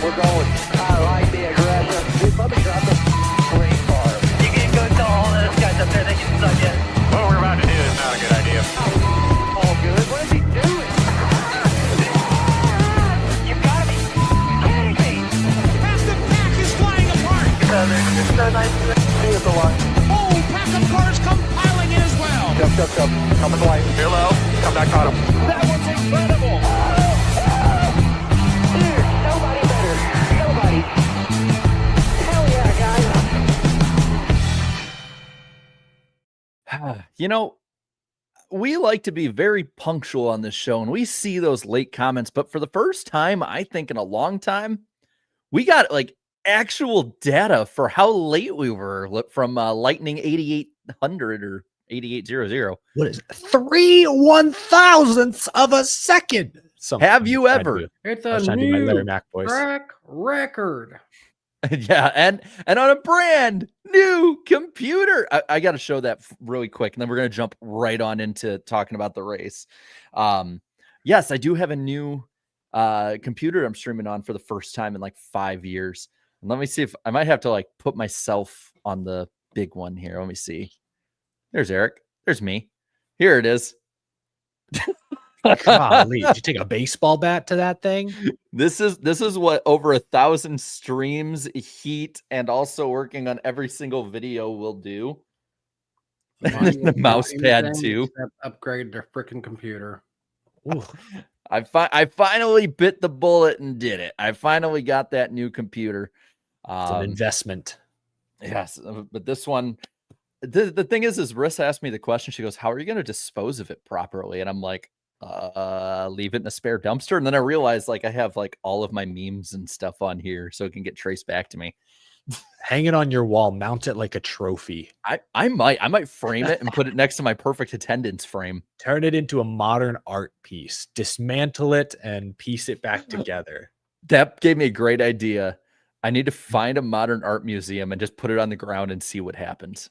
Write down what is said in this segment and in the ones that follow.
We're going. I like the aggression. Dude, let me drop the green bar. You can go tell all those guys up there they can suck it. What we're about to do is not a good idea. All good. What is he doing? You gotta be kidding me. Half the pack is flying apart. It's so nice to see at the line. Oh, pack of cars come piling in as well. Go. Come in the white. Hello. Come back on him. That was incredible. Dude, nobody better. Nobody. Hell yeah, guys. You know, we like to be very punctual on this show, and we see those late comments, but for the first time, I think in a long time, we got like actual data for how late we were from Lightning 8800 or 8800. What is it? 3/1000ths of a second. Have you ever? It's I a was trying to do my Larry new Mack voice. track record. Yeah, and on a brand new computer. I got to show that really quick, and then we're going to jump right on into talking about the race. Yes, I do have a new computer I'm streaming on for the first time in like 5 years. And let me see if I might have to like put myself on the big one here. Let me see. There's Eric. There's me. Here it is. Golly, did you take a baseball bat to that thing? This is what over 1,000 streams, heat, and also working on every single video will do. The mouse pad too. Upgrade their freaking computer. Ooh, I finally bit the bullet and did it. I finally got that new computer. it's an investment. Yes, but this one, the thing is Rissa asked me the question. She goes, "How are you going to dispose of it properly?" And I'm like, leave it in a spare dumpster. And then I realized like I have like all of my memes and stuff on here so it can get traced back to me. Hang it on your wall, mount it like a trophy. I might frame it and put it next to my perfect attendance frame. Turn it into a modern art piece. Dismantle it and piece it back together. That gave me a great idea. I need to find a modern art museum and just put it on the ground and see what happens.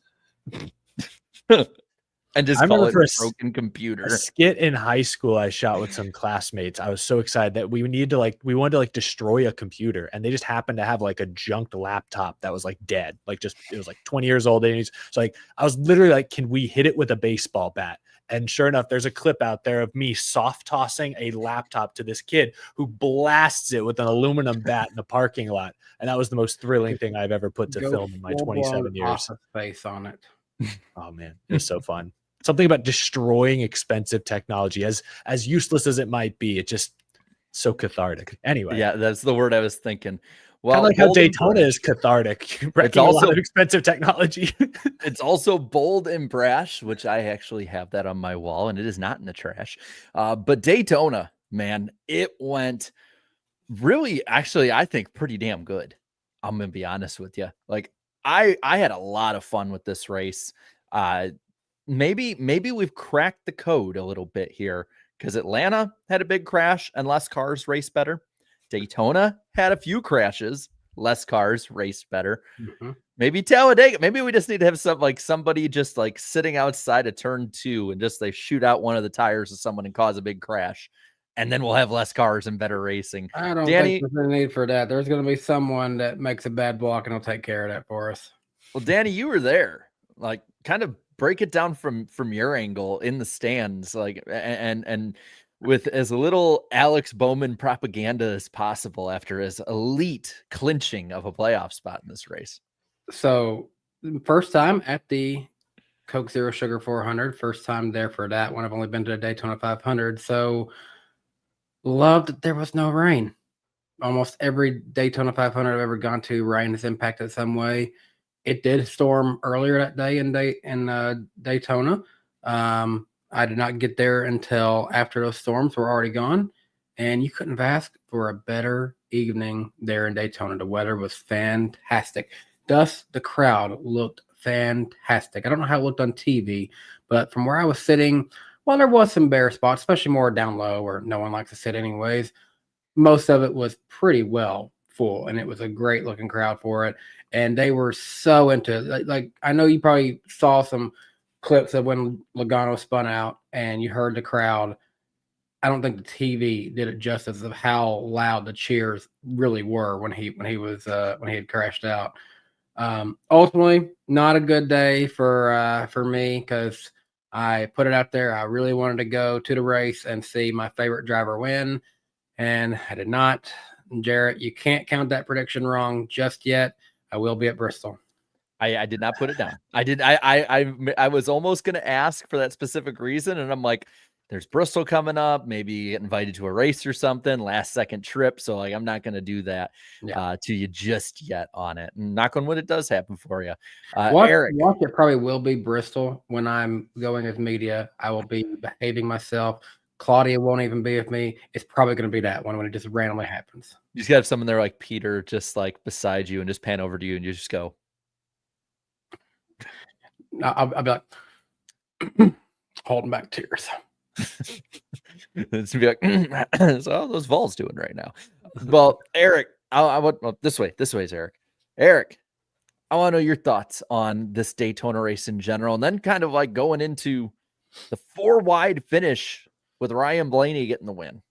And just I call remember it for a broken computer. A skit in high school I shot with some classmates. I was so excited that we wanted to destroy a computer, and they just happened to have like a junked laptop that was like dead. Like it was like 20 years old. And so like I was literally like, can we hit it with a baseball bat? And sure enough, there's a clip out there of me soft tossing a laptop to this kid who blasts it with an aluminum bat in the parking lot. And that was the most thrilling thing I've ever put to film in my 27 years. Face on it. Oh man, it was so fun. Something about destroying expensive technology, as useless as it might be, it's just so cathartic. Anyway, Yeah, that's the word I was thinking. Well, kind of like how bold and Daytona brash. is cathartic. Wrecking a lot also- of expensive technology. It's also bold and brash, which I actually have that on my wall, and it is not in the trash. But Daytona, man, it went really, actually, I think pretty damn good. I'm gonna be honest with you. Like, I had a lot of fun with this race. Maybe we've cracked the code a little bit here because Atlanta had a big crash and less cars raced better. Daytona had a few crashes, less cars raced better. Mhm. Maybe Talladega. Maybe we just need to have somebody just like sitting outside of turn 2 and just they shoot out one of the tires of someone and cause a big crash, and then we'll have less cars and better racing. I don't Danny- think there's a need for that. There's going to be someone that makes a bad block and will take care of that for us. Well, Danny, you were there. Like, kind of break it down from your angle in the stands, like, and with as little Alex Bowman propaganda as possible after his elite clinching of a playoff spot in this race. So, first time at the Coke Zero Sugar 400. First time there for that one. I've only been to the Daytona 500. So, loved that there was no rain. Almost every Daytona 500 I've ever gone to, rain has impacted some way. It did storm earlier that day in Daytona. I did not get there until after those storms were already gone, and you couldn't have asked for a better evening there in Daytona. The weather was fantastic. Thus, the crowd looked fantastic. I don't know how it looked on TV, but from where I was sitting, while there was some bare spots, especially more down low where no one likes to sit anyways, most of it was pretty well full, and it was a great looking crowd for it. And they were so into it. Like I know you probably saw some clips of when Logano spun out and you heard the crowd I don't think the TV did it justice of how loud the cheers really were when he had crashed out. Ultimately, not a good day for me because I put it out there. I really wanted to go to the race and see my favorite driver win, and I did not. Jarrett, you can't count that prediction wrong just yet. I will be at Bristol. I did not put it down. I was almost going to ask for that specific reason, and I'm like, there's Bristol coming up. Maybe get invited to a race or something, last second trip. So like, I'm not going to do that to you just yet on it. And knock on wood, it does happen for you. Eric, Watch it probably will be Bristol when I'm going as media. I will be behaving myself. Claudia won't even be with me. It's probably going to be that one when it just randomly happens. you just got to have someone there like Peter, just like beside you, and just pan over to you, and you just go. I'll be like holding back tears. It's gonna be like, so those Vols doing right now. Well, Eric, I want this way. This way is Eric. Eric, I want to know your thoughts on this Daytona race in general, and then kind of like going into the 4-wide finish with Ryan Blaney getting the win.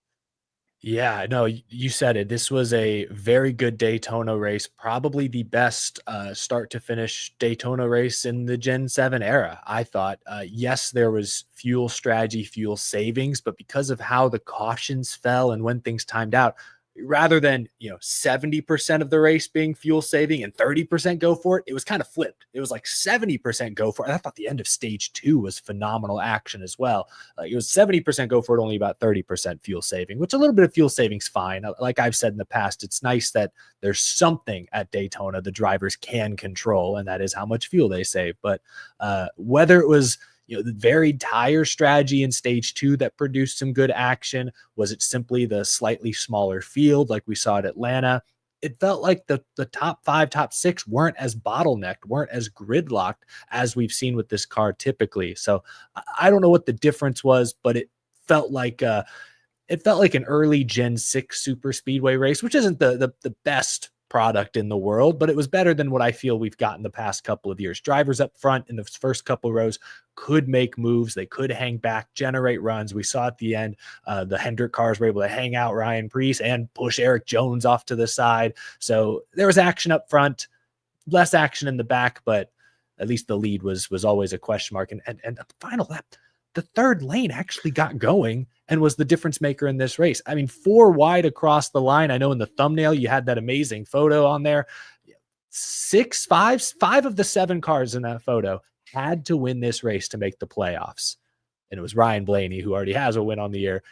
Yeah, no, you said it. This was a very good Daytona race, probably the best start to finish Daytona race in the Gen 7 era. I thought, yes, there was fuel strategy, fuel savings, but because of how the cautions fell and when things timed out, rather than 70% of the race being fuel saving and 30% go for it, it was kind of flipped. It was like 70% go for it. And I thought the end of stage 2 was phenomenal action as well. It was 70% go for it, only about 30% fuel saving, which a little bit of fuel savings fine. Like I've said in the past, it's nice that there's something at Daytona the drivers can control, and that is how much fuel they save. But whether it was the varied tire strategy in stage 2 that produced some good action, was it simply the slightly smaller field like we saw at Atlanta? It felt like the top 5, top 6 weren't as bottlenecked, weren't as gridlocked as we've seen with this car typically. So I don't know what the difference was, but it felt like an early Gen 6 super speedway race, which isn't the best product in the world, but it was better than what I feel we've gotten the past couple of years. Drivers up front in the first couple rows could make moves. They could hang back, generate runs. We saw at the end, the Hendrick cars were able to hang out Ryan Preece and push Eric Jones off to the side. So there was action up front, less action in the back, but at least the lead was always a question mark. And the final lap, the third lane actually got going and was the difference maker in this race. I mean, 4 wide across the line. I know in the thumbnail you had that amazing photo on there. 5 of the 7 cars in that photo had to win this race to make the playoffs. And it was Ryan Blaney, who already has a win on the year,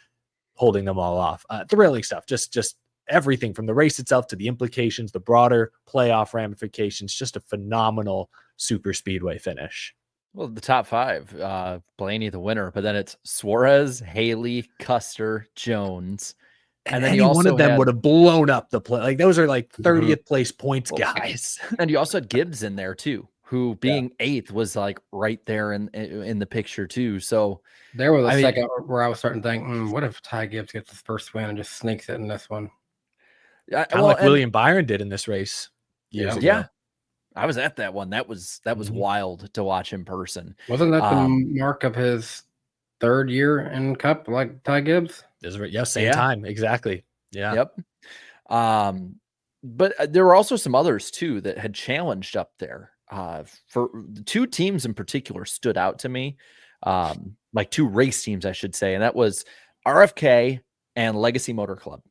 holding them all off. Thrilling stuff. Just everything from the race itself to the implications, the broader playoff ramifications. Just a phenomenal super speedway finish. Well, the top 5, Blaney the winner, but then it's Suarez, Haley, Custer, Jones, and then any one of them would have blown up the play. Like those are like 30th place points guys. And you also had Gibbs in there too, who being 8th was like right there in the picture too. So there was a second where I was starting to think, what if Ty Gibbs gets his first win and just sneaks it in this one? Kind of like William Byron did in this race years ago. Yeah. I was at that one. That was wild to watch in person. Wasn't that the mark of his 3rd year in Cup, like Ty Gibbs? Same time. Exactly. Yeah. Yep. But there were also some others too that had challenged up there. For 2 teams in particular stood out to me, like 2 race teams, I should say, and that was RFK and Legacy Motor Club.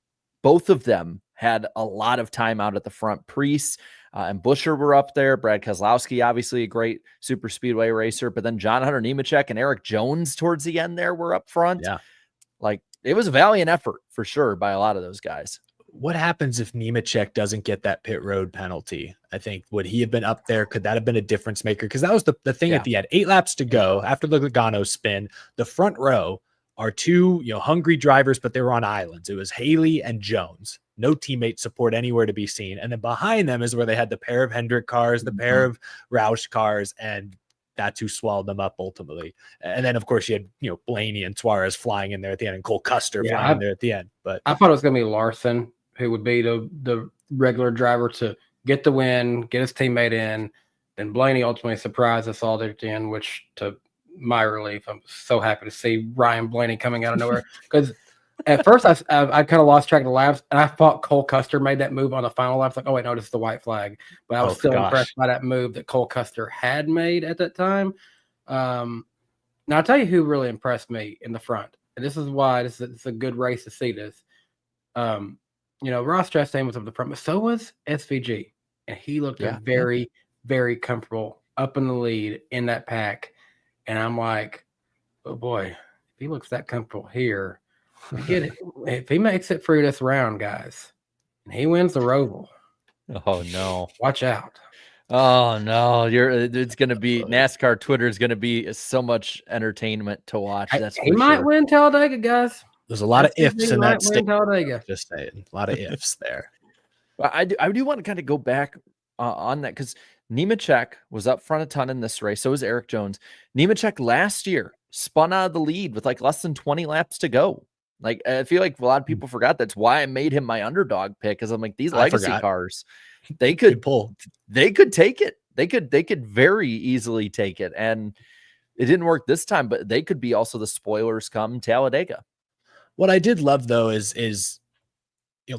Both of them had a lot of time out at the front. Preece and Buescher were up there. Brad Keselowski, obviously a great super speedway racer, but then John Hunter Nemechek and Eric Jones towards the end there were up front. Yeah. Like it was a valiant effort for sure by a lot of those guys. What happens if Nemechek doesn't get that pit road penalty? I think, would he have been up there? Could that have been a difference maker? Because that was the thing at the end. 8 laps to go after the Logano spin. The front row are 2 hungry drivers, but they were on islands. It was Haley and Jones. No teammate support anywhere to be seen. And then behind them is where they had the pair of Hendrick cars, the pair of Roush cars, and that's who swallowed them up ultimately. And then, of course, you had Blaney and Suarez flying in there at the end, and Cole Custer flying in there at the end. But I thought it was going to be Larson, who would be the regular driver to get the win, get his teammate in. Then Blaney ultimately surprised us all at the end, which to my relief, I'm so happy to see Ryan Blaney coming out of nowhere because At first, I kind of lost track of the laps, and I thought Cole Custer made that move on the final lap. Like, oh wait, no, this is the white flag. But I was still impressed by that move that Cole Custer had made at that time. Now I'll tell you who really impressed me in the front, and this is why this is a good race to see this. Ross Chastain was up the front, but so was SVG, and he looked very, very comfortable up in the lead in that pack. And I'm like, oh boy, if he looks that comfortable here. Get it. If he makes it through this round, guys, and he wins the Roval. Oh no! Watch out! Oh no! It's going to be NASCAR Twitter is going to be so much entertainment to watch. He might win Talladega, guys. There's a lot of ifs in that state. Talladega. Just saying, a lot of ifs there. I do want to kind of go back on that because Nemechek was up front a ton in this race. So was Eric Jones. Nemechek last year spun out of the lead with like less than 20 laps to go. Like, I feel like a lot of people forgot that's why I made him my underdog pick, because I'm like, these legacy cars, they could take it. They could very easily take it. And it didn't work this time, but they could be also the spoilers come Talladega. What I did love though is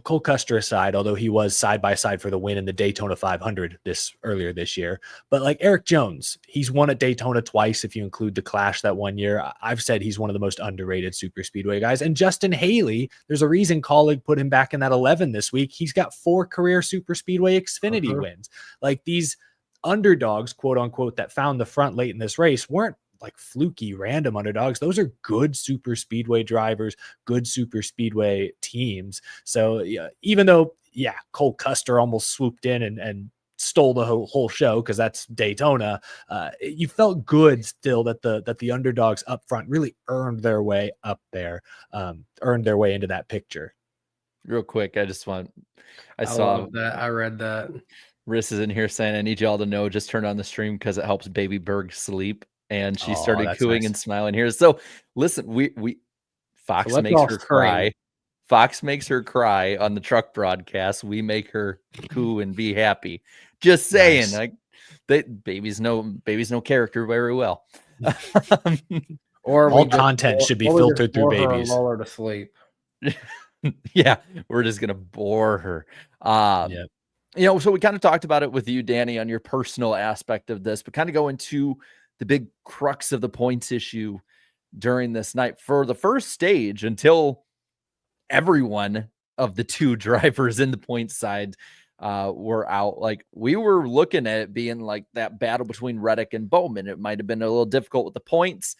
Cole Custer aside, although he was side by side for the win in the Daytona 500 earlier this year, but like Eric Jones, he's won at Daytona twice. If you include the Clash that 1 year, I've said he's one of the most underrated super speedway guys. And Justin Haley, there's a reason Kaulig put him back in that 11 this week. He's got 4 career super speedway Xfinity wins. Like these underdogs, quote unquote, that found the front late in this race weren't like fluky random underdogs. Those are good super speedway drivers, good super speedway teams. So even though Cole Custer almost swooped in and stole the whole show, because that's Daytona, you felt good still that the underdogs up front really earned their way up there, earned their way into that picture. Real quick, I saw that. I read that. Riss is in here saying, I need y'all to know, just turn on the stream because it helps Baby Berg sleep. And she started cooing and smiling here. So listen, Fox makes her cry. Fox makes her cry on the truck broadcast. We make her coo and be happy. Just saying, like babies know character very well. Or all content should be filtered through babies. Lull her to sleep. Yeah, we're just gonna bore her. So we kind of talked about it with you, Danny, on your personal aspect of this, but kind of go into the big crux of the points issue during this night for the first stage until everyone of the 2 drivers in the point side were out. Like, we were looking at it being like that battle between Reddick and Bowman. It might have been a little difficult with the points.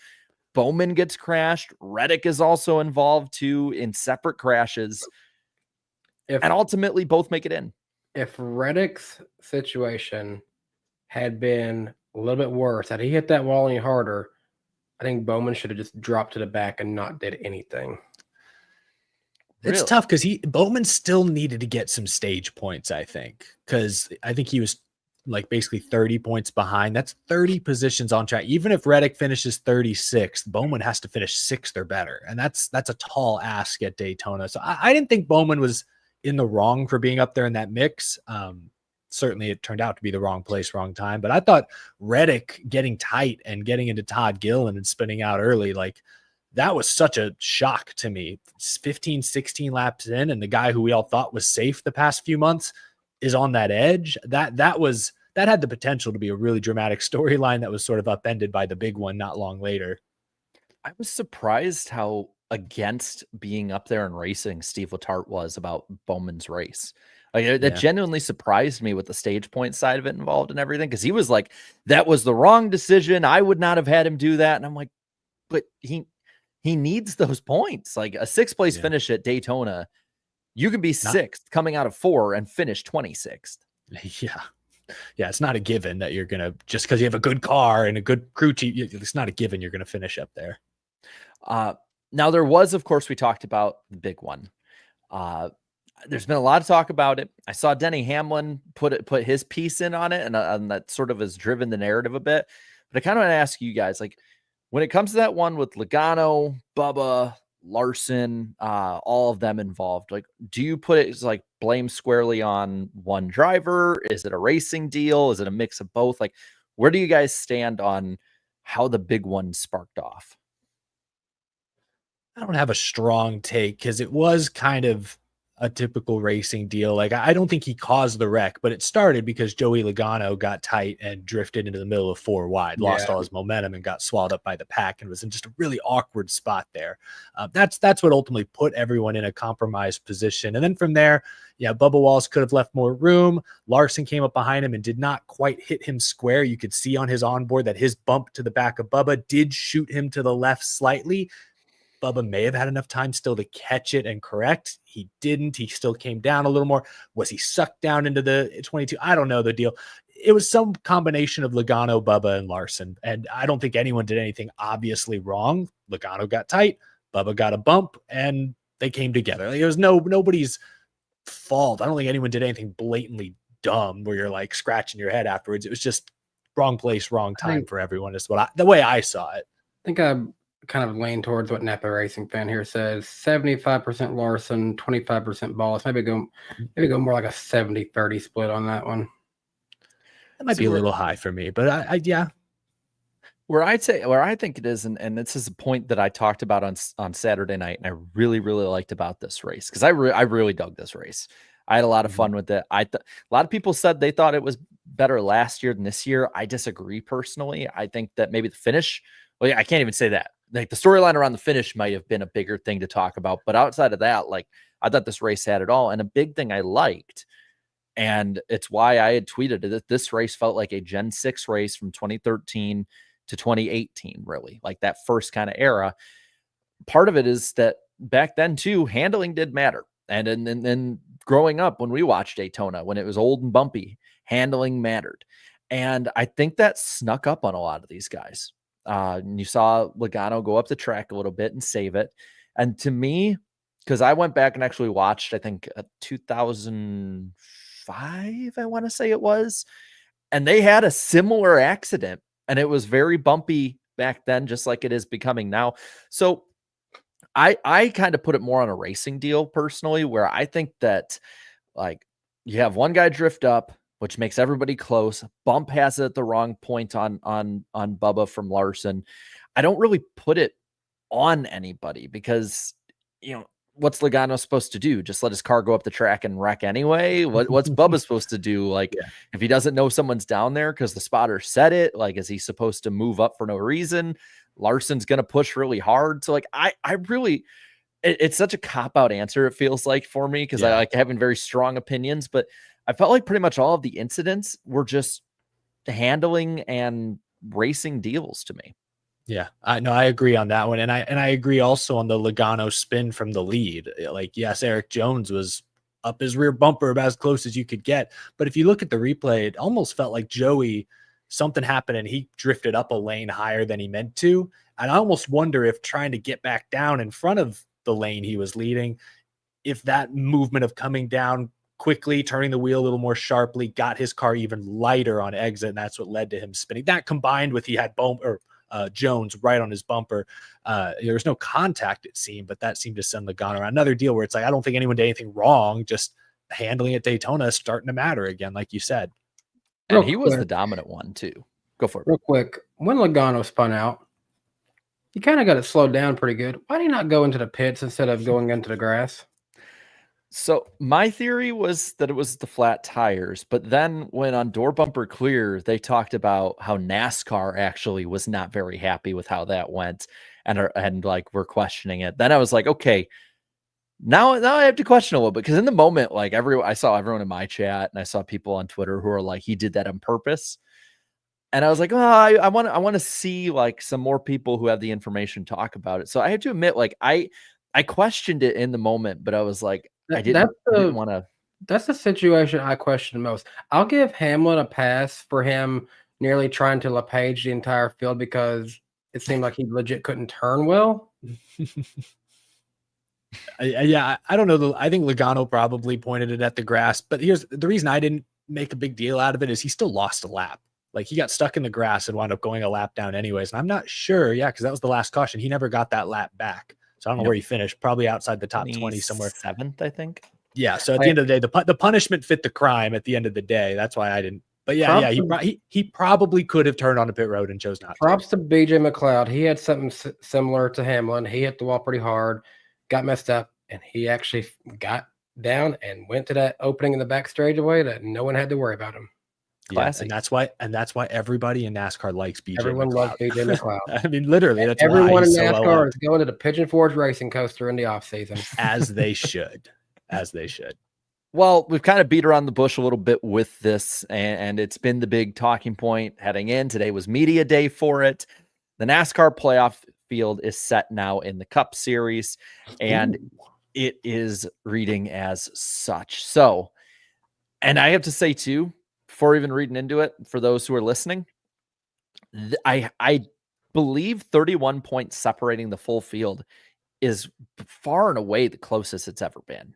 Bowman gets crashed. Reddick is also involved too in separate crashes. And ultimately both make it in. If Reddick's situation had been a little bit worse, had he hit that wall any harder, I think Bowman should have just dropped to the back and not did anything. It's tough because Bowman still needed to get some stage points, I think, because I think he was like basically 30 points behind. That's 30 positions on track. Even if Reddick finishes 36th, Bowman has to finish 6th or better. And that's a tall ask at Daytona. So I didn't think Bowman was in the wrong for being up there in that mix. Certainly it turned out to be the wrong place, wrong time. But I thought Reddick getting tight and getting into Todd Gillen and spinning out early, like that was such a shock to me. 15, 16 laps in, and the guy who we all thought was safe the past few months is on that edge. That had the potential to be a really dramatic storyline that was sort of upended by the big one not long later. I was surprised how against being up there and racing Steve Letarte was about Bowman's race. Like, that genuinely surprised me with the stage point side of it involved and everything, because he was like, that was the wrong decision. I would not have had him do that. And I'm like, but he needs those points. Like a 6th place finish at Daytona, you can be 6th coming out of 4 and finish 26th. Yeah, it's not a given that you're going to, just because you have a good car and a good crew chief, it's not a given you're going to finish up there. Now, there was, of course, we talked about the big one. There's been a lot of talk about it. I saw Denny Hamlin put his piece in on it, and that sort of has driven the narrative a bit. But I kind of want to ask you guys, like, when it comes to that one with Logano, Bubba, Larson, all of them involved, like, do you put it as like blame squarely on one driver? Is it a racing deal? Is it a mix of both? Like, where do you guys stand on how the big one sparked off? I don't have a strong take because it was kind of a typical racing deal. Like, I don't think he caused the wreck, but it started because Joey Logano got tight and drifted into the middle of 4 wide, lost all his momentum and got swallowed up by the pack and was in just a really awkward spot there. That's what ultimately put everyone in a compromised position. And then from there, yeah, Bubba Wallace could have left more room. Larson came up behind him and did not quite hit him square. You could see on his onboard that his bump to the back of Bubba did shoot him to the left slightly. Bubba may have had enough time still to catch it and correct. He didn't. He still came down a little more. Was he sucked down into the 22? I don't know the deal. It was some combination of Logano, Bubba, and Larson. And I don't think anyone did anything obviously wrong. Logano got tight. Bubba got a bump, and they came together. Like, it was nobody's fault. I don't think anyone did anything blatantly dumb where you're like scratching your head afterwards. It was just wrong place, wrong time for everyone. Is the way I saw it. I think I kind of lean towards what Napa Racing fan here says. 75% Larson, 25% Wallace. Maybe go more like a 70-30 split on that one. That might be a little high for me, but yeah. Where I think it is, and this is a point that I talked about on Saturday night, and I really, really liked about this race because I really dug this race. I had a lot of fun with it. A lot of people said they thought it was better last year than this year. I disagree personally. I think that maybe the finish. Well, yeah, I can't even say that. Like, the storyline around the finish might have been a bigger thing to talk about, but outside of that, like, I thought this race had it all. And a big thing I liked, and it's why I had tweeted it, that this race felt like a Gen 6 race from 2013 to 2018, really, like that first kind of era. Part of it is that back then too, handling did matter. And then growing up, when we watched Daytona, when it was old and bumpy, handling mattered. And I think that snuck up on a lot of these guys. And you saw Logano go up the track a little bit and save it. And to me, because I went back and actually watched, I think 2005, I want to say it was, and they had a similar accident, and it was very bumpy back then, just like it is becoming now. So I kind of put it more on a racing deal personally, where I think that, like, you have one guy drift up, which makes everybody close. Bump has it at the wrong point on Bubba from Larson. I don't really put it on anybody because, what's Logano supposed to do? Just let his car go up the track and wreck anyway? What's Bubba supposed to do? Like, if he doesn't know someone's down there because the spotter said it, like, is he supposed to move up for no reason? Larson's going to push really hard. So, like, I really, it's such a cop-out answer, it feels like, for me, because I like having very strong opinions, but I felt like pretty much all of the incidents were just handling and racing deals to me. Yeah, I agree on that one. And I agree also on the Logano spin from the lead. Like, yes, Eric Jones was up his rear bumper about as close as you could get. But if you look at the replay, it almost felt like Joey, something happened and he drifted up a lane higher than he meant to. And I almost wonder if trying to get back down in front of the lane he was leading, if that movement of coming down quickly, turning the wheel a little more sharply, got his car even lighter on exit, and that's what led to him spinning. That combined with he had Jones right on his bumper. There was no contact, it seemed, but that seemed to send Logano around. Another deal where it's like, I don't think anyone did anything wrong, just handling at Daytona is starting to matter again, like you said. And he was the dominant one too. Go for it. Real quick, when Logano spun out, he kind of got it slowed down pretty good. Why did he not go into the pits instead of going into the grass? So my theory was that it was the flat tires, but then when on Door Bumper Clear, they talked about how NASCAR actually was not very happy with how that went, and like, we're questioning it. Then I was like, okay, now I have to question a little bit, because in the moment, like, I saw everyone in my chat and I saw people on Twitter who are like, he did that on purpose. And I was like, oh, I want to see, like, some more people who have the information talk about it. So I have to admit, like, I questioned it in the moment, but I was like, I didn't want to. That's the situation I question most. I'll give Hamlin a pass for him nearly trying to LePage the entire field because it seemed like he legit couldn't turn well. I don't know. I think Logano probably pointed it at the grass, but here's the reason I didn't make a big deal out of it is he still lost a lap. Like, he got stuck in the grass and wound up going a lap down anyways. And I'm not sure. Yeah. Cause that was the last caution. He never got that lap back. So I don't know where he finished, probably outside the top 20 somewhere. 7th, I think. Yeah. So at the end of the day, the punishment fit the crime at the end of the day. That's why I didn't But yeah, he probably could have turned on the pit road and chose not to. Props to BJ McLeod. He had something similar to Hamlin. He hit the wall pretty hard, got messed up, and he actually got down and went to that opening in the back straightaway that no one had to worry about him. Classic. Yeah, and that's why everybody in NASCAR likes BJ. Everyone loves BJ McLeod. I mean, literally, that's everyone why in he's so NASCAR well is going to the Pigeon Forge Racing Coaster in the off season, as they should, as they should. Well, we've kind of beat around the bush a little bit with this, and it's been the big talking point heading in. Today was media day for it. The NASCAR playoff field is set now in the Cup Series, and it is reading as such. So, and I have to say too, before even reading into it, for those who are listening, I believe 31 points separating the full field is far and away the closest it's ever been.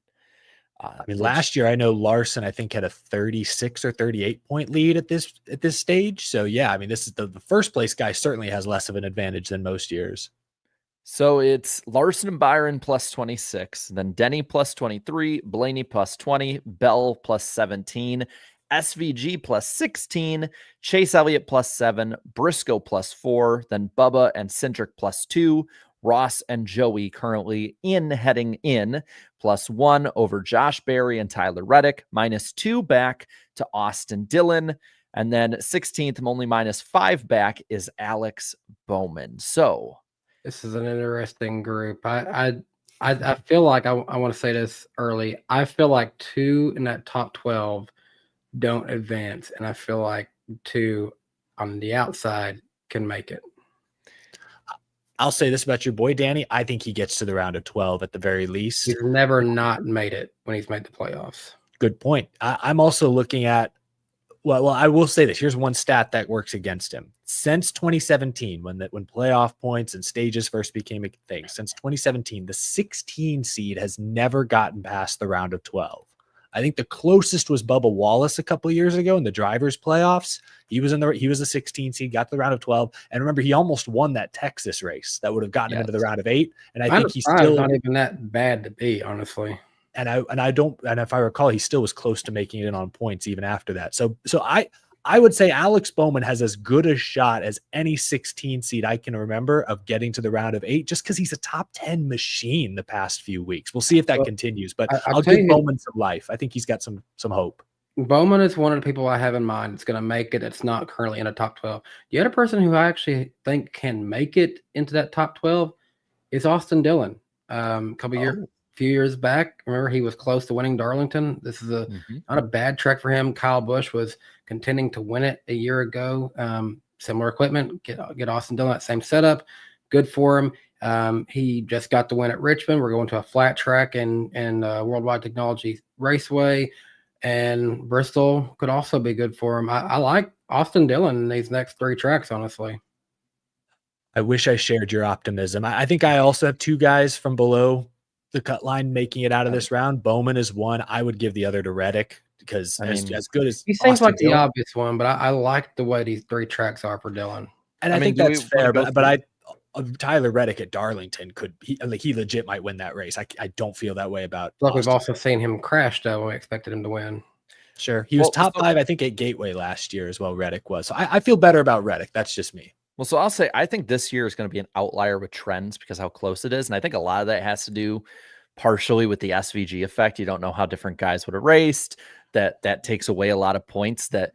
I mean, last year I know Larson, I think, had a 36 or 38 point lead at this stage. So yeah, I mean, this is the first place guy certainly has less of an advantage than most years. So it's Larson and Byron plus 26, then Denny plus 23, Blaney plus 20, Bell plus 17, SVG plus 16, Chase Elliott plus 7, Briscoe plus 4, then Bubba and Cindric plus 2, Ross and Joey currently heading in plus 1 over Josh Berry and Tyler Reddick, minus 2 back to Austin Dillon. And then 16th, only minus 5 back is Alex Bowman. So this is an interesting group. I feel like I want to say this early. I feel like 2 in that top 12 don't advance, and I feel like 2 on the outside can make it. I'll say this about your boy, Danny. I think he gets to the round of 12 at the very least. He's never not made it when he's made the playoffs. Good point. I'm also looking at, well, I will say this. Here's one stat that works against him. Since 2017, when playoff points and stages first became a thing, since 2017, the 16 seed has never gotten past the round of 12. I think the closest was Bubba Wallace a couple of years ago in the drivers' playoffs. He was a 16 seed, got to the round of 12, and remember he almost won that Texas race that would have gotten him into the round of 8. And I think he's still not even that bad to be, honestly. And if I recall, he still was close to making it in on points even after that. So I would say Alex Bowman has as good a shot as any 16 seed I can remember of getting to the round of 8, just because he's a top 10 machine the past few weeks. We'll see if that continues, but I'll give Bowman some life. I think he's got some hope. Bowman is one of the people I have in mind that's going to make it. It's not currently in a top 12. The other person who I actually think can make it into that top 12 is Austin Dillon. Few years back, remember he was close to winning Darlington. This is not a bad track for him. Kyle Busch was contending to win it a year ago. Similar equipment, get Austin Dillon that same setup. Good for him. He just got the win at Richmond. We're going to a flat track and Worldwide Technology Raceway, and Bristol could also be good for him. I like Austin Dillon in these next 3 tracks, honestly. I wish I shared your optimism. I think I also have 2 guys from below the cut line making it out of this round. Bowman is one. I would give the other to Reddick because as good as he seems like the obvious one, but I like the way these 3 tracks are for Dillon. And I think that's fair, but Tyler Reddick at Darlington he legit might win that race. I don't feel that way about. Look, we've also seen him crash though. We expected him to win. Sure, he was top 5, I think, at Gateway last year as well. Reddick was. So I feel better about Reddick. That's just me. Well, so I'll say I think this year is going to be an outlier with trends because how close it is, and I think a lot of that has to do partially with the SVG effect. You don't know how different guys would have raced. That takes away a lot of points that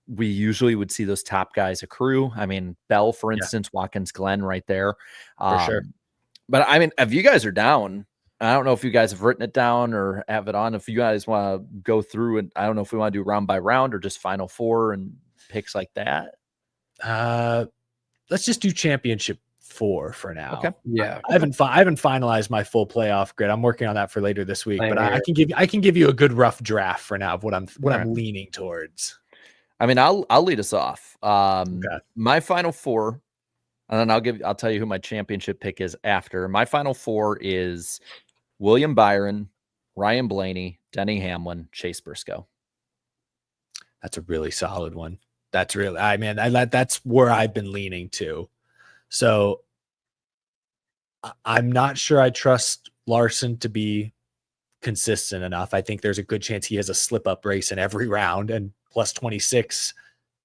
we usually would see those top guys accrue. I mean, Bell, for instance, Watkins Glen right there. For sure. But I mean, if you guys are down, I don't know if you guys have written it down or have it on. If you guys want to go through and I don't know if we want to do round by round or just final 4 and picks like that. Let's just do championship 4 for now. Okay. Yeah. I haven't finalized my full playoff grid. I'm working on that for later this week, but I can give you a good rough draft for now of what I'm leaning towards. I mean, I'll lead us off. My final 4, and then I'll tell you who my championship pick is after. My final 4 is William Byron, Ryan Blaney, Denny Hamlin, Chase Briscoe. That's a really solid one. That's where I've been leaning to. So I'm not sure I trust Larson to be consistent enough. I think there's a good chance he has a slip up race in every round, and plus 26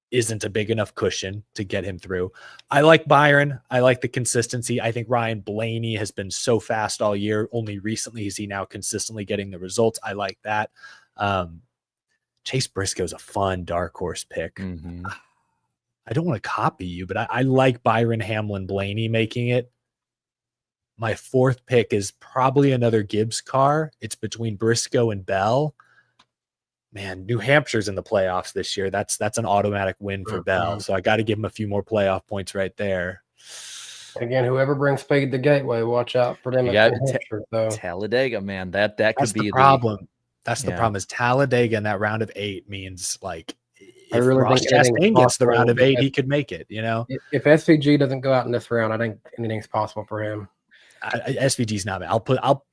isn't a big enough cushion to get him through. I like Byron. I like the consistency. I think Ryan Blaney has been so fast all year. Only recently is he now consistently getting the results. I like that. Chase Briscoe is a fun dark horse pick. Mm-hmm. I don't want to copy you, but I like Byron, Hamlin, Blaney making it. My fourth pick is probably another Gibbs car. It's between Briscoe and Bell. Man, New Hampshire's in the playoffs this year. That's an automatic win for Bell. So I got to give him a few more playoff points right there. Again, whoever brings Speed to Gateway, watch out for them. You at got New Hampshire, so. Talladega, man. That could That's be the problem. That's the problem is Talladega in that round of 8 means like if really Ross think anything's Chastain gets the possible round of 8, if- he could make it, you know? If SVG doesn't go out in this round, I think anything's possible for him. SVG's not.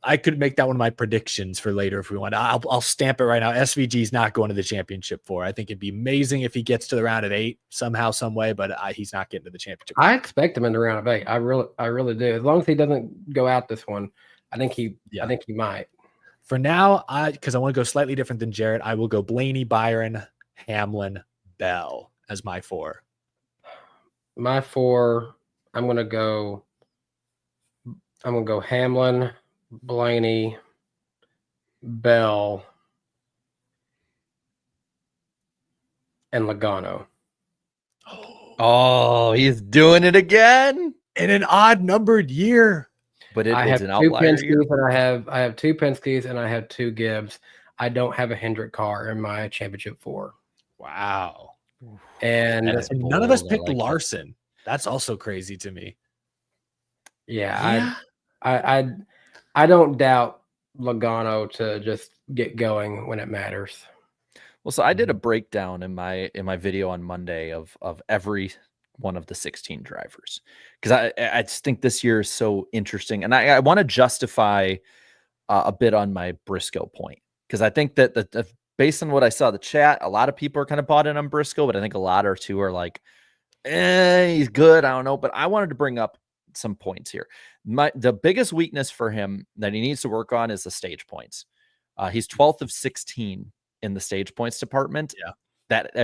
I could make that one of my predictions for later if we want. I'll stamp it right now. SVG's not going to the championship 4. I think it'd be amazing if he gets to the round of 8 somehow, some way, but he's not getting to the championship. I expect him in the round of 8. I really do. As long as he doesn't go out this one, I think he might. For now, because I want to go slightly different than Jared, I will go Blaney, Byron, Hamlin, Bell as my 4. My 4, I'm gonna go Hamlin, Blaney, Bell, and Logano. Oh, he's doing it again in an odd numbered year. But I it's have an 2 outlier year. Penske's and I have 2 Penske's and I have 2 Gibbs. I don't have a Hendrick car in my championship 4. Wow. And none of us bold. I picked like Larson. That's also crazy to me. Yeah. I don't doubt Logano to just get going when it matters. Well, so I did a breakdown in my video on Monday of every one of the 16 drivers because I just think this year is so interesting, and I want to justify a bit on my Briscoe point because I think that the based on what I saw the chat, a lot of people are kind of bought in on Briscoe, but I think a lot or two are like, he's good. I don't know, but I wanted to bring up some points here. The biggest weakness for him that he needs to work on is the stage points. He's 12th of 16 in the stage points department. Yeah.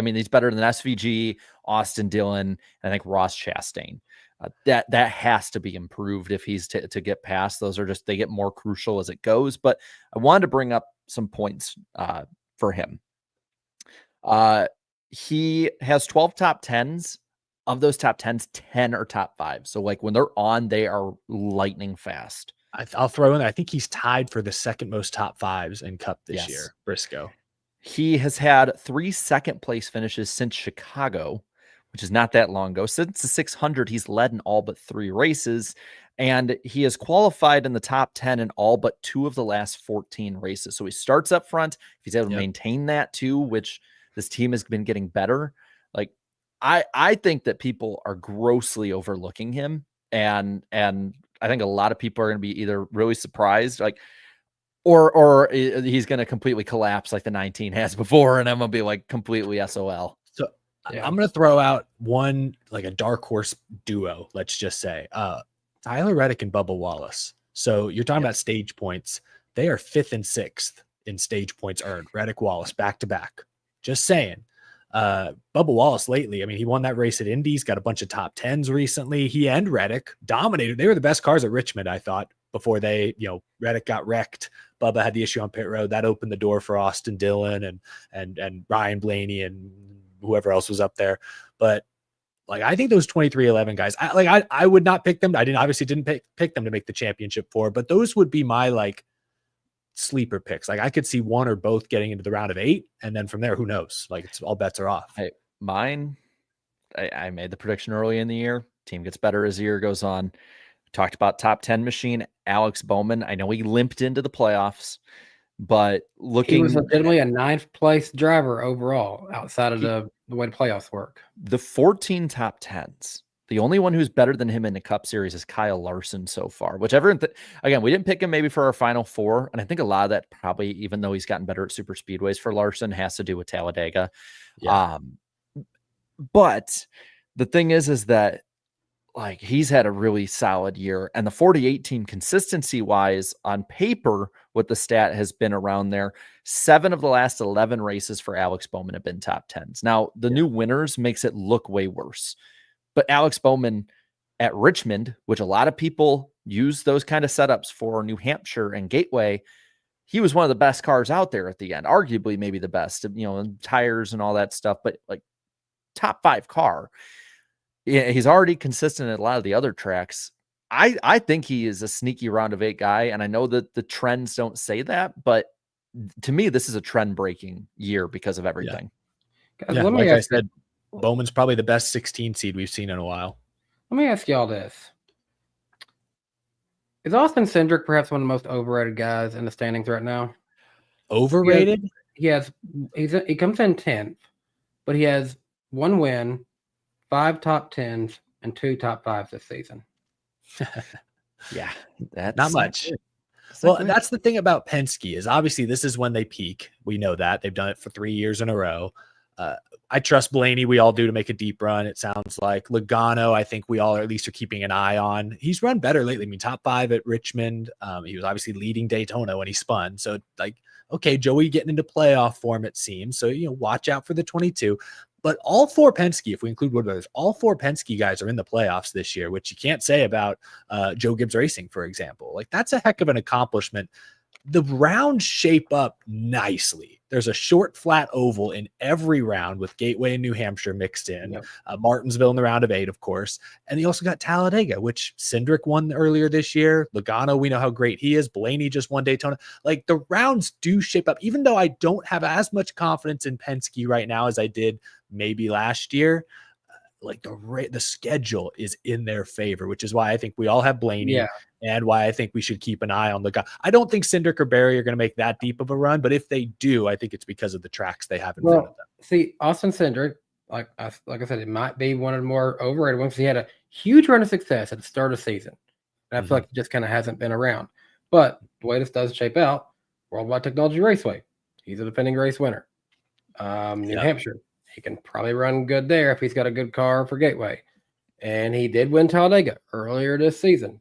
He's better than SVG, Austin Dillon, and I think Ross Chastain. That has to be improved if he's to get past. Those are just, they get more crucial as it goes. But I wanted to bring up some points for him. He has 12 top 10s. Of those top 10s, 10 are top 5. So like when they're on, they are lightning fast. I'll throw in there. I think he's tied for the second most top 5s in Cup this year, Briscoe. He has had 3 second place finishes since Chicago, which is not that long ago. Since the 600, he's led in all but 3 races, and he has qualified in the top 10 in all but 2 of the last 14 races. So he starts up front. If he's able to maintain that too, which this team has been getting better, like I think that people are grossly overlooking him, and I think a lot of people are going to be either really surprised, like, or he's going to completely collapse like the 19 has before, and I'm going to be like completely SOL. So I'm going to throw out one, like a dark horse duo, let's just say, Tyler Reddick and Bubba Wallace. So you're talking about stage points. They are 5th and 6th in stage points earned. Reddick, Wallace, back to back. Just saying. Bubba Wallace lately, I mean, he won that race at Indy's, got a bunch of top 10s recently. He and Reddick dominated. They were the best cars at Richmond, I thought, before they, Reddick got wrecked. Bubba had the issue on pit road. That opened the door for Austin Dillon and Ryan Blaney and whoever else was up there. But like, I think those 23-11 guys, I would not pick them. I obviously didn't pick them to make the championship 4, but those would be my like sleeper picks. Like I could see one or both getting into the round of 8, and then from there, who knows? Like it's all bets are off. I made the prediction early in the year. Team gets better as the year goes on. Talked about top 10 machine, Alex Bowman. I know he limped into the playoffs, but he was legitimately a 9th place driver overall outside of the way the playoffs work. The 14 top 10s. The only one who's better than him in the Cup Series is Kyle Larson so far, which everyone, again, we didn't pick him maybe for our final 4. And I think a lot of that probably, even though he's gotten better at super speedways for Larson, has to do with Talladega. Yeah. But the thing is that like he's had a really solid year. And the 48 team consistency wise on paper, what the stat has been around there, 7 of the last 11 races for Alex Bowman have been top 10s. Now the new winners makes it look way worse, but Alex Bowman at Richmond, which a lot of people use those kind of setups for New Hampshire and Gateway, he was one of the best cars out there at the end, arguably maybe the best, tires and all that stuff, but like top 5 car. Yeah, he's already consistent at a lot of the other tracks. I think he is a sneaky round of 8 guy, and I know that the trends don't say that, but to me, this is a trend breaking year because of everything. Guys, Yeah, let me like I ask said, Bowman's probably the best 16 seed we've seen in a while. Let me ask y'all this. Is Austin Cindric perhaps one of the most overrated guys in the standings right now? Overrated? He comes in 10th, but he has 1 win, 5 top 10s, and 2 top 5s this season. Yeah, that's Not much. Well, that's the thing about Penske is obviously this is when they peak. We know that. They've done it for 3 years in a row. I trust Blaney. We all do to make a deep run. It sounds like Logano, I think we all at least are keeping an eye on. He's run better lately. I mean, top 5 at Richmond. He was obviously leading Daytona when he spun. So like, okay, Joey getting into playoff form, it seems. So, watch out for the 22. But all 4 Penske, if we include Wood Brothers, all 4 Penske guys are in the playoffs this year, which you can't say about Joe Gibbs Racing, for example. Like, that's a heck of an accomplishment. The rounds shape up nicely. There's a short, flat oval in every round with Gateway and New Hampshire mixed in. Yep. Martinsville in the round of 8, of course. And you also got Talladega, which Cindric won earlier this year. Logano, we know how great he is. Blaney just won Daytona. Like, the rounds do shape up, even though I don't have as much confidence in Penske right now as I did maybe last year. Like, the schedule is in their favor, which is why I think we all have Blaney. And why I think we should keep an eye on the guy. I don't think Cindric or Barry are going to make that deep of a run, but if they do, I think it's because of the tracks they have in front of them. See, Austin Cindric, like I said, it might be one of the more overrated ones. He had a huge run of success at the start of the season. And I feel like he just kind of hasn't been around. But the way this does shape out, Worldwide Technology Raceway, he's a defending race winner. New Hampshire, he can probably run good there if he's got a good car for Gateway. And he did win Talladega earlier this season.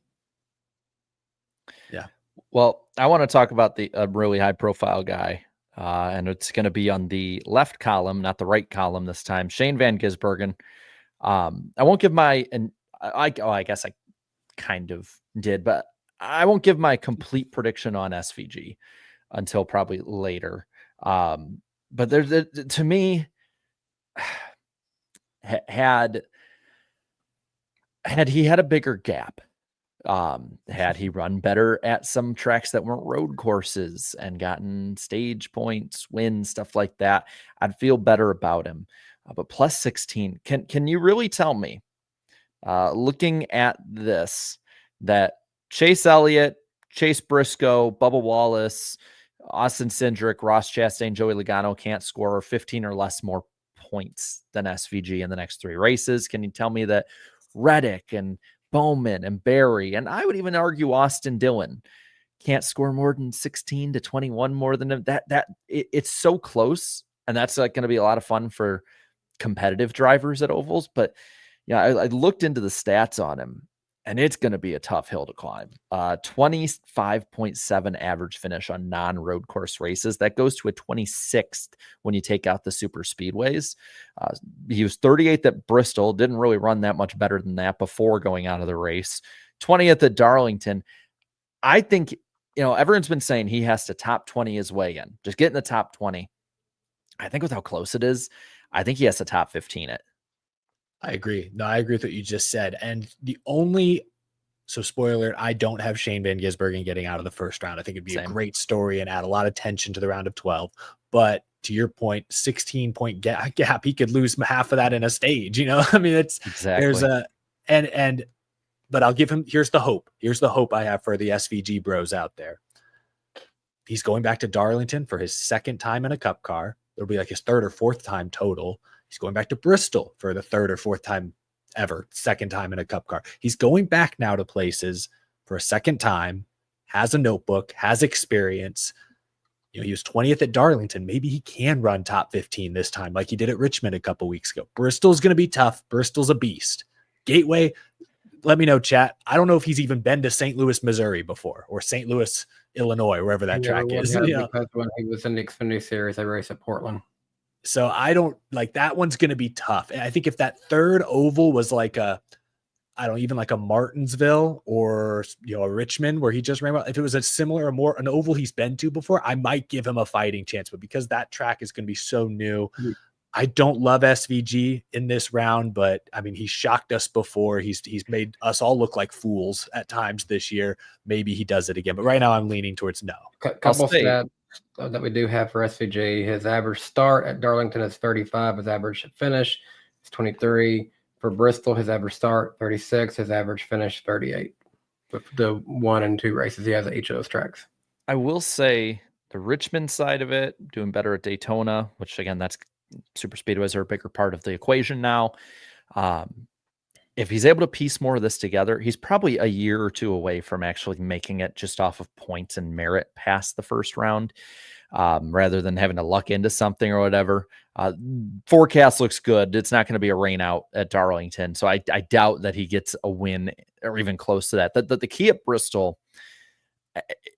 Yeah. Well, I want to talk about a really high profile guy, and it's going to be on the left column, not the right column this time. Shane Van Gisbergen. I won't give I guess I kind of did, but I won't give my complete prediction on SVG until probably later. But to me, had he had a bigger gap, had he run better at some tracks that weren't road courses and gotten stage points, wins, stuff like that, I'd feel better about him. But plus 16, can you really tell me, looking at this, that Chase Elliott, Chase Briscoe, Bubba Wallace, Austin Cindric, Ross Chastain, Joey Logano can't score 15 or less more points than SVG in the next 3 races? Can you tell me that Reddick and Bowman and Barry, and I would even argue Austin Dillon, can't score more than 16 to 21 more than him? It's so close, and that's like going to be a lot of fun for competitive drivers at ovals. But yeah, I looked into the stats on him, and it's going to be a tough hill to climb. 25.7 average finish on non-road course races. That goes to a 26th when you take out the super speedways. He was 38th at Bristol. Didn't really run that much better than that before going out of the race. 20th at Darlington. I think, everyone's been saying he has to top 20 his way in. Just get in the top 20. I think with how close it is, I think he has to top 15 it. I agree. No, I agree with what you just said. And so spoiler, I don't have Shane Van Gisbergen getting out of the first round. I think it'd be a great story and add a lot of tension to the round of 12. But to your point, 16-point gap, he could lose half of that in a stage. I mean, it's exactly. But I'll give him, here's the hope. Here's the hope I have for the SVG bros out there. He's going back to Darlington for his 2nd time in a cup car. It'll be like his 3rd or 4th time total. He's going back to Bristol for the 3rd or 4th time ever, 2nd time in a cup car. He's going back now to places for a 2nd time, has a notebook, has experience. He was 20th at Darlington. Maybe he can run top 15 this time, like he did at Richmond a couple weeks ago. Bristol's going to be tough. Bristol's a beast. Gateway, let me know, chat. I don't know if he's even been to St. Louis, Missouri before, or St. Louis, Illinois, wherever that track is. Because when he was in the Xfinity Series, they raced at Portland. So I don't like that one's going to be tough. And I think if that third oval was like even like a Martinsville or a Richmond where he just ran out, if it was a similar or an oval he's been to before, I might give him a fighting chance. But because that track is going to be so new, I don't love SVG in this round, but I mean, he shocked us before. He's made us all look like fools at times this year. Maybe he does it again, but right now I'm leaning towards no. Couple stats that we do have for SVG. His average start at Darlington is 35. His average finish is 23. For Bristol, his average start 36. His average finish 38. With the 1 and 2 races he has at each of those tracks. I will say the Richmond side of it, doing better at Daytona, which again, that's super speedways are a bigger part of the equation now. If he's able to piece more of this together, he's probably a year or two away from actually making it just off of points and merit past the first round, rather than having to luck into something or whatever. Forecast looks good. It's not going to be a rain out at Darlington, so I doubt that he gets a win or even close to that. The key at Bristol,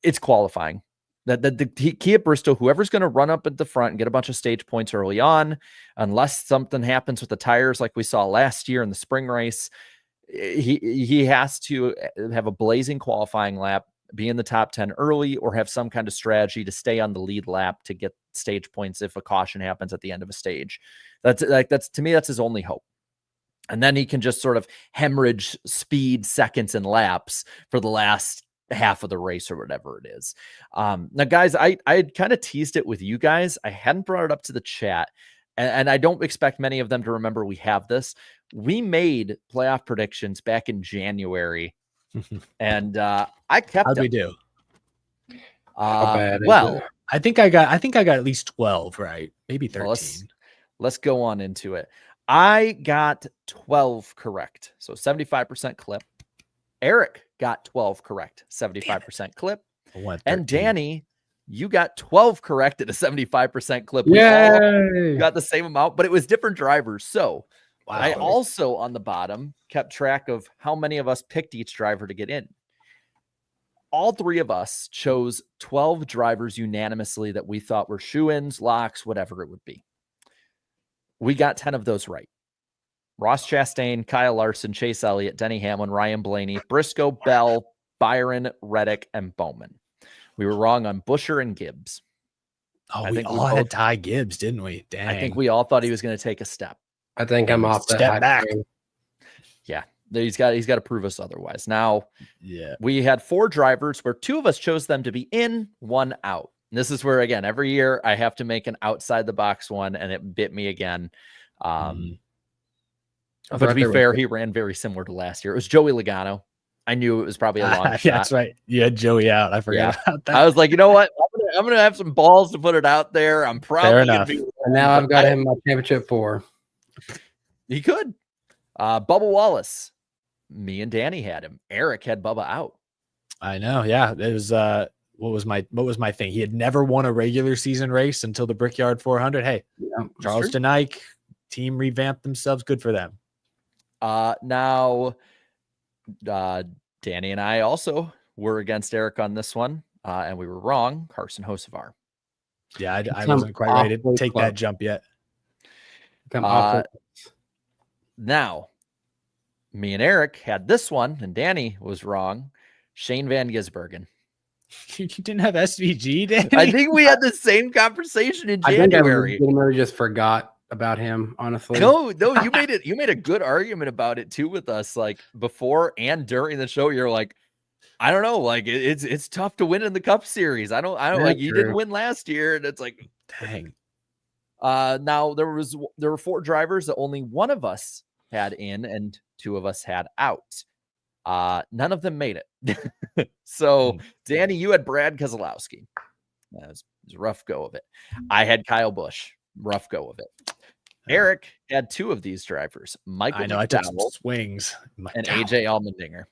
it's qualifying. The key at Bristol, whoever's going to run up at the front and get a bunch of stage points early on, unless something happens with the tires like we saw last year in the spring race, he has to have a blazing qualifying lap, be in the top 10 early, or have some kind of strategy to stay on the lead lap to get stage points if a caution happens at the end of a stage. That's to me, that's his only hope. And then he can just sort of hemorrhage speed seconds and laps for the last half of the race or whatever it is. Now, guys, I had kind of teased it with you guys. I hadn't brought it up to the chat, and I don't expect many of them to remember we have this. We made playoff predictions back in January, and I kept How'd them. we do? Well, I think I got at least 12 right, maybe 13. Well, let's go on into it. I got 12 correct, so 75% clip. Eric got 12 correct, 75% clip. And Danny, you got 12 correct at a 75% clip. We all got the same amount, but it was different drivers. So I also, on the bottom, kept track of how many of us picked each driver to get in. All three of us chose 12 drivers unanimously that we thought were shoe-ins, locks, whatever it would be. We got 10 of those right. Ross Chastain, Kyle Larson, Chase Elliott, Denny Hamlin, Ryan Blaney, Briscoe, Bell, Byron, Reddick, and Bowman. We were wrong on Buescher and Gibbs. Oh, we all had Ty Gibbs, didn't we? Dang. I think we all thought he was going to take a step. I think I'm off that step back. Yeah, he's got to prove us otherwise. Now, yeah, we had 4 drivers where 2 of us chose them to be in, 1 out. And this is where, again, every year I have to make an outside the box one, and it bit me again. But to be fair, he ran very similar to last year. It was Joey Logano. I knew it was probably a long shot. Yeah, that's right. You had Joey out. I forgot about that. I was like, you know what? I'm gonna have some balls to put it out there. I'm probably gonna be. And now I've got him in my championship 4. He could. Bubba Wallace. Me and Danny had him. Eric had Bubba out. I know. Yeah, it was. What was my thing? He had never won a regular season race until the Brickyard 400. Hey, Charleston Ike team revamped themselves. Good for them. Now, Danny and I also were against Eric on this one, and we were wrong. Carson Hocevar. Yeah, I wasn't quite ready to take that jump yet. Now, me and Eric had this one, and Danny was wrong. Shane Van Gisbergen. You didn't have SVG, Danny? I think we had the same conversation in January. I think I just forgot about him, honestly. No, you made a good argument about it too with us, like before and during the show. You're like, I don't know, like it's tough to win in the Cup Series. I don't like you didn't win last year, and it's like, dang. Now there were 4 drivers that only one of us had in and 2 of us had out. None of them made it. So Danny, you had Brad Keselowski. That was a rough go of it. I had Kyle Busch. Rough go of it. Eric had 2 of these drivers, Michael McDowell, I took some swings, and AJ Allmendinger.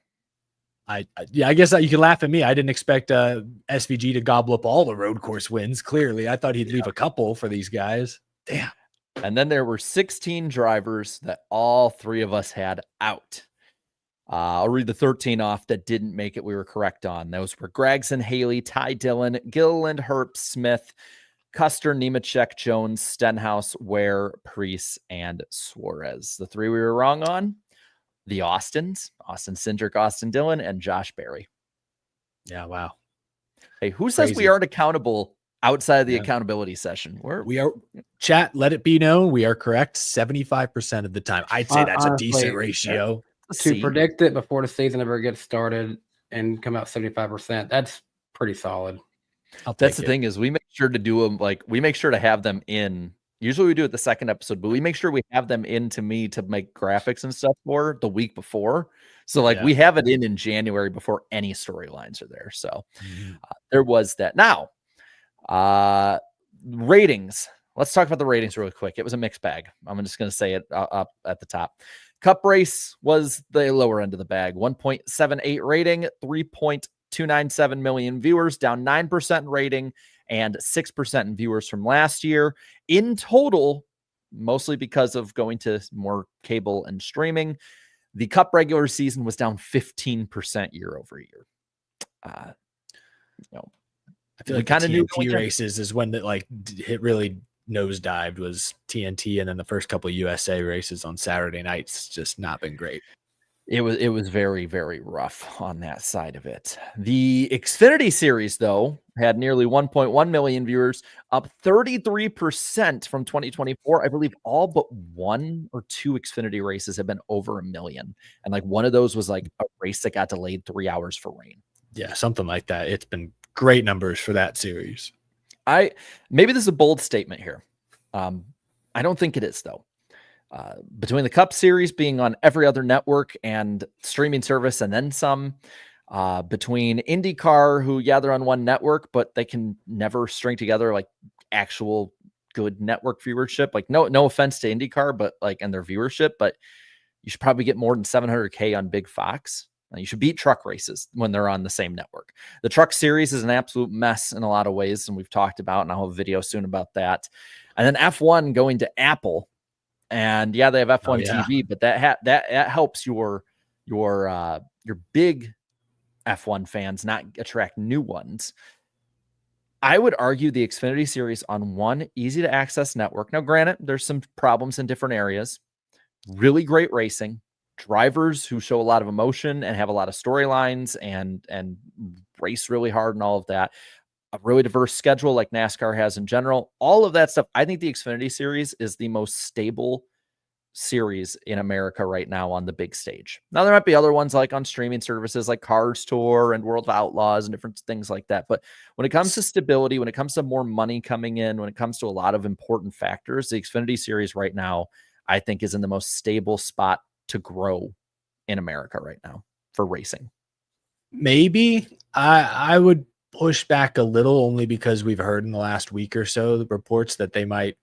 I guess you can laugh at me. I didn't expect SVG to gobble up all the road course wins. Clearly, I thought he'd leave a couple for these guys. Damn. And then there were 16 drivers that all 3 of us had out. I'll read the 13 off that didn't make it. We were correct on. Those were Graythen, Haley, Ty Dillon, Gilliland, Herp, Smith, Custer, Nemechek, Jones, Stenhouse, Ware, Preece, and Suarez. The 3 we were wrong on, the Austin Cindric, Austin Dillon, and Josh Berry. Yeah, wow. Hey, who says we Crazy. aren't accountable outside of the accountability session? We are, chat, let it be known, we are correct 75% of the time. I'd say that's Honestly, a decent ratio. To predict it before the season ever gets started and come out 75%, that's pretty solid. That's the thing is we make sure to do them, like we make sure to have them in. Usually we do it the second episode, but we make sure we have them in to me to make graphics and stuff for the week before. So like we have it in January before any storylines are there. So there was that. Now, ratings. Let's talk about the ratings really quick. It was a mixed bag. I'm just going to say it up at the top. Cup race was the lower end of the bag. 1.78 rating, 3.297 million viewers, down 9% in rating and 6% in viewers from last year. In total, mostly because of going to more cable and streaming, the Cup regular season was down 15% year over year. I feel like kind of TNT races is when that like hit really nosedived was TNT, and then the first couple of USA races on Saturday nights just not been great. It was very, very rough on that side of it. The Xfinity series, though, had nearly 1.1 million viewers, up 33% from 2024. I believe all but 1 or 2 Xfinity races have been over 1 million. And like one of those was like a race that got delayed 3 hours for rain. Yeah, something like that. It's been great numbers for that series. Maybe this is a bold statement here. I don't think it is, though. Between the Cup Series being on every other network and streaming service and then some, between IndyCar, who, they're on one network, but they can never string together like actual good network viewership. Like no offense to IndyCar, but like, and their viewership, but you should probably get more than 700K on Big Fox. You should beat truck races when they're on the same network. The Truck Series is an absolute mess in a lot of ways, and we've talked about, and I'll have a video soon about that. And then F1 going to Apple, and they have F1 TV, but that helps your big F1 fans not attract new ones. I would argue the Xfinity Series on one easy to access network. Now, granted, there's some problems in different areas. Really great racing. Drivers who show a lot of emotion and have a lot of storylines and race really hard and all of that. A really diverse schedule like NASCAR has in general. All of that stuff. I think the Xfinity Series is the most stable series in America right now on the big stage. Now, there might be other ones like on streaming services like Cars Tour and World of Outlaws and different things like that. But when it comes to stability, when it comes to more money coming in, when it comes to a lot of important factors, the Xfinity Series right now, I think, is in the most stable spot to grow in America right now for racing. Maybe I would push back a little, only because we've heard in the last week or so the reports that they might,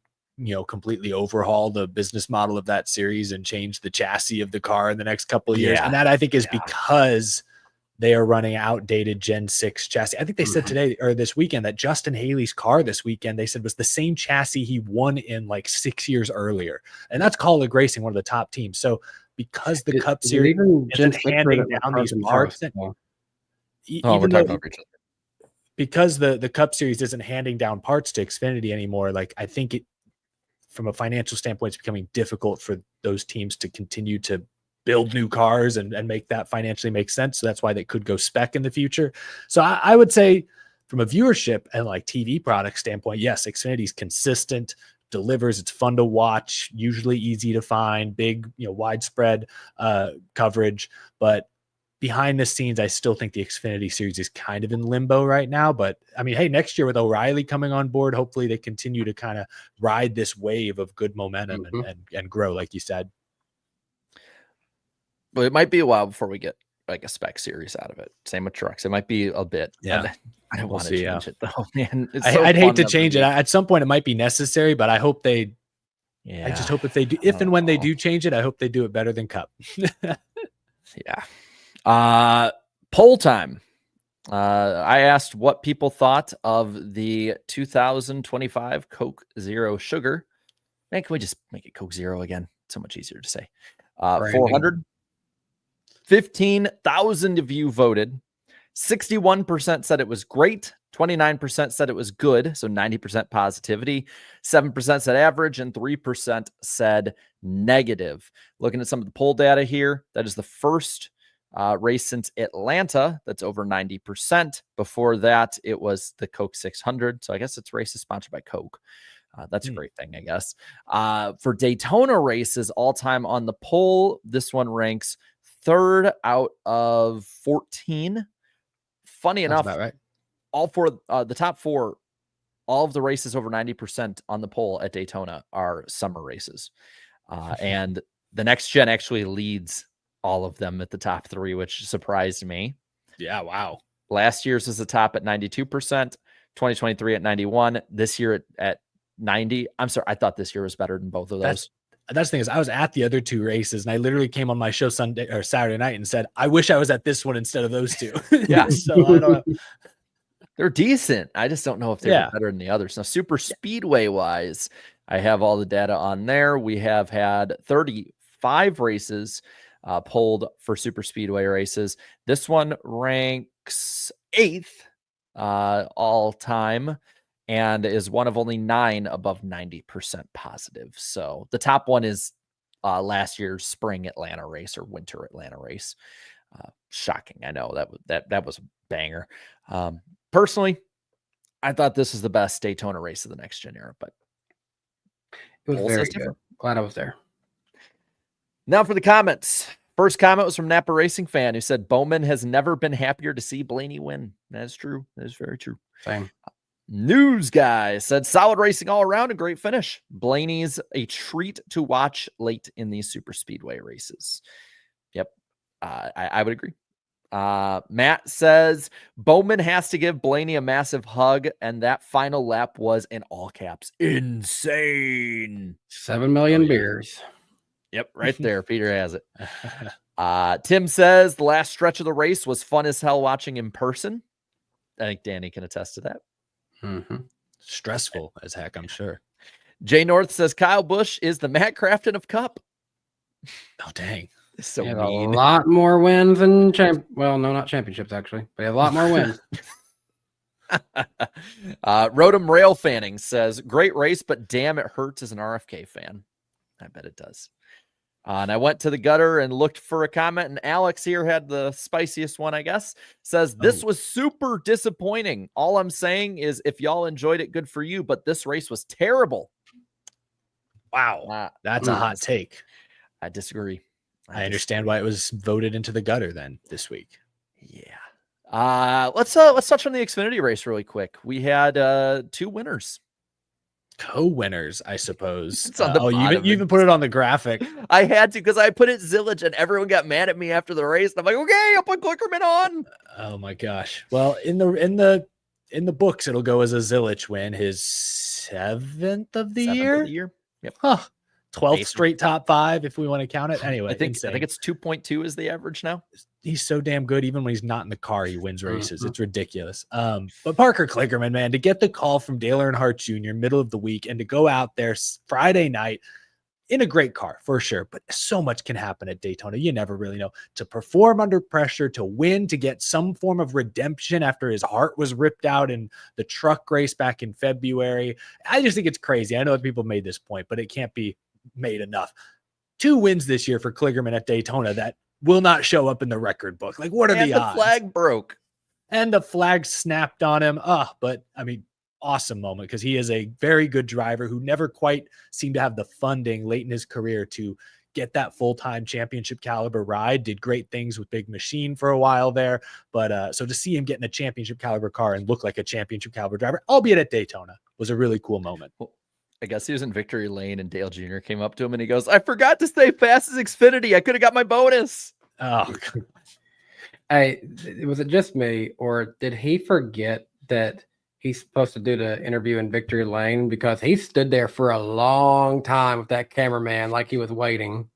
completely overhaul the business model of that series and change the chassis of the car in the next couple of years. And that I think is because they are running outdated Gen 6 chassis. I think they said today or this weekend that Justin Haley's car this weekend, they said, was the same chassis he won in like 6 years earlier. And that's Kaulig Racing, one of the top teams. So because the Cup Series isn't handing down these parts, because the Cup Series isn't handing down parts to Xfinity anymore, like I think it, from a financial standpoint, it's becoming difficult for those teams to continue to build new cars and make that financially make sense. So that's why they could go spec in the future. So I would say from a viewership and like TV product standpoint, yes, Xfinity's consistent, delivers, it's fun to watch, usually easy to find, big, widespread coverage. But behind the scenes, I still think the Xfinity Series is kind of in limbo right now. But I mean, hey, next year with O'Reilly coming on board, hopefully they continue to kind of ride this wave of good momentum and grow, like you said. But it might be a while before we get like a spec series out of it. Same with trucks. It might be a bit. Yeah. I don't want to change it though, man. I'd hate to change it. At some point it might be necessary, but I hope I just hope if they do, if and when they do change it, I hope they do it better than Cup. Poll time. I asked what people thought of the 2025 Coke Zero Sugar. Man, can we just make it Coke Zero again? So much easier to say. 400. 15,000 of you voted. 61% said it was great. 29% said it was good. So 90% positivity. 7% said average, and 3% said negative. Looking at some of the poll data here, that is the first race since Atlanta that's over 90%. Before that, it was the Coke 600. So I guess it's races sponsored by Coke. That's a great thing, I guess. For Daytona races, all time on the poll, this one ranks third out of 14. Funny That's enough, about right. all four, the top four, all of the races over 90% on the poll at Daytona are summer races. And the next gen actually leads all of them at the top three, which surprised me. Yeah, wow. Last year's was the top at 92%, 2023 at 91, this year at 90. I'm sorry, I thought this year was better than both of those. That's the thing is I was at the other two races and I literally came on my show Sunday or Saturday night and said, I wish I was at this one instead of those two. Yeah. So I don't know. They're decent. I just don't know if they're better than the others. Now, super speedway wise, I have all the data on there. We have had 35 races polled for super speedway races. This one ranks 8th all time and is one of only 9 above 90% positive. So the top one is last year's spring Atlanta race or winter Atlanta race. Shocking. I know that was a banger. Personally, I thought this was the best Daytona race of the next gen era, but It was very good. Glad I was there. Now for the comments. First comment was from Napa Racing fan who said Bowman has never been happier to see Blaney win. That is true. That is very true. Same. News guy said solid racing all around, a great finish. Blaney's a treat to watch late in these super speedway races. Yep. I would agree. Matt says Bowman has to give Blaney a massive hug, and that final lap was in all caps insane. 7 million beers. Yep, right there. Peter has it. Tim says the last stretch of the race was fun as hell watching in person. I think Danny can attest to that. Mm-hmm. Stressful as heck, I'm sure. Jay North says Kyle Busch is the Matt Crafton of Cup. Oh, dang. So He has mean. a lot more wins than well, no, not championships actually, but he has a lot more wins. Rodham Rail Fanning says great race, but damn, it hurts as an RFK fan. I bet it does. And I went to the gutter and looked for a comment, and Alex here had the spiciest one, I guess. Says this was super disappointing. All I'm saying is if y'all enjoyed it, good for you, but this race was terrible. Wow. That's a hot take. I disagree. I understand why it was voted into the gutter then this week. Yeah. Let's touch on the Xfinity race really quick. We had 2 winners. Co-winners, I suppose. It's on the you even put it on the graphic. I had to because I put it Zillage and everyone got mad at me after the race. And I'm like, okay, I'll put Clickerman on. Oh my gosh. Well, in the books, it'll go as a Zillage win, his 7th of the year. Yep. Huh. 12th straight top 5 if we want to count it. Anyway, I think it's 2.2 is the average now. He's so damn good. Even when he's not in the car, he wins races. It's ridiculous. But Parker Clickerman, man, to get the call from Dale Earnhardt Jr. middle of the week and to go out there Friday night in a great car for sure. But so much can happen at Daytona. You never really know. To perform under pressure, to win, to get some form of redemption after his heart was ripped out in the truck race back in February. I just think it's crazy. I know that people made this point, but it can't be made enough. 2 wins this year for Kligerman at Daytona that will not show up in the record book. Like, what are the odds? The flag broke. And the flag snapped on him. But I mean, awesome moment because he is a very good driver who never quite seemed to have the funding late in his career to get that full-time championship caliber ride. Did great things with Big Machine for a while there. But so to see him get in a championship caliber car and look like a championship caliber driver, albeit at Daytona, was a really cool moment. Well, I guess he was in victory lane and Dale Jr. came up to him and he goes, I forgot to stay fast as Xfinity. I could have got my bonus. Oh, Hey, was it just me, or did he forget that he's supposed to do the interview in victory lane because he stood there for a long time with that cameraman like he was waiting?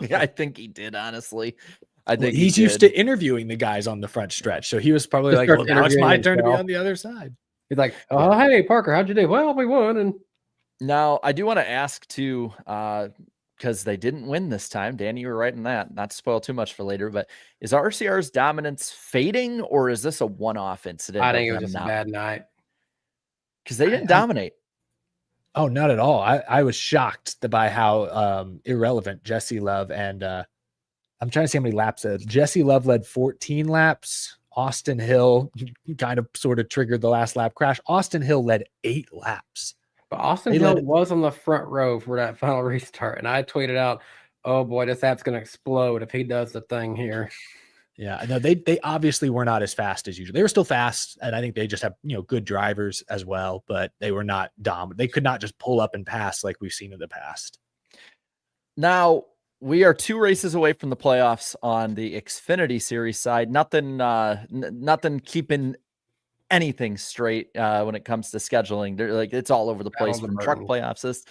Yeah, I think he did, honestly. I think he's used to interviewing the guys on the front stretch. So he was probably like, well, now it's my turn to be on the other side. He's like, oh, hey, Parker, how'd you do? Well, we won. And now I do want to ask too, because they didn't win this time. Danny, you were right in that. Not to spoil too much for later, but is RCR's dominance fading, or is this a one-off incident? I think it was just a bad night. Because they didn't dominate. Oh, not at all. I was shocked by how irrelevant Jesse Love and I'm trying to see how many laps. Jesse Love led 14 laps. Austin Hill kind of sort of triggered the last lap crash. Austin Hill led 8 laps. But Austin Hill was on the front row for that final restart, and I tweeted out, "Oh boy, this app's going to explode if he does the thing here." Yeah, no, they obviously were not as fast as usual. They were still fast, and I think they just have good drivers as well, but they were not dominant. They could not just pull up and pass like we've seen in the past. Now we are 2 races away from the playoffs on the Xfinity Series side. Nothing keeping anything straight when it comes to scheduling. They're like, it's all over the place from truck playoffs. This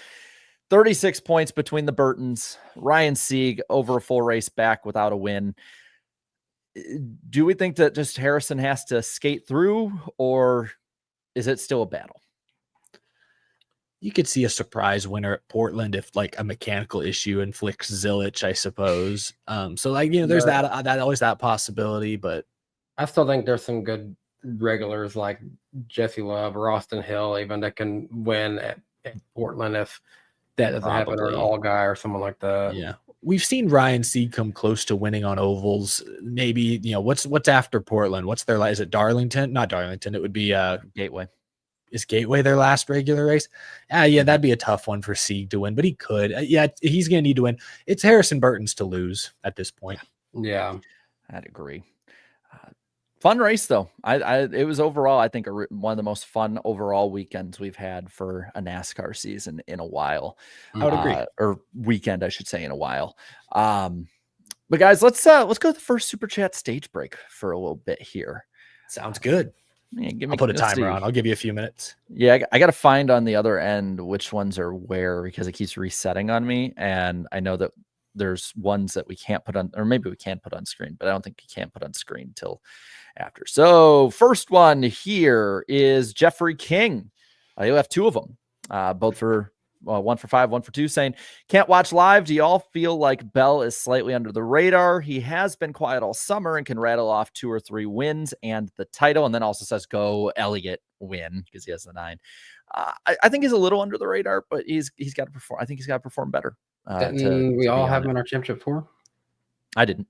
36 points between the Burtons. Ryan Sieg over a full race back without a win. Do we think that just Harrison has to skate through, or is it still a battle? You could see a surprise winner at Portland if like a mechanical issue inflicts Zilich, I suppose. So like, there's that always that possibility, but I still think there's some good regulars like Jesse Love or Austin Hill even that can win at Portland if that doesn't happen, or an all guy or someone like that. Yeah. We've seen Ryan Sieg come close to winning on ovals. Maybe, what's after Portland? What's their, is it Darlington? Not Darlington. It would be Gateway. Is Gateway their last regular race? Yeah, that'd be a tough one for Sieg to win, but he could. He's going to need to win. It's Harrison Burton's to lose at this point. Yeah, I'd agree. Fun race though. It was overall, I think, one of the most fun overall weekends we've had for a NASCAR season in a while. I would agree. Or weekend, I should say, in a while. But guys, let's go to the first Super Chat stage break for a little bit here. Sounds good. Yeah, I'll put a timer on. I'll give you a few minutes. Yeah, I got to find on the other end which ones are where, because it keeps resetting on me, and I know that there's ones that we can't put on, or maybe we can put on screen, but I don't think you can put on screen till after. So first one here is Jeffrey King. You'll have 2 of them, both for 1 for 5, 1 for 2, saying, can't watch live. Do y'all feel like Bell is slightly under the radar? He has been quiet all summer and can rattle off 2 or 3 wins and the title. And then also says, go Elliott win, because he has the 9. I think he's a little under the radar, but he's got to perform. I think he's got to perform better. We all have him in our championship 4. I didn't.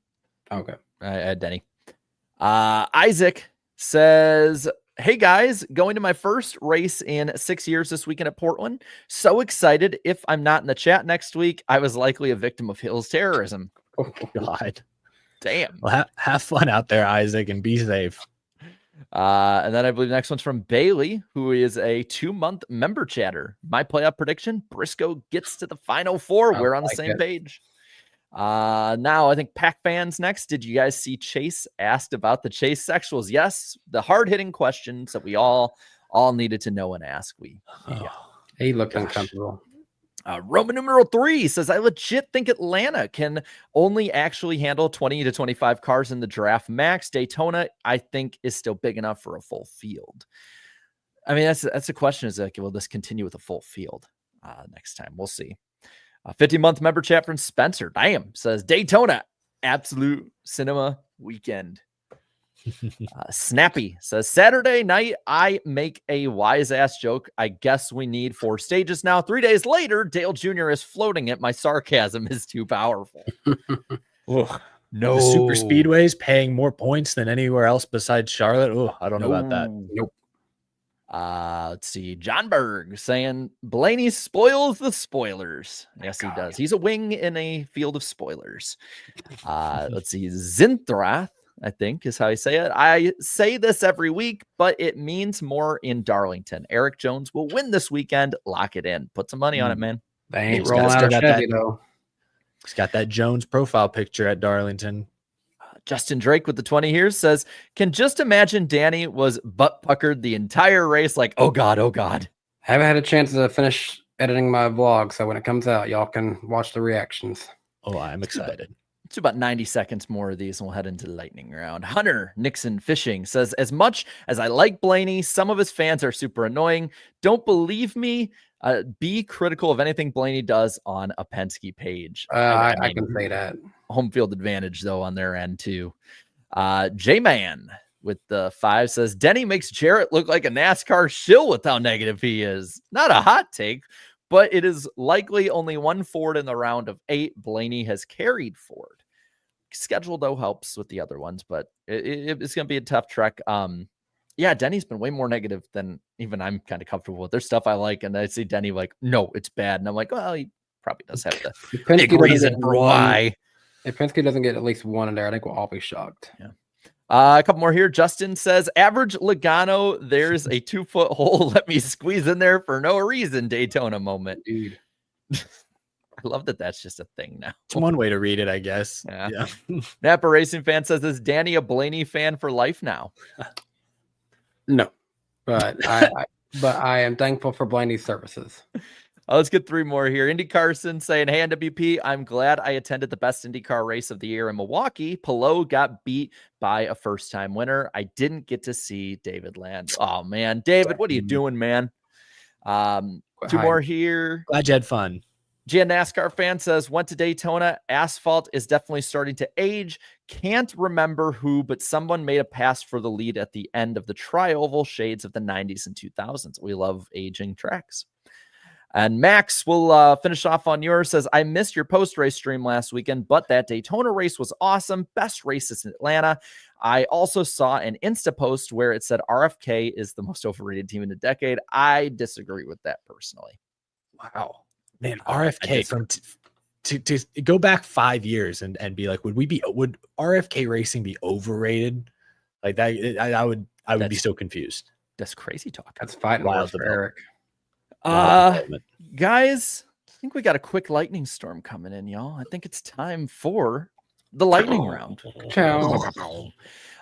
Okay. I had Denny. Isaac says, hey guys, going to my first race in 6 years this weekend at Portland. So excited. If I'm not in the chat next week, I was likely a victim of Hill's terrorism. Oh God. Damn. Well, have fun out there, Isaac, and be safe. And then I believe the next one's from Bailey, who is a 2-month member chatter. My playoff prediction, Briscoe gets to the final 4. We're on the same page. Now I think Pac fans next. Did you guys see Chase asked about the Chase sexuals? Yes, the hard-hitting questions that we all needed to know and ask. He looked uncomfortable. Roman numeral 3 says, I legit think Atlanta can only actually handle 20 to 25 cars in the draft max. Daytona, I think, is still big enough for a full field. I mean, that's the question, is like, will this continue with a full field next time? We'll see. 50-month member chat from Spencer. Damn, says Daytona, absolute cinema weekend. Snappy says, Saturday night, I make a wise ass joke. I guess we need 4 stages now. 3 days later, Dale Jr. is floating it. My sarcasm is too powerful. No, No. the super speedways paying more points than anywhere else besides Charlotte. Oh, I don't know about that. Nope. Let's see. John Berg saying Blaney spoils the spoilers. Yes, he does. He's a wing in a field of spoilers. Let's see. Zinthrath, I think is how you say it. I say this every week, but it means more in Darlington. Eric Jones will win this weekend. Lock it in. Put some money on it, man. They ain't rolling out of Chevy, though. He's got that Jones profile picture at Darlington. Justin Drake with the 20 here says, can just imagine Danny was butt puckered the entire race. Like, oh God, oh God. Haven't had a chance to finish editing my vlog, so when it comes out, y'all can watch the reactions. Oh, I'm excited. Let's do about 90 seconds more of these and we'll head into the lightning round. Hunter Nixon Fishing says, as much as I like Blaney, some of his fans are super annoying. Don't believe me. Be critical of anything Blaney does on a Penske page. I can say that. Home field advantage, though, on their end, too. J-Man with the 5 says, Denny makes Jarrett look like a NASCAR shill with how negative he is. Not a hot take, but it is likely only one Ford in the round of 8 Blaney has carried Ford. Schedule, though, helps with the other ones, but it's going to be a tough trek. Yeah, Denny's been way more negative than even I'm kind of comfortable with. There's stuff I like, and I see Denny like, no, it's bad. And I'm like, well, he probably does have the big reason for why. If Penske doesn't get at least one in there, I think we'll all be shocked. Yeah. A couple more here. Justin says, average Logano, there's a 2-foot hole. Let me squeeze in there for no reason. Daytona moment. Dude. I love that that's just a thing now. It's one way to read it, I guess. Yeah. Napa Racing fan says, is Danny a Blaney fan for life now? No, but I am thankful for Blaney's services. Let's get 3 more here. Indy Carson saying, hey, NWP, I'm glad I attended the best IndyCar race of the year in Milwaukee. Pelot got beat by a first-time winner. I didn't get to see David land. Oh, man. David, what are you doing, man? 2 more here. Glad you had fun. Gian NASCAR fan says, went to Daytona. Asphalt is definitely starting to age. Can't remember who, but someone made a pass for the lead at the end of the tri-oval, shades of the 90s and 2000s. We love aging tracks. And Max will finish off on yours. Says, I missed your post-race stream last weekend, but that Daytona race was awesome. Best races in Atlanta. I also saw an Insta post where it said RFK is the most overrated team in the decade. I disagree with that personally. Wow. Man, RFK from to go back 5 years and be like, would RFK racing be overrated? Like that, I would be so confused. That's crazy talk. That's fighting wild for Eric. Guys, I think we got a quick lightning storm coming in, y'all. I think it's time for the lightning round.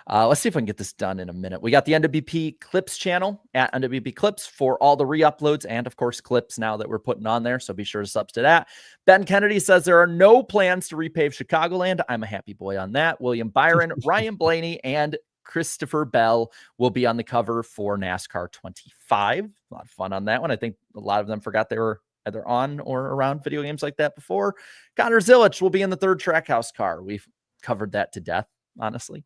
Let's see if I can get this done in a minute. We got the NWP Clips channel at NWP Clips for all the re-uploads and, of course, clips now that we're putting on there. So be sure to sub to that. Ben Kennedy says there are no plans to repave Chicagoland. I'm a happy boy on that. William Byron, Ryan Blaney, and Christopher Bell will be on the cover for NASCAR 25. A lot of fun on that one. I think a lot of them forgot they were either on or around video games like that before. Connor Zillich will be in the 3rd Trackhouse car. We've covered that to death, honestly.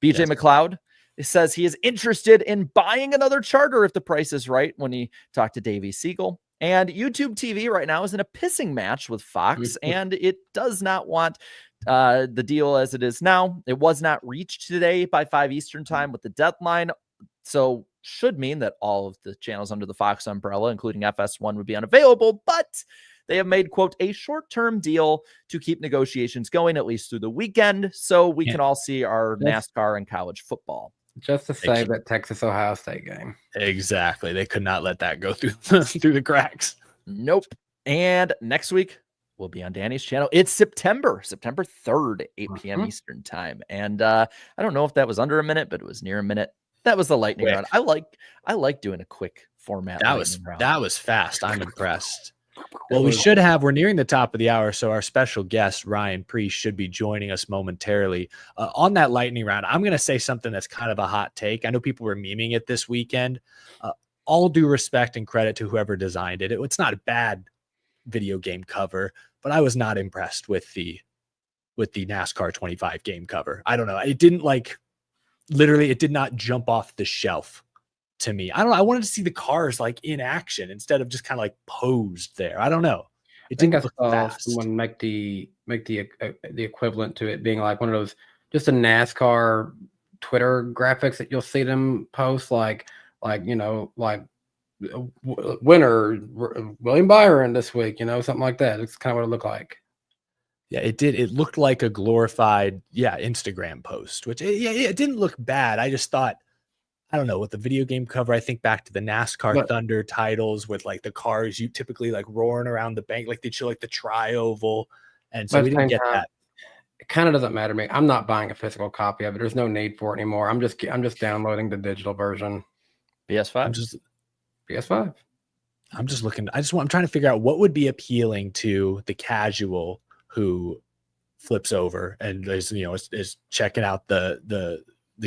BJ McLeod says he is interested in buying another charter if the price is right when he talked to Davey Siegel. And YouTube TV right now is in a pissing match with Fox, and it does not want the deal as it is now. It was not reached today by 5 Eastern time with the deadline. So should mean that all of the channels under the Fox umbrella, including FS1, would be unavailable, but they have made, quote, a short-term deal to keep negotiations going at least through the weekend so we can all see our NASCAR and college football. Just to save that Texas-Ohio State game. Exactly. They could not let that go through the cracks. Nope. And next week, we'll be on Danny's channel. It's September 3rd, 8 p.m. Eastern time. And I don't know if that was under a minute, but it was near a minute. That was the lightning round. I like doing a quick format. That was fast. I'm impressed. Well, we're nearing the top of the hour, so our special guest, Ryan Preece, should be joining us momentarily. On that lightning round, I'm going to say something that's kind of a hot take. I know people were memeing it this weekend. All due respect and credit to whoever designed it. It's not a bad video game cover, but I was not impressed with the NASCAR 25 game cover. I don't know. It didn't it did not jump off the shelf to me. I don't know. I wanted to see the cars like in action instead of just kind of like posed there. I don't know. I think I saw someone make the equivalent to it being like one of those just a NASCAR Twitter graphics that you'll see them post like winner William Byron this week, something like that. It's kind of what it looked like. Yeah, it did. It looked like a glorified Instagram post, which it didn't look bad. I just thought, I don't know, with the video game cover, I think back to the NASCAR Thunder titles with like the cars you typically like roaring around the bank, like they show like the tri-oval. And so we didn't get that. It kind of doesn't matter to me. I'm not buying a physical copy of it. There's no need for it anymore. I'm just downloading the digital version. PS5. PS5. I'm trying to figure out what would be appealing to the casual who flips over and is checking out the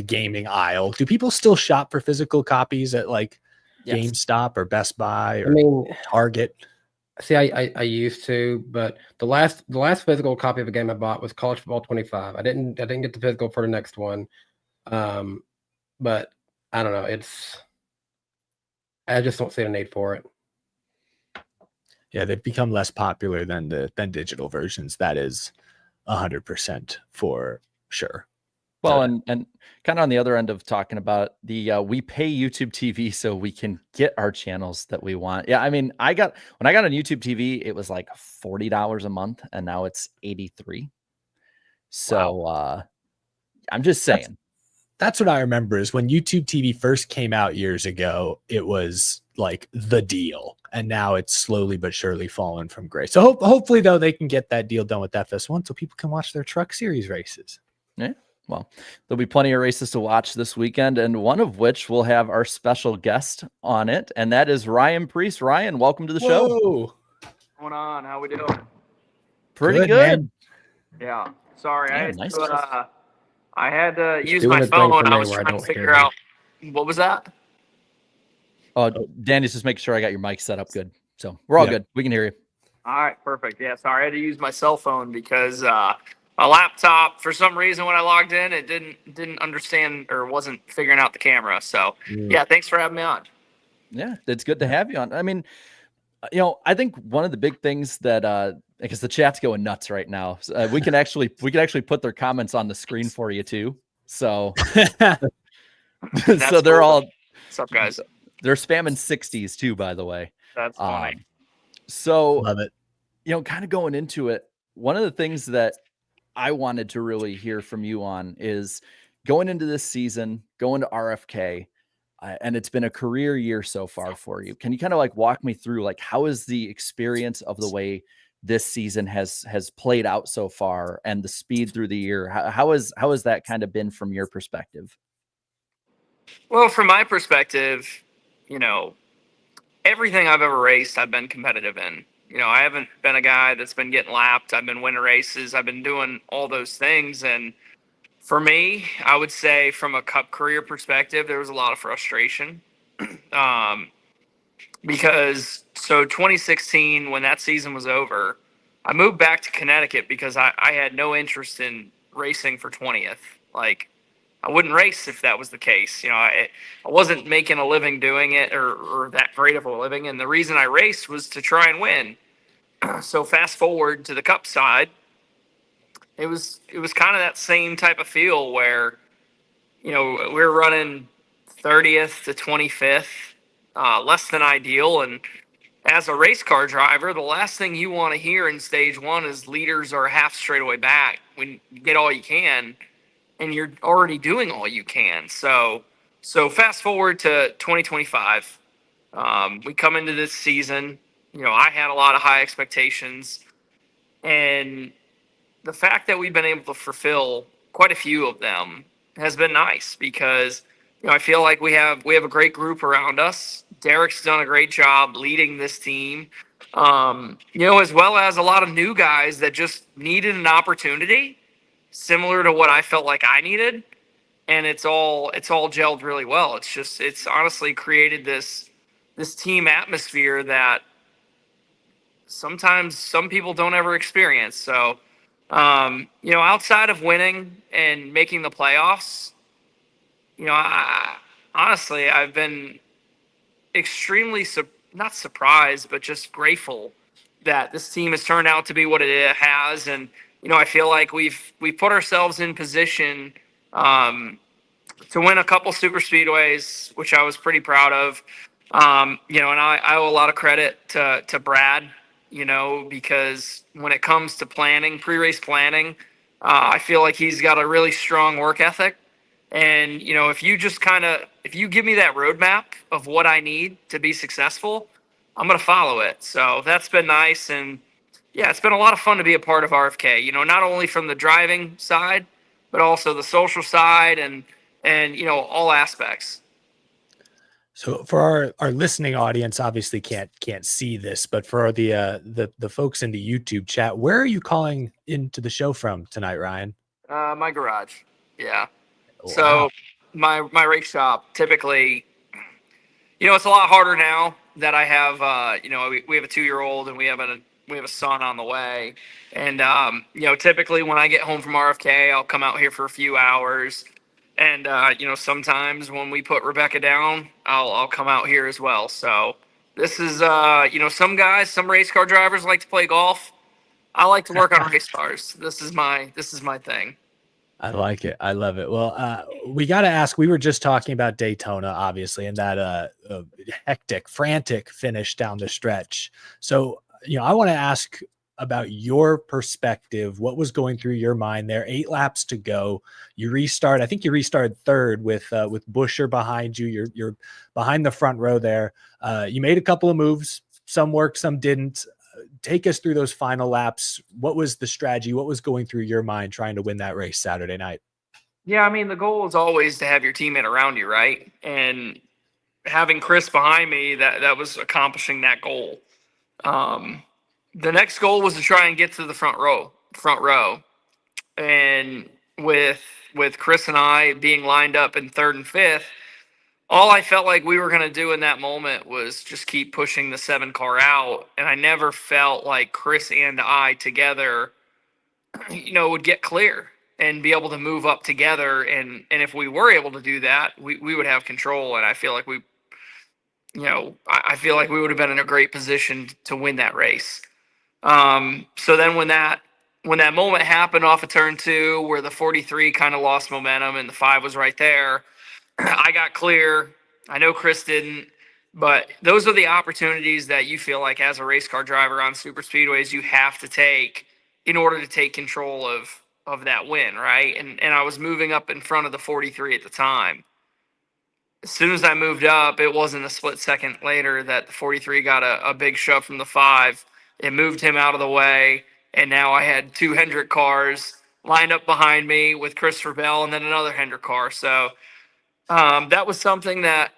gaming aisle. Do people still shop for physical copies at like Yes. GameStop or Best Buy or I mean, Target? see, I used to, but the last physical copy of a game I bought was College Football 25. I didn't get the physical for the next one, but I don't know. I just don't see a need for it. Yeah, they've become less popular than digital versions. That is 100% for sure. Well, and kind of on the other end of talking about the we pay YouTube TV so we can get our channels that we want. Yeah, I mean, when I got on YouTube TV, it was like $40 a month, and now it's $83. So I'm just saying. That's what I remember is when YouTube TV first came out years ago, it was like the deal. And now it's slowly but surely fallen from grace. So hopefully, though, they can get that deal done with FS1 so people can watch their truck series races. Yeah. Well, there'll be plenty of races to watch this weekend, and one of which will have our special guest on it, and that is Ryan Preece. Ryan, welcome to the show. What's going on? How we doing? Pretty good. Man. Yeah. Sorry, Yeah, I had nice. I had to use doing my a thing phone. for me I was where I trying to don't figure hear out what was that. Oh, Danny's just making sure I got your mic set up good. So we're all good. We can hear you. All right, perfect. Yeah, sorry, I had to use my cell phone because my laptop, for some reason, when I logged in, it didn't understand or wasn't figuring out the camera. So yeah, thanks for having me on. Yeah, it's good to have you on. I mean, I think one of the big things that because the chat's going nuts right now, we can actually put their comments on the screen for you too. So so they're cool. all What's up, guys? they're spamming 60s too, by the way. That's funny. So Love it. kind of going into it, one of the things that I wanted to really hear from you on is going into this season, going to RFK, and it's been a career year so far for you. Can you kind of like walk me through like how is the experience of the way this season has played out so far and the speed through the year? How has that kind of been from your perspective? Well, from my perspective, everything I've ever raced, I've been competitive in. I haven't been a guy that's been getting lapped. I've been winning races. I've been doing all those things. And for me, I would say from a cup career perspective, there was a lot of frustration. Because 2016, when that season was over, I moved back to Connecticut because I had no interest in racing for 20th. Like, I wouldn't race if that was the case. I wasn't making a living doing it or that great of a living. And the reason I raced was to try and win. So fast forward to the cup side, it was kind of that same type of feel where, we're running 30th to 25th, less than ideal. And as a race car driver, the last thing you want to hear in stage one is leaders are half straightaway back when you get all you can. And you're already doing all you can. So fast forward to 2025. We come into this season. I had a lot of high expectations, and the fact that we've been able to fulfill quite a few of them has been nice because I feel like we have a great group around us. Derek's done a great job leading this team, as well as a lot of new guys that just needed an opportunity. Similar to what I felt like I needed, and it's all gelled really well. It's honestly created this team atmosphere that sometimes some people don't ever experience. So, outside of winning and making the playoffs, honestly, I've been extremely not surprised, but just grateful that this team has turned out to be what it has. And I feel like we've put ourselves in position to win a couple super speedways, which I was pretty proud of. And I owe a lot of credit to Brad, because when it comes to planning, pre-race planning, I feel like he's got a really strong work ethic. And, if you give me that roadmap of what I need to be successful, I'm going to follow it. So that's been nice. And yeah, it's been a lot of fun to be a part of RFK, not only from the driving side, but also the social side and all aspects. So for our listening audience, obviously can't see this, but for the folks in the YouTube chat, where are you calling into the show from tonight, Ryan? My garage. Yeah. Wow. So my race shop typically, it's a lot harder now that I have, we have a 2-year-old and we have a son on the way. And, typically when I get home from RFK, I'll come out here for a few hours. And, sometimes when we put Rebecca down, I'll come out here as well. So this is, some race car drivers like to play golf. I like to work on race cars. This is my thing. I like it. I love it. Well, we got to ask, we were just talking about Daytona, obviously, and that hectic, frantic finish down the stretch. So, I want to ask about your perspective. What was going through your mind there? 8 laps to go. You restart. I think you restarted third with Busher behind you. You're behind the front row there. You made a couple of moves. Some worked, some didn't. Take us through those final laps. What was the strategy? What was going through your mind trying to win that race Saturday night? Yeah, I mean, the goal is always to have your teammate around you, right? And having Chris behind me, that was accomplishing that goal. The next goal was to try and get to the front row. And with Chris and I being lined up in third and fifth, all I felt like we were going to do in that moment was just keep pushing the 7 car out. And I never felt like Chris and I together, would get clear and be able to move up together. And if we were able to do that, we would have control. And I feel like I feel like we would have been in a great position to win that race. So then when that moment happened off of turn 2, where the 43 kind of lost momentum and the 5 was right there, I got clear. I know Chris didn't, but those are the opportunities that you feel like as a race car driver on super speedways you have to take in order to take control of that win, right? And I was moving up in front of the 43 at the time. As soon as I moved up, it wasn't a split second later that the 43 got a big shove from the 5. It moved him out of the way, and now I had 2 Hendrick cars lined up behind me with Christopher Bell and then another Hendrick car. So that was something that,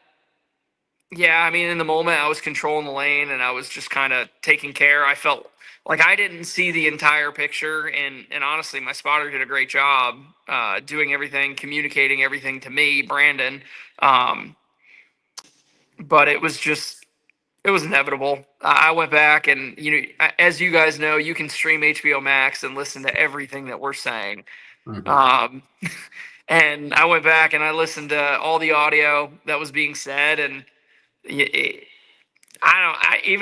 in the moment I was controlling the lane and I was just kind of taking care. I felt like I didn't see the entire picture, and honestly, my spotter did a great job doing everything, communicating everything to me, Brandon. But it was inevitable. I went back and, as you guys know, you can stream HBO Max and listen to everything that we're saying. Mhm. And I went back and I listened to all the audio that was being said. And even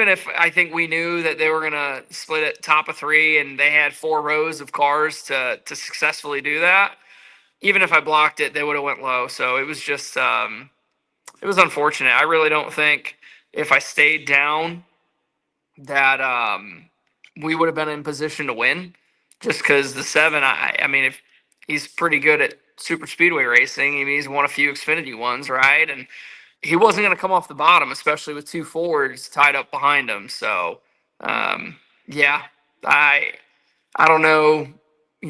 if I think we knew that they were going to split at top of 3 and they had 4 rows of cars to successfully do that, even if I blocked it, they would have went low. So it was just, it was unfortunate. I really don't think if I stayed down that we would have been in position to win, just because the 7, I mean, if he's pretty good at super speedway racing, I mean, he's won a few Xfinity ones, right? And he wasn't going to come off the bottom, especially with 2 Fords tied up behind him. So, yeah, I don't know,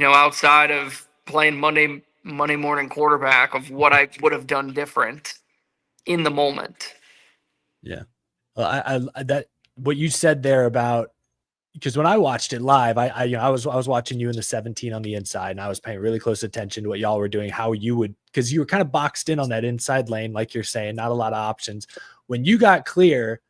outside of playing Monday morning quarterback, of what I would have done different in the moment. Yeah. Well, I that what you said there about, because when I watched it live, I was watching you in the 17 on the inside, and I was paying really close attention to what y'all were doing, how you would, because you were kind of boxed in on that inside lane, like you're saying, not a lot of options. When you got clear,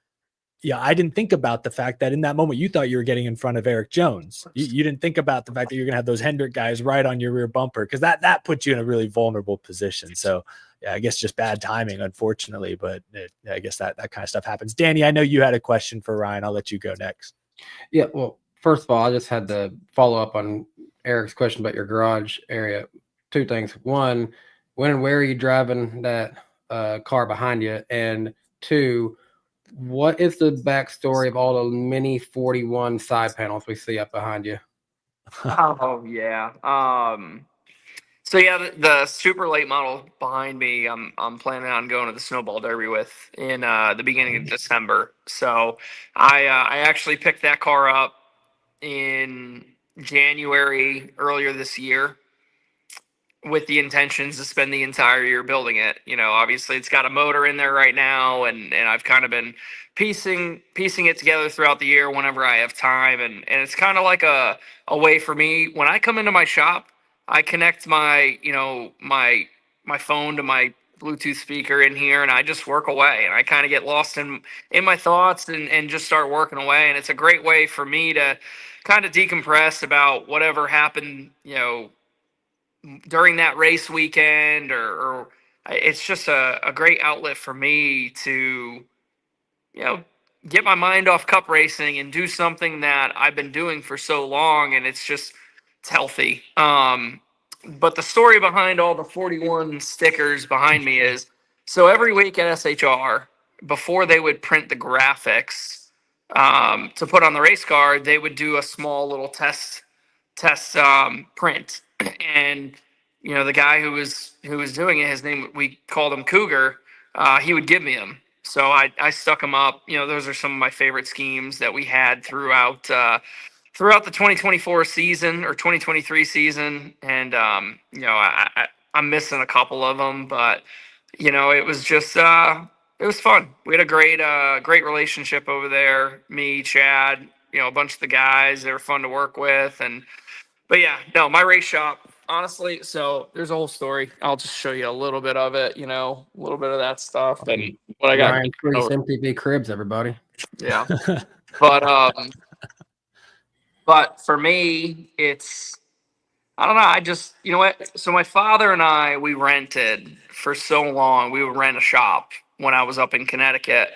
I didn't think about the fact that in that moment you thought you were getting in front of Eric Jones. You didn't think about the fact that you're gonna have those Hendrick guys right on your rear bumper, because that puts you in a really vulnerable position. So yeah, I guess just bad timing, unfortunately, but I guess that kind of stuff happens. Danny, I know you had a question for Ryan. I'll let you go next. Yeah, well, first of all, I just had to follow up on Eric's question about your garage area. 2 things. 1, when and where are you driving that car behind you? And 2, what is the backstory of all the mini 41 side panels we see up behind you? Oh yeah. So yeah, the super late model behind me, I'm planning on going to the Snowball Derby with in the beginning of December. So I actually picked that car up in January earlier this year. with the intentions to spend the entire year building it. Obviously it's got a motor in there right now, and I've kind of been piecing it together throughout the year whenever I have time, and it's kind of like a way for me when I come into my shop. I connect my my phone to my Bluetooth speaker in here, and I just work away, and I kind of get lost in my thoughts, and just start working away. And it's a great way for me to kind of decompress about whatever happened, during that race weekend, or it's just a great outlet for me to, get my mind off cup racing and do something that I've been doing for so long, and it's healthy. But the story behind all the 41 stickers behind me is, so every week at SHR, before they would print the graphics to put on the race car, they would do a small little test print. And the guy who was doing it, his name, we called him Cougar. He would give me them, so I stuck them up. Those are some of my favorite schemes that we had throughout the 2024 season or 2023 season. And I'm missing a couple of them, but it was just it was fun. We had a great relationship over there. Me, Chad, a bunch of the guys. They were fun to work with. But yeah, no, my race shop, honestly. So there's a whole story. I'll just show you a little bit of it. A little bit of that stuff and what I got. Ryan Preece, MTV Cribs, everybody. Yeah, but for me, it's, I don't know. I just, what? So my father and I, we rented for so long. We would rent a shop when I was up in Connecticut.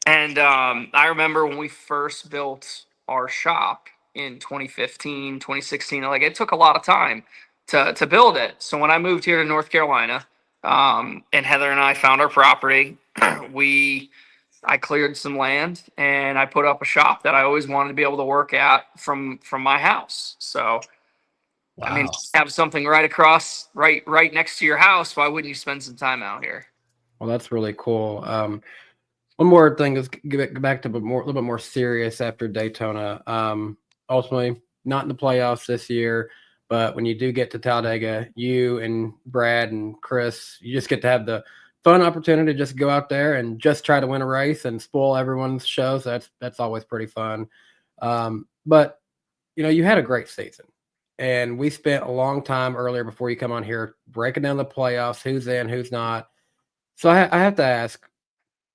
And I remember when we first built our shop in 2015, 2016, like it took a lot of time to build it. So when I moved here to North Carolina, and Heather and I found our property, I cleared some land and I put up a shop that I always wanted to be able to work at from my house. So, Wow. I mean, have something right next to your house. Why wouldn't you spend some time out here? Well, that's really cool. One more thing is get back to a little bit more serious after Daytona. Ultimately, not in the playoffs this year, but when you do get to Talladega, you and Brad and Chris, you just get to have the fun opportunity to just go out there and just try to win a race and spoil everyone's show. So that's always pretty fun. But you had a great season, and we spent a long time earlier before you come on here breaking down the playoffs, who's in, who's not. So I have to ask.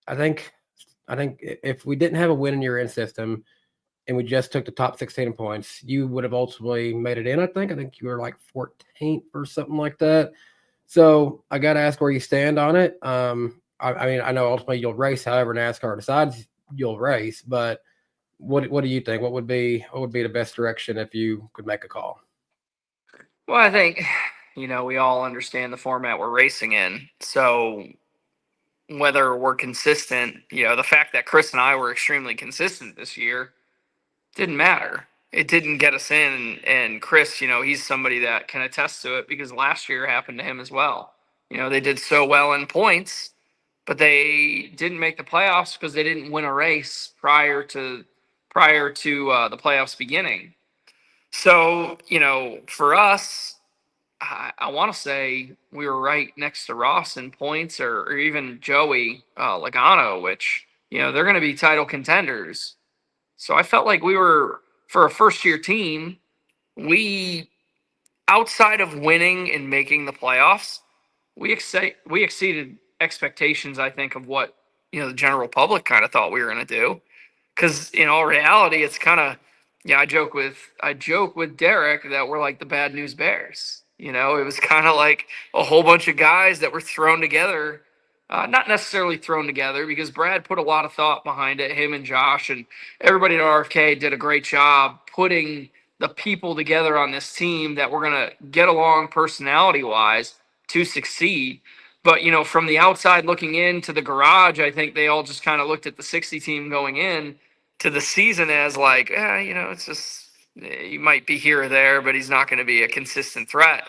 I think if we didn't have a win in your in system and we just took the top 16 points, you would have ultimately made it in. I think you were like 14th or something like that. So I got to ask where you stand on it. I mean, I know ultimately you'll race however NASCAR decides you'll race, but what do you think? What would be the best direction if you could make a call? Well, I think, we all understand the format we're racing in. So whether we're consistent, the fact that Chris and I were extremely consistent this year didn't matter. It didn't get us in. And Chris, he's somebody that can attest to it because last year happened to him as well. They did so well in points, but they didn't make the playoffs because they didn't win a race prior to the playoffs beginning. So, for us, I want to say we were right next to Ross in points, or even Joey Logano, which, they're going to be title contenders. So I felt like we were, for a first-year team, we, outside of winning and making the playoffs, we exceeded expectations, I think, of what, the general public kind of thought we were going to do. Because in all reality, it's kind of, I joke with Derek that we're like the bad news Bears. It was kind of like a whole bunch of guys that were thrown together, not necessarily thrown together because Brad put a lot of thought behind it. Him and Josh and everybody at RFK did a great job putting the people together on this team that we're going to get along personality wise to succeed. But, from the outside looking into the garage, I think they all just kind of looked at the 60 team going in to the season as like, it's just, he might be here or there, but he's not going to be a consistent threat.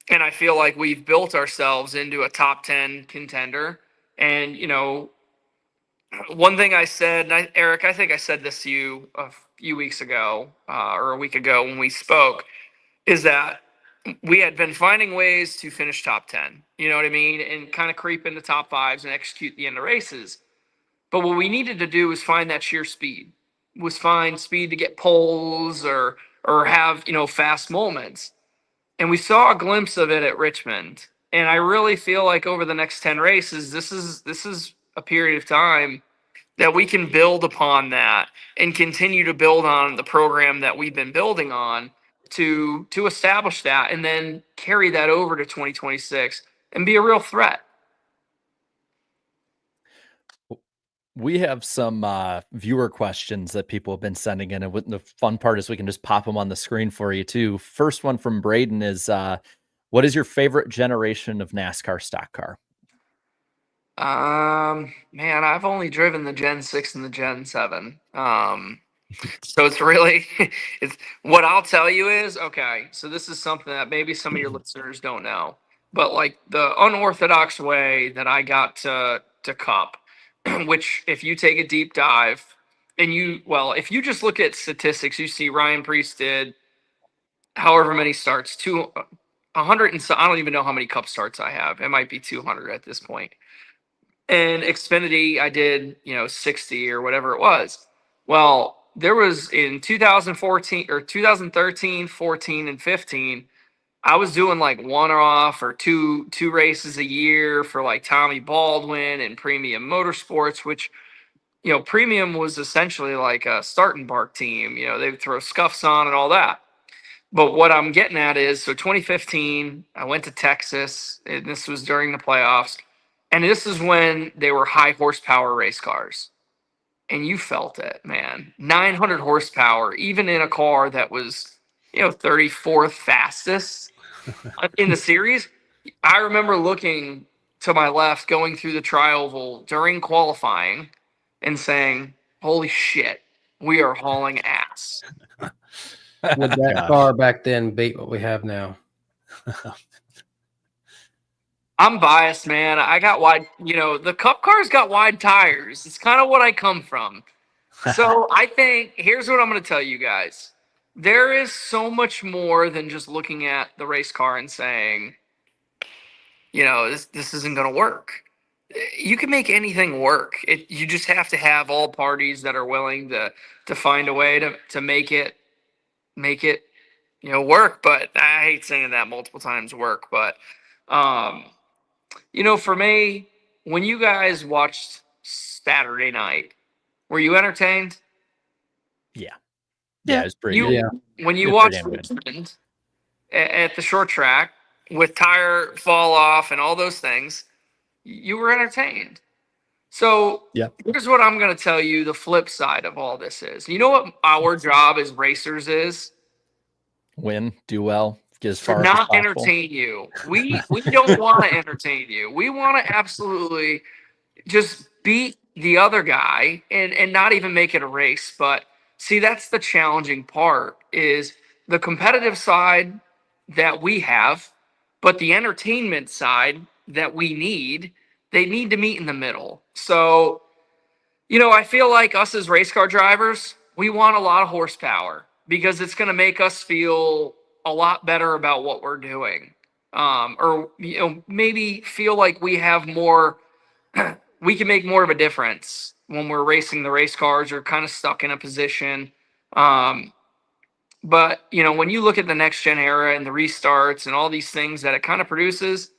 And I feel like we've built ourselves into a top 10 contender. And, one thing I said, and Eric, I think I said this to you a few weeks ago or a week ago when we spoke, is that we had been finding ways to finish top 10, you know what I mean? And kind of creep into top fives and execute the end of races. But what we needed to do was find that sheer speed, was find speed to get poles or have, fast moments. And we saw a glimpse of it at Richmond. And I really feel like over the next 10 races, this is a period of time that we can build upon that and continue to build on the program that we've been building on to establish that and then carry that over to 2026 and be a real threat. We have some viewer questions that people have been sending in, and the fun part is we can just pop them on the screen for you too. First one from Braden is, what is your favorite generation of NASCAR stock car? Man, I've only driven the Gen 6 and the Gen 7. So it's really, it's what I'll tell you is, okay, so this is something that maybe some of your listeners don't know, but like the unorthodox way that I got to Cup, which if you take a deep dive and if you just look at statistics, you see Ryan Preece did however many starts, 100 and so, I don't even know how many Cup starts I have. It might be 200 at this point. And Xfinity, I did, 60 or whatever it was. Well, there was in 2014 or 2013, 14, and 15, I was doing like one off or two races a year for like Tommy Baldwin and Premium Motorsports, which, Premium was essentially like a start and bark team. They would throw scuffs on and all that. But what I'm getting at is, so 2015, I went to Texas, and this was during the playoffs. And this is when they were high horsepower race cars. And you felt it, man. 900 horsepower, even in a car that was, 34th fastest in the series. I remember looking to my left, going through the tri-oval during qualifying and saying, holy shit, we are hauling ass. Would that car back then beat what we have now? I'm biased, man. I got wide, the Cup cars got wide tires. It's kind of what I come from. So I think here's what I'm going to tell you guys. There is so much more than just looking at the race car and saying, this isn't going to work. You can make anything work. You just have to have all parties that are willing to find a way to make it, work. But I hate saying that multiple times, work. But, for me, when you guys watched Saturday night, were you entertained? Yeah, it was pretty good. When you It was watched pretty damn Richmond at the short track with tire fall off and all those things, you were entertained. So here's what I'm going to tell you the flip side of all this is. You know what our job as racers is? Win, do well, get as To far as not possible. entertain you. We don't want to entertain you. We want to absolutely just beat the other guy and not even make it a race. But see, that's the challenging part is the competitive side that we have, but the entertainment side that we need, they need to meet in the middle. So, I feel like us as race car drivers, we want a lot of horsepower because it's going to make us feel a lot better about what we're doing. Or maybe feel like we have more, we can make more of a difference when we're racing the race cars or kind of stuck in a position. But, when you look at the next gen era and the restarts and all these things that it kind of produces,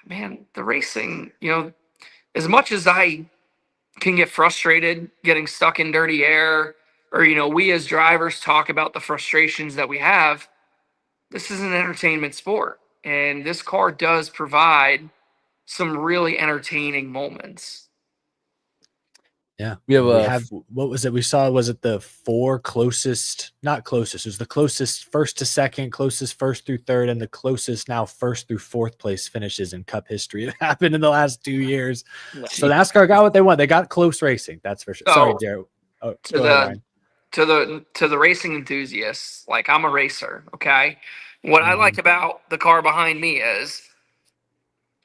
man, the racing, as much as I can get frustrated getting stuck in dirty air, or, we as drivers talk about the frustrations that we have, this is an entertainment sport. And this car does provide some really entertaining moments. Yeah. We have what was it? We saw, was it the four closest, not closest, it was the closest first to second, closest first through third, and the closest now first through fourth place finishes in Cup history. It happened in the last 2 years. So NASCAR got what they want. They got close racing. That's for sure. Sorry, Jared. Oh, go ahead, Ryan. To the racing enthusiasts, like I'm a racer, okay? What I like about the car behind me is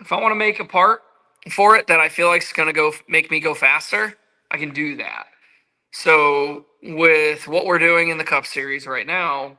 if I want to make a part for it that I feel like is going to make me go faster, I can do that. So with what we're doing in the Cup Series right now,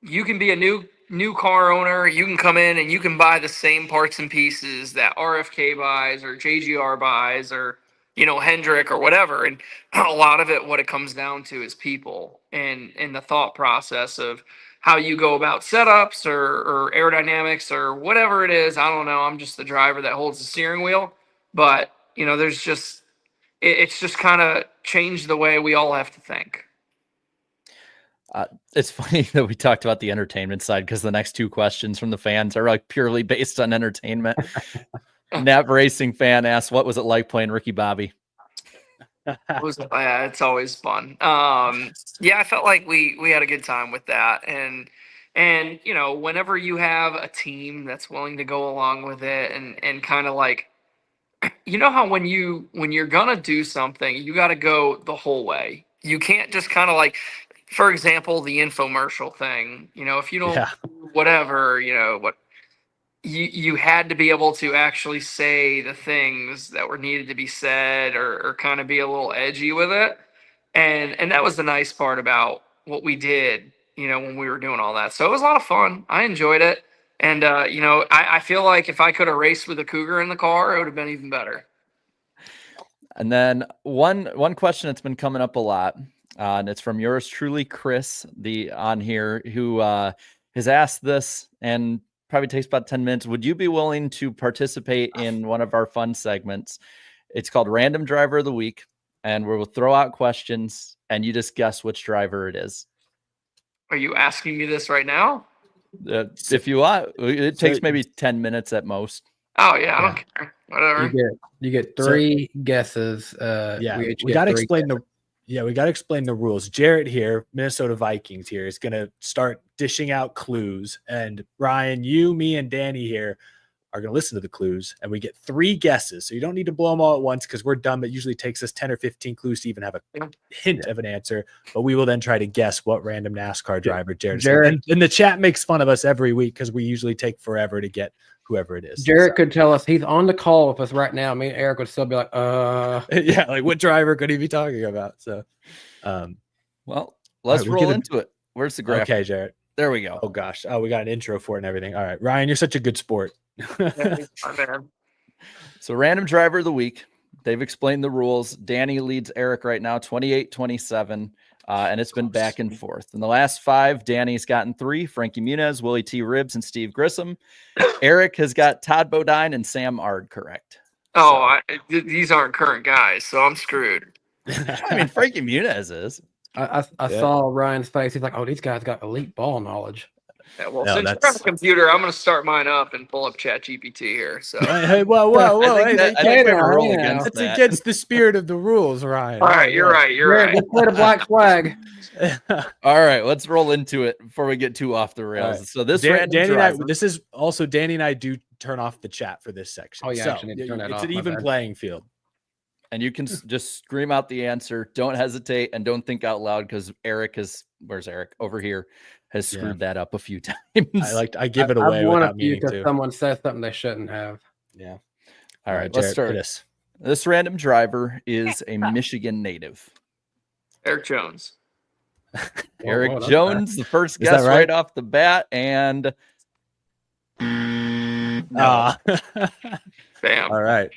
you can be a new car owner. You can come in and you can buy the same parts and pieces that RFK buys or JGR buys or Hendrick or whatever. And a lot of it, what it comes down to is people and the thought process of how you go about setups or aerodynamics or whatever it is. I don't know. I'm just the driver that holds the steering wheel. But, there's just, it's just kind of changed the way we all have to think. It's funny that we talked about the entertainment side because the next two questions from the fans are like purely based on entertainment. Nap Racing fan asks, what was it like playing Ricky Bobby? It's always fun. Yeah, I felt like we had a good time with that. And whenever you have a team that's willing to go along with it and kind of like, how when you're gonna do something, you got to go the whole way. You can't just kind of like, for example, the infomercial thing. If you don't whatever, what you had to be able to actually say the things that were needed to be said or kind of be a little edgy with it. And that was the nice part about what we did, when we were doing all that. So it was a lot of fun. I enjoyed it. And, I feel like if I could have raced with a Cougar in the car, it would have been even better. And then one question that's been coming up a lot, and it's from yours truly, Chris, on here, who has asked this and probably takes about 10 minutes. Would you be willing to participate in one of our fun segments? It's called Random Driver of the Week, and we'll throw out questions, and you just guess which driver it is. Are you asking me this right now? If you want, it takes maybe 10 minutes at most. Oh yeah, I don't care. Whatever. You get three guesses. We got to explain the rules. Jarrett here, Minnesota Vikings here, is going to start dishing out clues, and Ryan, you, me, and Danny here are going to listen to the clues, and we get three guesses. So you don't need to blow them all at once because we're dumb. It usually takes us 10 or 15 clues to even have a hint of an answer, but we will then try to guess what random NASCAR driver Jarrett is. And the chat makes fun of us every week because we usually take forever to get whoever it is. Jarrett could tell us he's on the call with us right now. Me and Eric would still be like, yeah, like what driver could he be talking about? So, well, let's roll into it. Where's the graph? Okay, Jarrett. There we go. Oh gosh. Oh, we got an intro for it and everything. All right, Ryan, you're such a good sport. So random driver of the week. They've explained the rules. Danny leads Eric right now, 28-27. And it's been back and forth. In the last 5, Danny's gotten 3, Frankie Muniz, Willie T. Ribbs, and Steve Grissom. Eric has got Todd Bodine and Sam Ard correct. Oh, these aren't current guys, so I'm screwed. I mean, Frankie Muniz is. I saw Ryan's face. He's like, oh, these guys got elite ball knowledge. Yeah, well, since you're on the computer, I'm going to start mine up and pull up ChatGPT here. So, hey, whoa! I think we roll against that's that. against the spirit of the rules, Ryan. All right, you're right. You're right. Let's play the black flag. All right, let's roll into it before we get too off the rails. Right. So this Danny and I, this is also Danny and I do turn off the chat for this section. Oh yeah, so actually need to turn that it's off, an even playing field. And you can just scream out the answer. Don't hesitate and don't think out loud because where's Eric? Over here has screwed that up a few times. I give it away without meaning to. Someone says something they shouldn't have. Yeah. All right, let's start. This random driver is a Michigan native. Eric Jones. Eric Jones, the first guess right off the bat, and no. Bam. All right.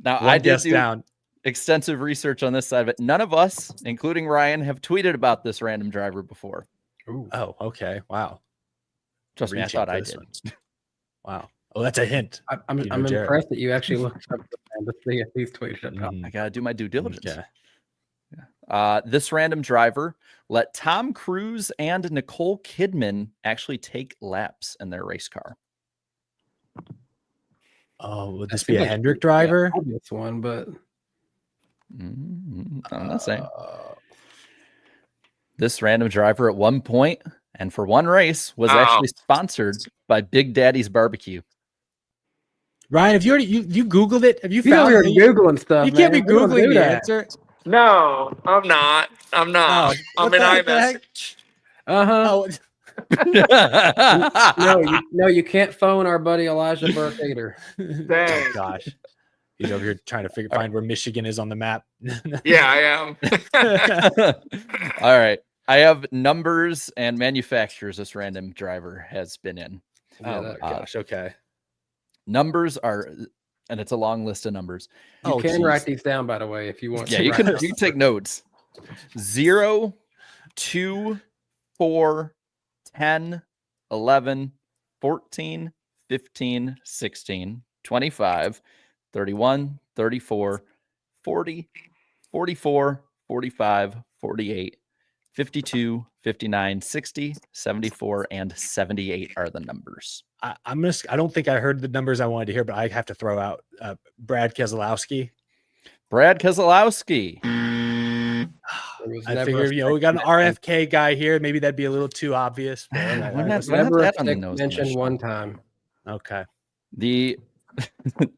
Now, I did do extensive research on this side of it. None of us, including Ryan, have tweeted about this random driver before. Ooh. Oh, okay. Wow. Trust me, I thought I did. Wow. Oh, that's a hint. I'm impressed that you actually looked up to see if he's tweeted it. I got to do my due diligence. Yeah. This random driver let Tom Cruise and Nicole Kidman actually take laps in their race car. Oh, would this be a Hendrick driver? This one, but I'm not saying. This random driver at one point and for one race was actually sponsored by Big Daddy's Barbecue. Ryan, have you already you Googled it? Have you found it? Googling stuff? You can't be Googling the answer. No, I'm not. I'm not. I'm an iMessage. No, you can't phone our buddy Elijah Burke either. Dang. Oh, gosh. He's over here trying to find where Michigan is on the map. Yeah, I am. All right. I have numbers and manufacturers this random driver has been in. Yeah, Oh my gosh. Okay. Numbers are, and it's a long list of numbers. You can geez. write these down, by the way, if you want. Yeah, to you write can down take notes. 0, 2, 4, 10, 11, 14, 15, 16, 25, 31, 34, 40, 44, 45, 48, 52, 59, 60, 74, and 78 are the numbers. I don't think I heard the numbers I wanted to hear, but I have to throw out Brad Keselowski. Brad Keselowski. There was I never figured, a we got an stick RFK guy here. Maybe that'd be a little too obvious. But Wouldn't I that- was- wouldn't Never a that on the stick nose of the mentioned show? one time. okay. The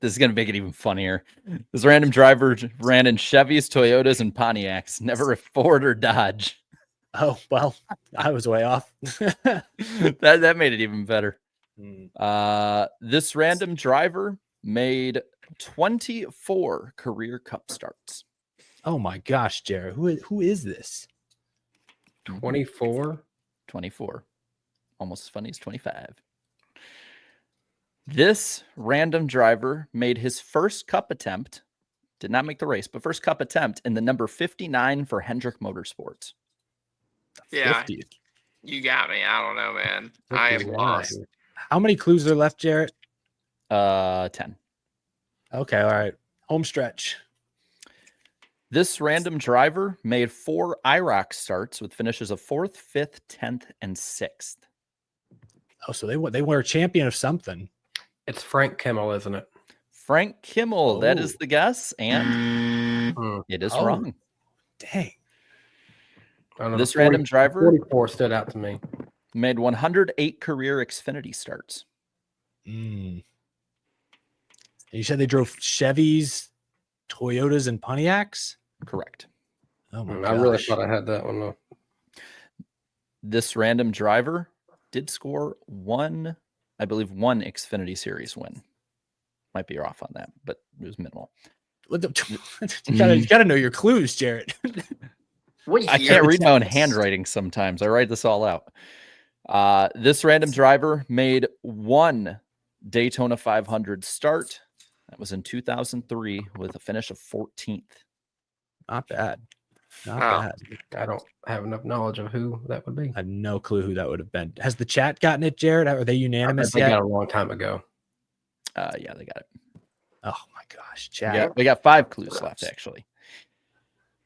this is gonna make it even funnier. This random driver ran in Chevys, Toyotas, and Pontiacs, never a Ford or Dodge. Oh, well, I was way off. that made it even better. Hmm. This random driver made 24 career cup starts. Oh my gosh, Jared. Who is this? 24. 24. Almost as funny as 25. This random driver made his first cup attempt, did not make the race, but first cup attempt in the number 59 for Hendrick Motorsports. Yeah, 50. you got me. I don't know, man. I am 59. lost. How many clues are left, Jarrett? 10. Okay, all right. Home stretch. This random driver made 4 IROC starts with finishes of 4th, 5th, 10th, and 6th. Oh, so they were a champion of something. It's Frank Kimmel, isn't it? Frank Kimmel, that is Oh. the guess, and Hmm. it is Oh. wrong. Dang. I don't know, This the random driver 44 stood out to me. made 108 career Xfinity starts. Mm. You said they drove Chevys, Toyotas, and Pontiacs? Correct. Oh my I really gosh. thought I had that one though. This random driver did score one Xfinity Series win. Might be off on that, but it was minimal. You gotta know your clues, Jarrett. What I year? can't read my own handwriting sometimes. I write this all out. This random driver made 1 Daytona 500 start. That was in 2003 with a finish of 14th. Not bad. Not Wow. bad. I don't have enough knowledge of who that would be. I had no clue who that would have been. Has the chat gotten it, Jared? Are they unanimous They yet? got it a long time ago. Yeah, they got it. Oh my gosh, chat. We got 5 clues left, actually.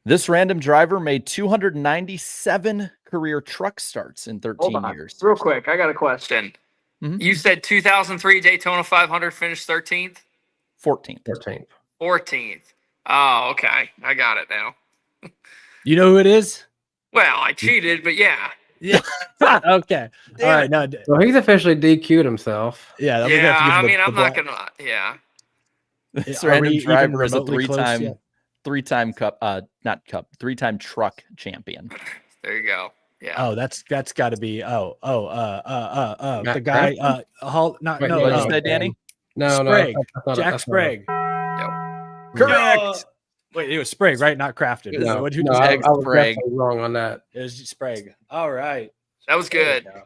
This random driver made 297 career truck starts in 13 Hold on. years. Real quick, I got a question. Mhm. You said 2003 Daytona 500 finished 13th? 14th. 13th. 14th. Oh, okay. I got it now. You know who it is? Well, I cheated, but yeah. Yeah. Okay. All right. No. Well, he's officially DQ'd himself. Yeah. we're gonna Yeah, have to give I him mean, the I'm not black- going to, yeah. This Are random we even driver is a remotely close yet? three-time truck champion. There you go. Yeah. Oh, that's got to be the Matt guy. Crafton? Not Wait, no. What'd no. you say, Danny? No, Sprague. no. that's not- Jack that's not- Sprague. Correct. Wait, it was Sprague, right? Not Crafted. No, What'd you no, just I, say? Jack I was Sprague. definitely wrong on that. It was Sprague. All right. That was There we good. go.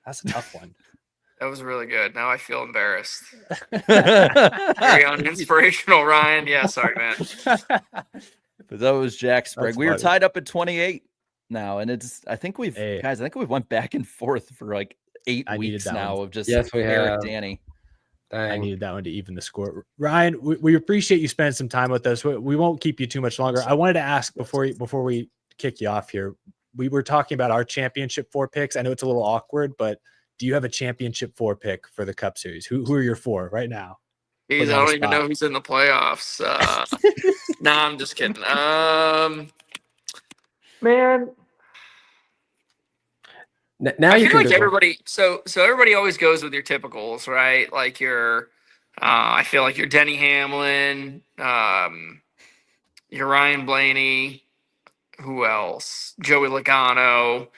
That's a tough one. That was really good. Now I feel embarrassed. Very But uninspirational, Ryan. Yeah, sorry, man. that was Jack Sprague. That's We were funny. tied up at 28 now, and I think we've Hey. went back and forth for like 8 I needed weeks that now one. of just Yes, we Eric have. Danny. I Dang. needed that one to even the score. Ryan, we appreciate you spending some time with us. We won't keep you too much longer. I wanted to ask before we kick you off here. We were talking about our championship 4 picks. I know it's a little awkward, but do you have a championship 4 pick for the Cup Series? Who are your 4 right now? Jeez, Put I him on don't the even spot. know who's in the playoffs. Nah, I'm just kidding. Man, Now I you feel can like do it. everybody. So everybody always goes with your typicals, right? Like your, I feel like your Denny Hamlin, your Ryan Blaney. Who else? Joey Logano.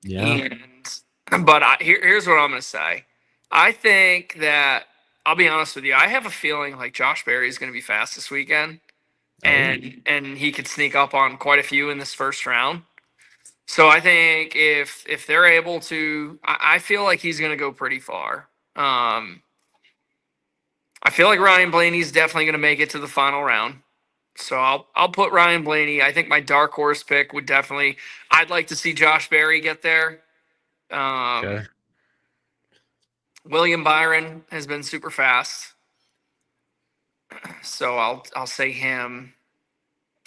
Yeah. But here's what I'm going to say. I think that I'll be honest with you. I have a feeling like Josh Berry is going to be fast this weekend, and he could sneak up on quite a few in this first round. So I think if they're able to, I feel like he's going to go pretty far. I feel like Ryan Blaney's definitely going to make it to the final round. So I'll put Ryan Blaney. I think my dark horse pick would definitely. I'd like to see Josh Berry get there. Sure. William Byron has been super fast, so I'll say him,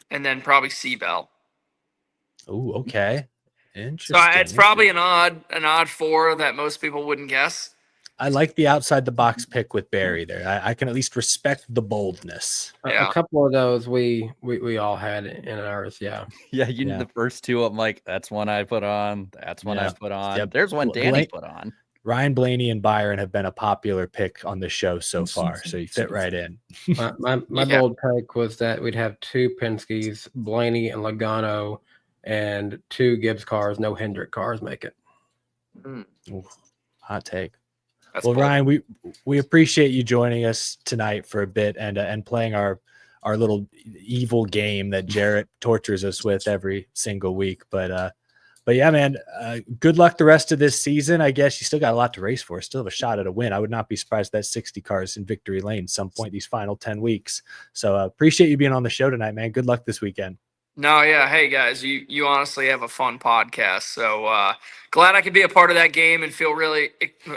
and then probably Seabell. Oh, okay. So Interesting. it's probably an odd four that most people wouldn't guess. I like the outside the box pick with Barry there. I can at least respect the boldness. Yeah. A couple of those we all had in ours. Yeah. Yeah, Yeah. the first two, I'm like, that's one I put on. That's one I Yeah. put on. Yep. There's one Danny Blank- put on. Ryan Blaney and Byron have been a popular pick on the show so far, so you fit right in. My Yeah. bold take was that we'd have 2 Penske's, Blaney and Logano, and 2 Gibbs cars, no Hendrick cars make it. Ooh, hot take. That's Well, bold. Ryan, we appreciate you joining us tonight for a bit and playing our little evil game that Jarrett tortures us with every single week. But yeah, man, good luck the rest of this season. I guess you still got a lot to race for. Still have a shot at a win. I would not be surprised if that 60 cars in victory lane some point these final 10 weeks. So appreciate you being on the show tonight, man. Good luck this weekend. No, yeah. Hey guys, you honestly have a fun podcast. So glad I could be a part of that game and feel really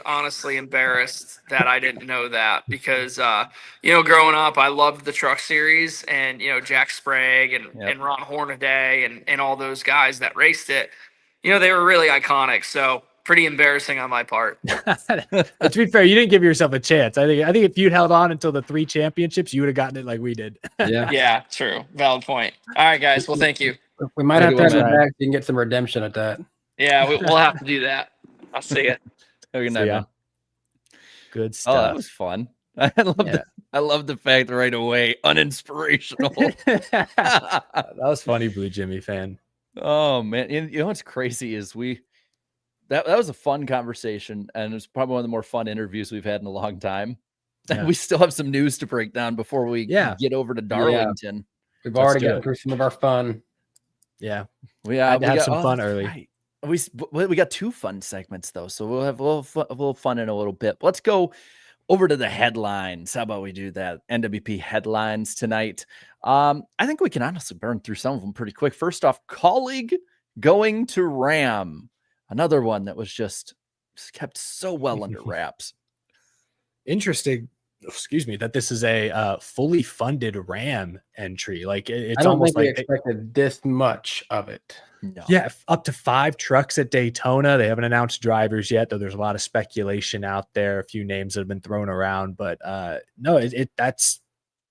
honestly embarrassed that I didn't know that because growing up I loved the truck series and Jack Sprague and Ron Hornaday and all those guys that raced it. They were really iconic. So pretty embarrassing on my part. To be fair, you didn't give yourself a chance. I think if you'd held on until the 3 championships, you would have gotten it like we did. Yeah. Yeah, true. Valid point. All right, guys. Well, thank you. We might have to have Good it one, back so you can get some redemption at that. Yeah, we'll have to do that. I'll see you. Have a good See night, ya. man. Good Oh, that stuff. was fun. I love the fact that right away, uninspirational. That was funny, Blue Jimmy fan. Oh man, you know what's crazy is that was a fun conversation, and it's probably one of the more fun interviews we've had in a long time. Yeah. We still have some news to break down before we get over to Darlington. We've Let's already do gotten it. through some of our fun. Yeah. We Had to have got some fun that's early. right. We got 2 fun segments though, so we'll have a little fun in a little bit. Let's go over to the headlines. How about we do that? NWP headlines tonight. I think we can honestly burn through some of them pretty quick. First off, Kaulig going to Ram. Another one that was just kept so well under wraps. Interesting. Excuse me, that this is a fully funded Ram entry. Like it's I don't almost think we like expected this much of it. No. yeah, up to 5 trucks at Daytona. They haven't announced drivers yet, though there's a lot of speculation out there, a few names that have been thrown around. But no, that's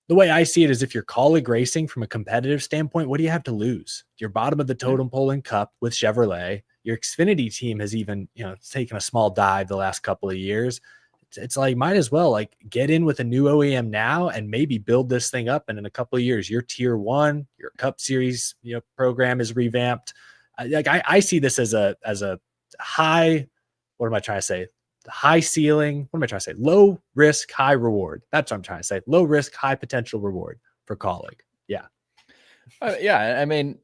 the way I see it is if you're Kaulig racing from a competitive standpoint, what do you have to lose? You're bottom of the totem pole in Cup with Chevrolet. Your Xfinity team has even, taken a small dive the last couple of years. It's like, might as well like get in with a new OEM now and maybe build this thing up. And in a couple of years, your tier 1, your Cup Series, program is revamped. I see this as a high, what am I trying to say? High ceiling. What am I trying to say? Low risk, high reward. That's what I'm trying to say. Low risk, high potential reward for Kaulig. Yeah. Yeah. I mean,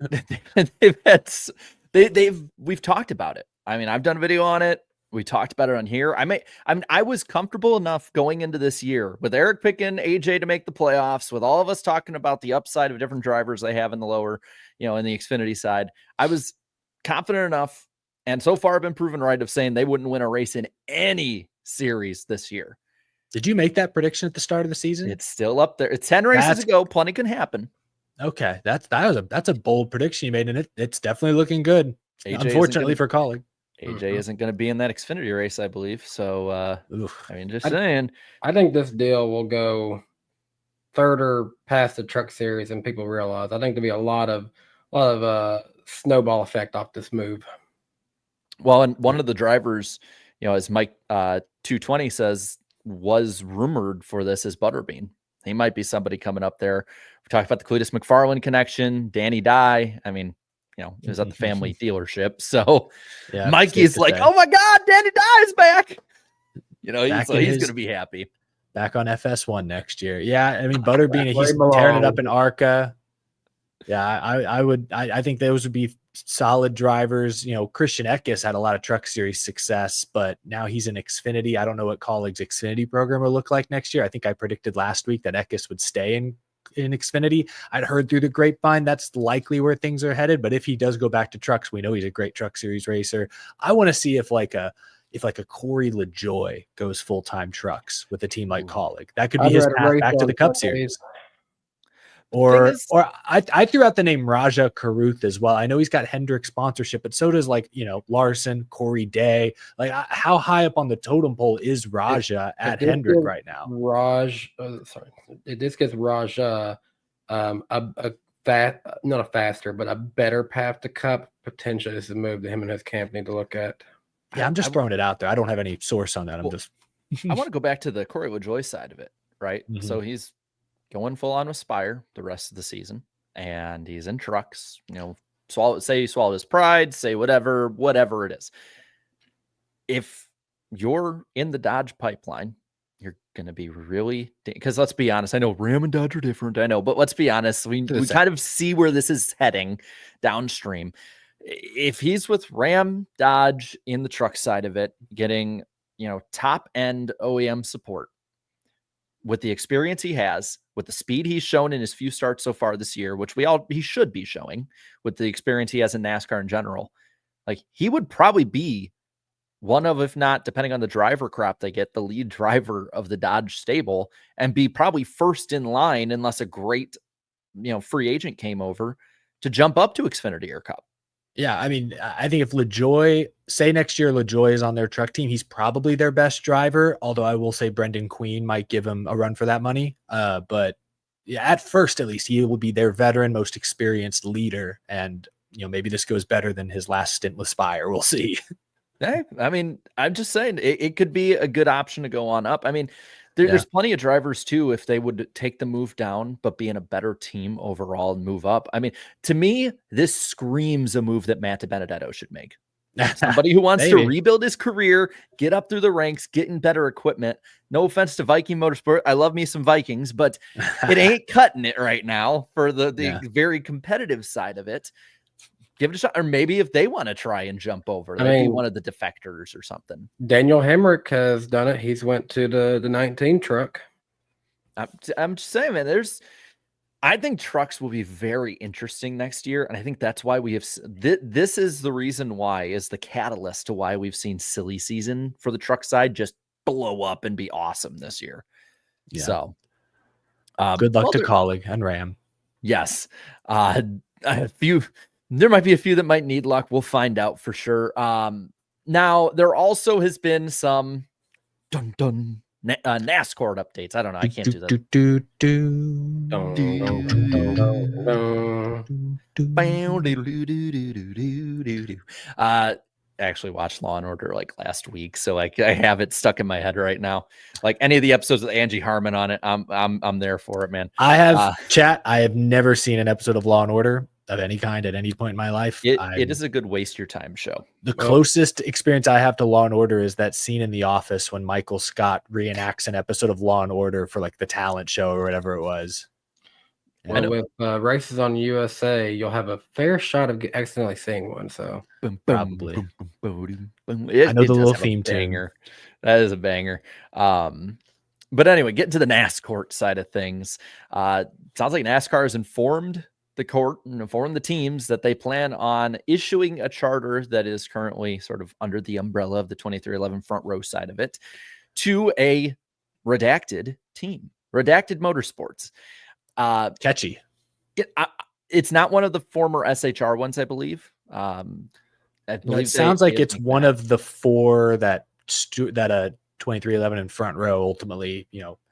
we've talked about it. I mean, I've done a video on it. We talked about it on here. I was comfortable enough going into this year with Eric picking AJ to make the playoffs, with all of us talking about the upside of different drivers they have in the lower, in the Xfinity side. I was confident enough, and so far I've been proven right, of saying they wouldn't win a race in any series this year. Did you make that prediction at the start of the season? It's still up there. It's 10 races to go. Plenty can happen. Okay. That's a bold prediction you made, and it's definitely looking good. AJ Unfortunately for Kaulig. AJ isn't going to be in that Xfinity race, I believe. So, I mean, just I- saying. I think this deal will go further past the truck series than people realize. I think there'll be a lot of snowball effect off this move. Well, and one of the drivers, as Mike 220 says, was rumored for this is Butterbean. He might be somebody coming up there. We talked about the Cletus McFarland connection, Danny Dye. I mean, it was at the family dealership. So Yeah, Mikey's like, oh my God, Danny Dye is back. Back so in he's his- going to be happy. back on FS1 next year. Yeah, I mean Butterbean, Where he's he belongs. tearing it up in ARCA. Yeah, I think those would be solid drivers. Christian Eckes had a lot of Truck Series success, but now he's in Xfinity. I don't know what Kaulig's Xfinity program will look like next year. I think I predicted last week that Eckes would stay in Xfinity. I'd heard through the grapevine that's likely where things are headed. But if he does go back to trucks, we know he's a great Truck Series racer. I want to see if like a Corey LaJoy goes full-time trucks with a team like Kaulig. That could be his path back to the Cup Series. Or I threw out the name Raja Karuth as well. I know he's got Hendrick sponsorship, but so does Larson, Corey Day. Like how high up on the totem pole is Raja at Hendrick right now? This gives Raja not a faster, but a better path to Cup. Potentially, this is a move that him and his camp need to look at. Yeah, I'm just throwing it out there. I don't have any source on that. I want to go back to the Corey LaJoy side of it, right? Mm-hmm. So he's going full on with Spire the rest of the season, and he's in trucks. Say he swallowed his pride, say whatever it is. If you're in the Dodge pipeline, you're going to be really, because let's be honest, I know Ram and Dodge are different, I know, but let's be honest, we kind of see where this is heading downstream. If he's with Ram, Dodge in the truck side of it, getting top end OEM support, with the experience he has, with the speed he's shown in his few starts so far this year, which he should be showing, with the experience he has in NASCAR in general, like he would probably be one of, if not, depending on the driver crop they get, the lead driver of the Dodge stable, and be probably first in line unless a great, free agent came over to jump up to Xfinity or Cup. Yeah, I mean, I think if LaJoy, say next year LaJoy is on their truck team, he's probably their best driver, although I will say Brendan Queen might give him a run for that money. But yeah, at first, at least, he will be their veteran, most experienced leader. And, maybe this goes better than his last stint with Spire. We'll see. Hey, I mean, I'm just saying it could be a good option to go on up. I mean, there's plenty of drivers too, if they would take the move down, but be in a better team overall and move up. I mean, to me, this screams a move that Matt Benedetto should make. Somebody who wants to rebuild his career, get up through the ranks, get in better equipment. No offense to Viking Motorsport. I love me some Vikings, but it ain't cutting it right now for the very competitive side of it. Give it a shot. Or maybe if they want to try and jump over, be one of the defectors or something. Daniel Hemrick has done it. He's went to the 19 truck. I'm just saying, man, I think trucks will be very interesting next year. And I think that's why we have, this is the reason why, is the catalyst to why we've seen silly season for the truck side just blow up and be awesome this year. Yeah. So good luck to Kaulig and Ram. Yes. There might be a few that might need luck. We'll find out for sure. Now there also has been some NASCAR updates. I don't know. I can't do that. Actually watched Law and Order like last week, so like I have it stuck in my head right now. Like any of the episodes with Angie Harmon on it, I'm there for it, man. I have I have never seen an episode of Law and Order of any kind at any point in my life. It is a good waste your time show. The closest experience I have to Law and Order is that scene in The Office when Michael Scott reenacts an episode of Law and Order for like the talent show or whatever it was. Well, with races on USA, you'll have a fair shot of accidentally seeing one. So probably. I know the little theme tune. That is a banger. But anyway, getting to the NASCAR side of things. Sounds like NASCAR has informed the court and informed the teams that they plan on issuing a charter that is currently sort of under the umbrella of the 2311 front row side of it to a redacted team, Redacted Motorsports. Catchy. It's not one of the former SHR ones, I believe. It sounds like it's one of the four that a 2311 in front row ultimately,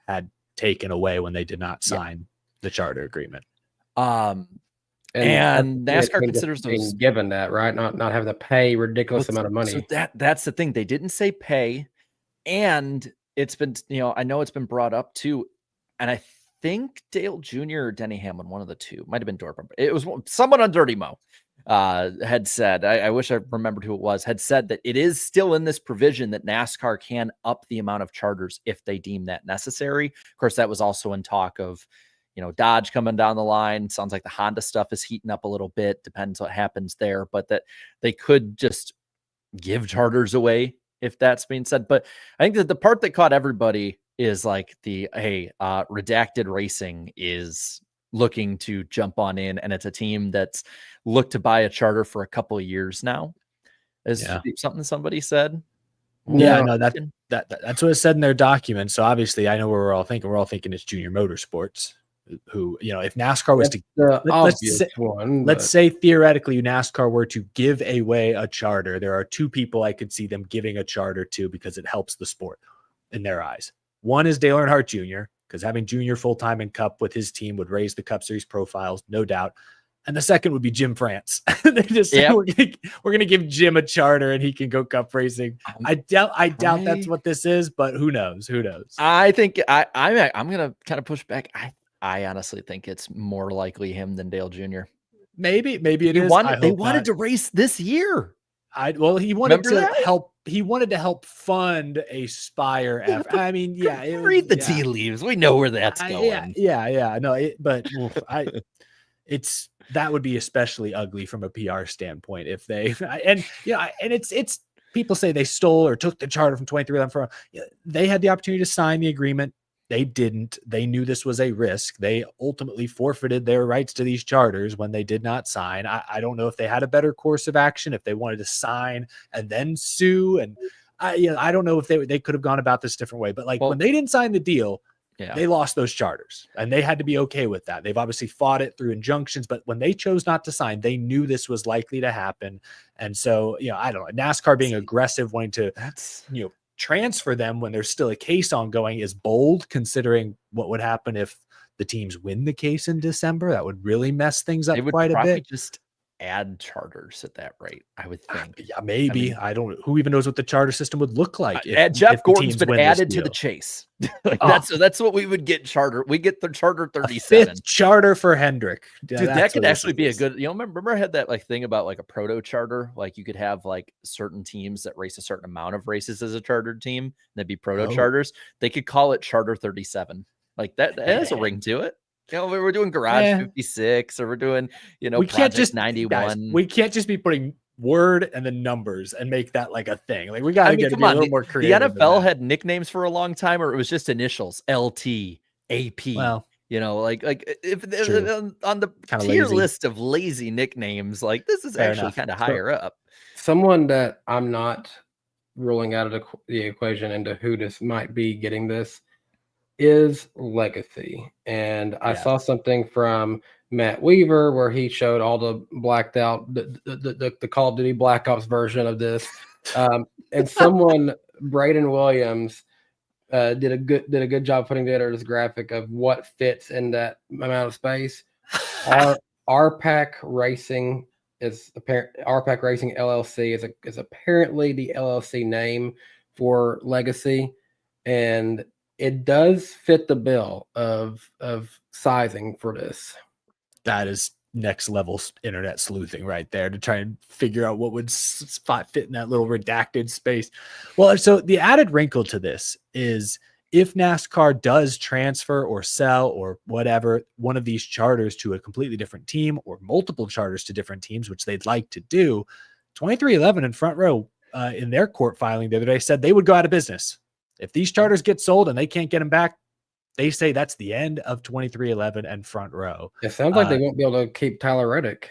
had taken away when they did not sign the charter agreement. And NASCAR considers those given that, right? Not having to pay ridiculous amount of money. So that's the thing. They didn't say pay, and it's been, I know it's been brought up too, and I think Dale Jr. or Denny Hamlin, one of the two, might have been Dorper. It was someone on Dirty Mo had said, I wish I remembered who it was, had said that it is still in this provision that NASCAR can up the amount of charters if they deem that necessary. Of course, that was also in talk of, Dodge coming down the line. Sounds like the Honda stuff is heating up a little bit. Depends what happens there, but that they could just give charters away if that's being said. But I think that the part that caught everybody is like Redacted Racing is looking to jump on in, and it's a team that's looked to buy a charter for a couple of years now. Is something somebody said? Yeah, no, that's what it said in their document. So obviously, I know where we're all thinking. We're all thinking it's Junior Motorsports, who, if NASCAR was let's say theoretically NASCAR were to give away a charter, there are two people I could see them giving a charter to because it helps the sport in their eyes. One is Dale Earnhardt Jr., because having Junior full-time in Cup with his team would raise the Cup Series profiles, no doubt. And the second would be Jim France. They just say, we're gonna give Jim a charter and he can go Cup racing. I doubt that's what this is, but who knows? I think I'm gonna kind of push back. I honestly think it's more likely him than Dale Jr. Maybe it is. They wanted to race this year. He wanted to help. He wanted to help fund a Spire effort. I mean, read the tea leaves. We know where that's going. That would be especially ugly from a PR standpoint if they and it's people say they stole or took the charter from 2311. They had the opportunity to sign the agreement. They didn't. They knew this was a risk. They ultimately forfeited their rights to these charters when they did not sign. I don't know if they had a better course of action, if they wanted to sign and then sue. And I don't know if they could have gone about this a different way. But when they didn't sign the deal, they lost those charters and they had to be okay with that. They've obviously fought it through injunctions, but when they chose not to sign, they knew this was likely to happen. And so, I don't know, NASCAR being aggressive, wanting to, transfer them when there's still a case ongoing is bold, considering what would happen if the teams win the case in December. That would really mess things up quite a bit. Just add charters at that rate, I would think. Maybe. I don't. Who even knows what the charter system would look like? Jeff Gordon's been added to the chase. That's what we would get charter. We get the charter 37. Fifth charter for Hendrick. Dude, that could actually be a good. Remember I had that thing about a proto charter. You could have certain teams that race a certain amount of races as a chartered team. And that'd be proto charters. They could call it charter 37. That has a ring to it. We're doing Garage 56, or we're doing, we can't just 91. Guys, we can't just be putting word and the numbers and make that a thing. We got to be a little more creative. The NFL had nicknames for a long time, or it was just initials, LT, AP. Well, if on the tier list of lazy nicknames, this is actually kind of higher up. Someone that I'm not ruling out of the equation into who this might be getting this is Legacy. And I saw something from Matt Weaver where he showed all the blacked out the Call of Duty Black Ops version of this. And someone, Braden Williams, did a good job putting together this graphic of what fits in that amount of space. RPAC Racing is apparent. RPAC Racing LLC is apparently the LLC name for Legacy, and it does fit the bill of sizing for this. That is next level internet sleuthing right there to try and figure out what would fit in that little redacted space. Well, so the added wrinkle to this is if NASCAR does transfer or sell or whatever one of these charters to a completely different team, or multiple charters to different teams, which they'd like to do, 2311 in Front Row in their court filing the other day said they would go out of business. If these charters get sold and they can't get them back, they say that's the end of 2311 and Front Row. It sounds like they won't be able to keep Tyler Reddick.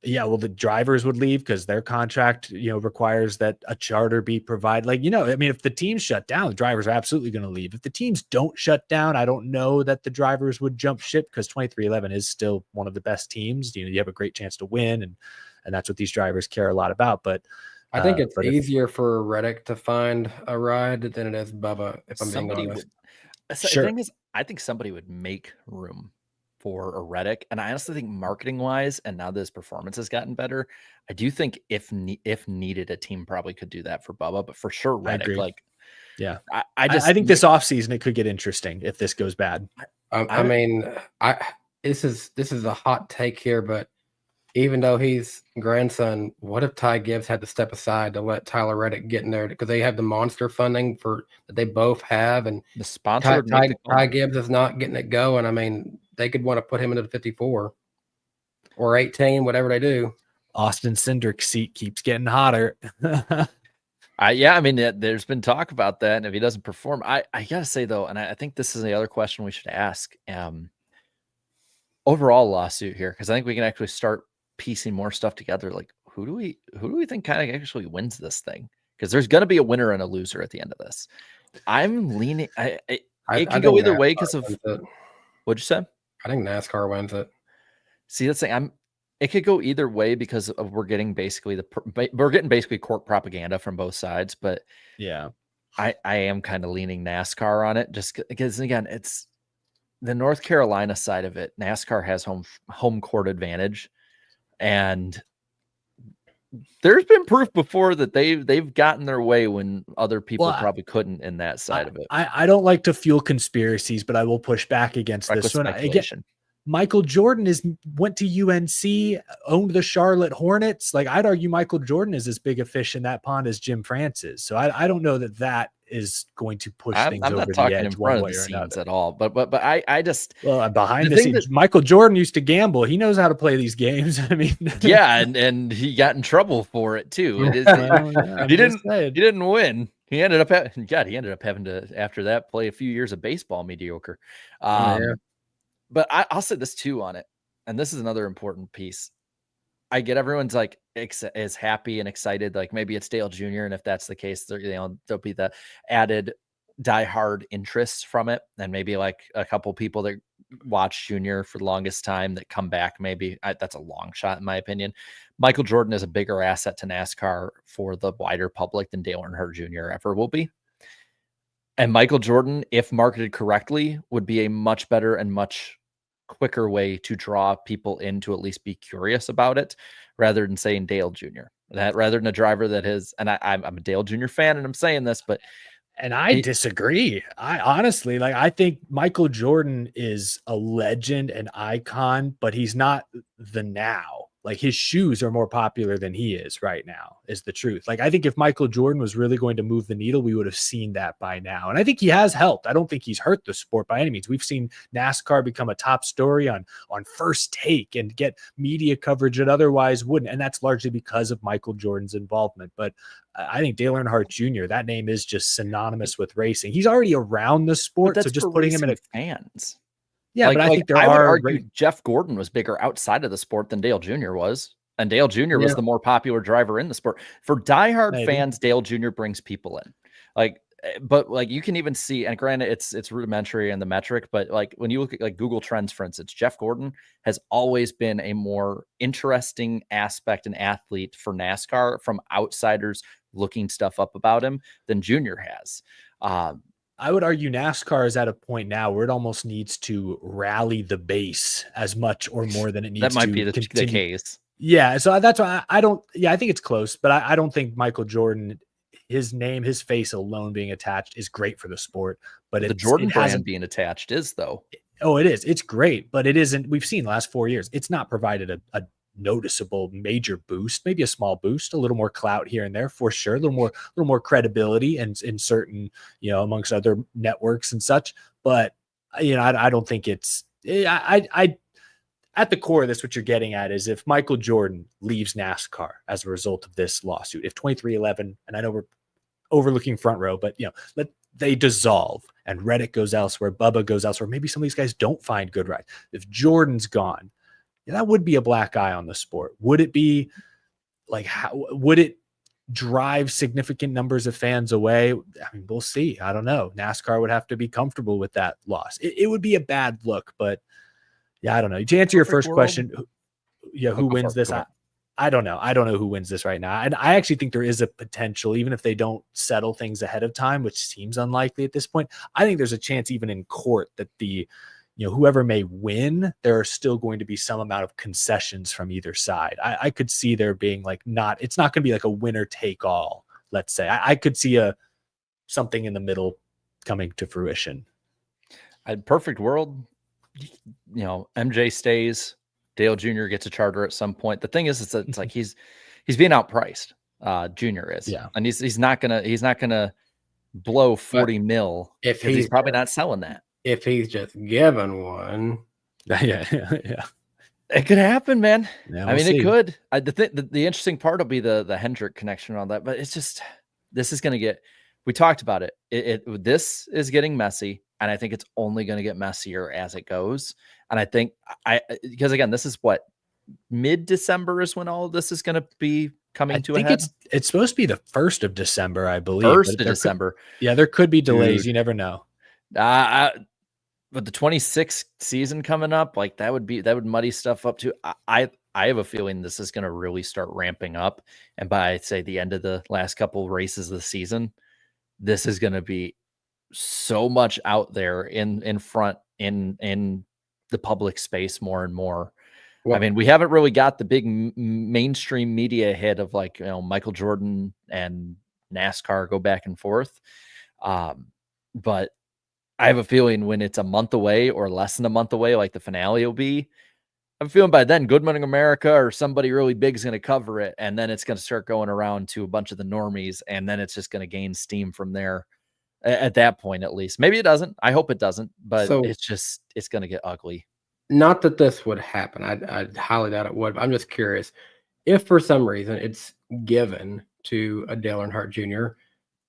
Yeah, well, the drivers would leave because their contract, requires that a charter be provided. If the teams shut down, the drivers are absolutely going to leave. If the teams don't shut down, I don't know that the drivers would jump ship, because 2311 is still one of the best teams. You have a great chance to win, and that's what these drivers care a lot about. But I think it's easier for Reddick to find a ride than it is Bubba, if I'm being honest. The thing is, I think somebody would make room for a Reddick. And I honestly think marketing-wise, and now that his performance has gotten better, I do think if needed, a team probably could do that for Bubba. But for sure, Reddick, I think this offseason it could get interesting if this goes bad. This is a hot take here, but even though he's grandson, what if Ty Gibbs had to step aside to let Tyler Reddick get in there, because they have the monster funding that they both have, and the sponsor Ty Gibbs is not getting it going. they could want to put him into the 54 or 18, whatever they do. Austin Cindric's seat keeps getting hotter. Yeah, I mean, there's been talk about that, and if he doesn't perform, I gotta say though, and I think this is the other question we should ask. Overall lawsuit here, because I think we can actually start piecing more stuff together. Like, who do we think kind of actually wins this thing? Because there's gonna be a winner and a loser at the end of this. I'm leaning. It could go either way because of what'd you say? I think NASCAR wins it. See, that's the thing. It could go either way because of we're getting basically court propaganda from both sides. But yeah, I am kind of leaning NASCAR on it, just because again, it's the North Carolina side of it. NASCAR has home court advantage, and there's been proof before that they've gotten their way when other people probably couldn't in that side of it. I don't like to fuel conspiracies, but I will push back against this one. Again, Michael Jordan went to UNC, owned the Charlotte Hornets. Like, I'd argue Michael Jordan is as big a fish in that pond as Jim Francis. So I don't know that is going to push things over the edge one way or another at all. But I just behind the scenes, Michael Jordan used to gamble. He knows how to play these games. I mean, yeah, and he got in trouble for it too. He didn't win. He ended up having to after that play a few years of baseball mediocre. But I'll say this too on it, and this is another important piece. I get everyone's like is happy and excited, like maybe it's Dale Jr. And if that's the case, there'll be the added diehard interest from it, and maybe like a couple people that watched Jr. for the longest time that come back. Maybe that's a long shot in my opinion. Michael Jordan is a bigger asset to NASCAR for the wider public than Dale Earnhardt Jr. ever will be. And Michael Jordan, if marketed correctly, would be a much better and much quicker way to draw people in to at least be curious about it, rather than saying Dale Jr. Rather than a driver that is, and I'm a Dale Jr. fan, and I'm saying this, but I disagree. I honestly, I think Michael Jordan is a legend, an icon, but he's not the now. Like, his shoes are more popular than he is right now, is the truth. Like, I think if Michael Jordan was really going to move the needle, we would have seen that by now. And I think he has helped. I don't think he's hurt the sport by any means. We've seen NASCAR become a top story on First Take and get media coverage it otherwise wouldn't. And that's largely because of Michael Jordan's involvement. But I think Dale Earnhardt Jr., that name is just synonymous with racing. He's already around the sport, so just putting him in fans. Yeah, but I think I would argue Jeff Gordon was bigger outside of the sport than Dale Jr. was. And Dale Jr. was the more popular driver in the sport. For diehard fans, Dale Jr. brings people in. But you can even see, and granted, it's rudimentary in the metric, but like when you look at like Google Trends, for instance, Jeff Gordon has always been a more interesting aspect and athlete for NASCAR from outsiders looking stuff up about him than Jr. has. I would argue NASCAR is at a point now where it almost needs to rally the base as much or more than it needs to. That might be the case. Yeah. So that's why I think it's close, but I don't think Michael Jordan, his name, his face alone being attached is great for the sport. But the Jordan brand being attached is, though. Oh, it is. It's great, but it isn't. We've seen the last 4 years, it's not provided a noticeable major boost, maybe a small boost, a little more clout here and there for sure, a little more credibility and in certain, amongst other networks and such. But I don't think it's I at the core of this, what you're getting at is if Michael Jordan leaves NASCAR as a result of this lawsuit, if 2311, and I know we're overlooking front row, but let they dissolve and Reddick goes elsewhere, Bubba goes elsewhere, maybe some of these guys don't find good rides. If Jordan's gone, that would be a black eye on the sport. Would it be would it drive significant numbers of fans away? I mean, we'll see. I don't know. NASCAR would have to be comfortable with that loss. It would be a bad look, but I don't know. To answer your first question, who wins this? I don't know. I don't know who wins this right now. And I actually think there is a potential, even if they don't settle things ahead of time, which seems unlikely at this point. I think there's a chance even in court that whoever may win, there are still going to be some amount of concessions from either side. I could see there being it's not going to be like a winner take all, let's say. I could see something in the middle coming to fruition. A perfect world, MJ stays, Dale Jr. gets a charter at some point. The thing is, it's like he's being outpriced. Jr. is, and he's not gonna blow 40 mil if he's probably not selling that. If he's just given one, Yeah. It could happen, man. Yeah, I we'll mean, see. it could. The interesting part will be the Hendrick connection and all that, but it's just this is going to get. We talked about it. This is getting messy, and I think it's only going to get messier as it goes. And I think because again, this is what mid-December is when all of this is going to be coming to a head. It's supposed to be the 1st of December, I believe. First of December. There could be delays. Dude. You never know. But the 26th season coming up, like that would muddy stuff up too. I have a feeling this is going to really start ramping up, and by say the end of the last couple races of the season, this is going to be so much out there in front in the public space more and more. Well, I mean, we haven't really got the big mainstream media hit of like, Michael Jordan and NASCAR go back and forth. But I have a feeling when it's a month away or less than a month away, like the finale will be, I'm feeling by then Good Morning America or somebody really big is going to cover it. And then it's going to start going around to a bunch of the normies. And then it's just going to gain steam from there at that point, at least. Maybe it doesn't. I hope it doesn't, but it's going to get ugly. Not that this would happen. I highly doubt it would. But I'm just curious if for some reason it's given to a Dale Earnhardt Jr.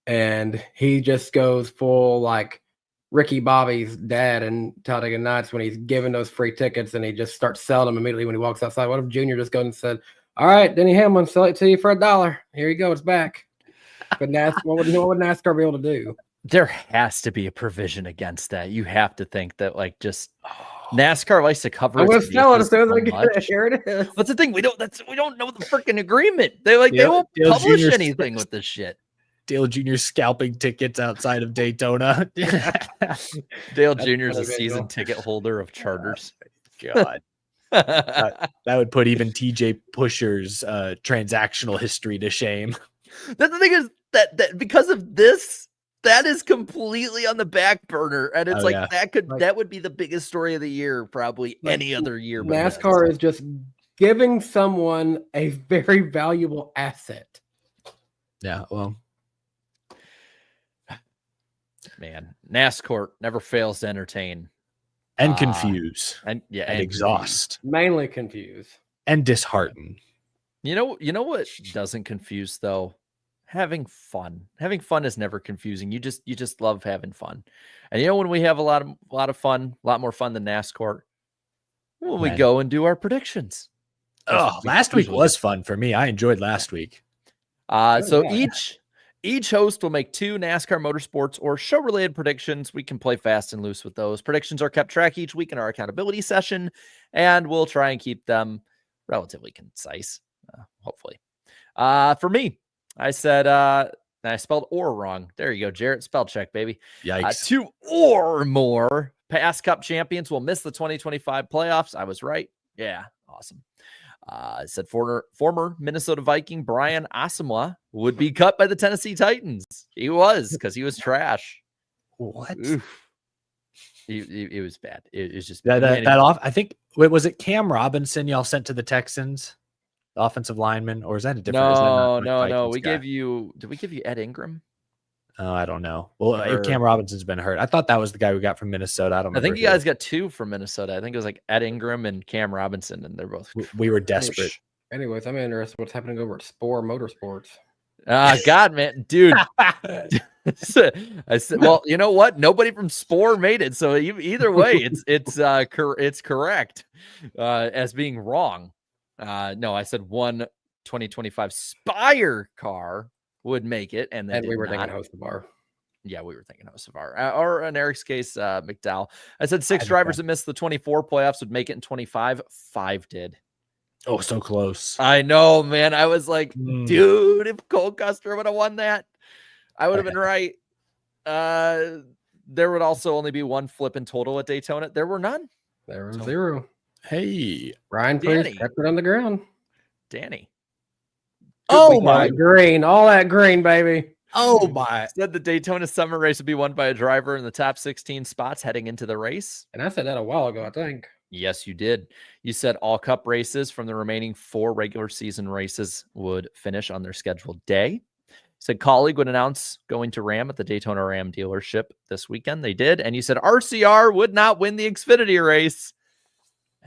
and he just goes full like Ricky Bobby's dad in Talladega Nights when he's giving those free tickets and he just starts selling them immediately when he walks outside. What if Junior just goes and said, "All right, Denny Hamlin, sell it to you for $1. Here you go, it's back." But what would NASCAR be able to do? There has to be a provision against that. You have to think that like just NASCAR likes to cover. I'm going to sell it as soon as I get it. Here it is. What's the thing? We don't know the freaking agreement. They won't Dale publish Jr. anything with this shit. Dale Jr. scalping tickets outside of Daytona. Dale Jr. is a season ticket holder of charters. God. That would put even TJ Pusher's transactional history to shame. The thing is that because of this, that is completely on the back burner. And it's that would be the biggest story of the year, probably any other year. NASCAR is just giving someone a very valuable asset. Yeah, well. Man, NASCAR never fails to entertain and confuse and exhaust, mainly confuse and dishearten. You know what doesn't confuse though? Having fun. Having fun is never confusing. You just love having fun. And when we have a lot of fun, a lot more fun than NASCAR, when we go and do our predictions. Last week was fun for me. I enjoyed last week. So each host will make 2 NASCAR motorsports or show-related predictions. We can play fast and loose with those. Predictions are kept track each week in our accountability session, and we'll try and keep them relatively concise, hopefully. For me, I said I spelled "or" wrong. There you go, Jarrett. Spell check, baby. Yikes. 2 or more past Cup champions will miss the 2025 playoffs. I was right. Yeah, awesome. I said former Minnesota Viking Brian Asamoah would be cut by the Tennessee Titans. He was, because he was trash. What? It was bad. It was just that off. I think. Wait, was it Cam Robinson y'all sent to the Texans, the offensive lineman, or is that a different? No. Did we give you Ed Ingram? Oh, I don't know. Well, Cam Robinson's been hurt. I thought that was the guy we got from Minnesota. I think you guys got 2 from Minnesota. I think it was like Ed Ingram and Cam Robinson, and they're both. We were desperate. Anyways, I'm interested what's happening over at Spore Motorsports. God, man, dude. I said, well, you know what? Nobody from Spore made it, so either way, it's correct as being wrong. No, I said one 2025 Spire car would make it, and we were thinking Hocevar. Yeah, we were thinking Hocevar, or in Eric's case, McDowell. I said 6 drivers that missed the 24 playoffs would make it in 25. 5 did. Oh, so close. I know, man. I was like, dude, if Cole Custer would have won that, I would have been right. There would also only be 1 flip in total at Daytona. There were none. There was 0. Hey, Ryan Preece kept it on the ground. Danny. Oh my green, all that green, baby. Oh my. Said the Daytona summer race would be won by a driver in the top 16 spots heading into the race. And I said that a while ago, I think. Yes, you did. You said all Cup races from the remaining 4 regular season races would finish on their scheduled day. Said Kaulig would announce going to Ram at the Daytona Ram dealership this weekend. They did. And you said RCR would not win the Xfinity race.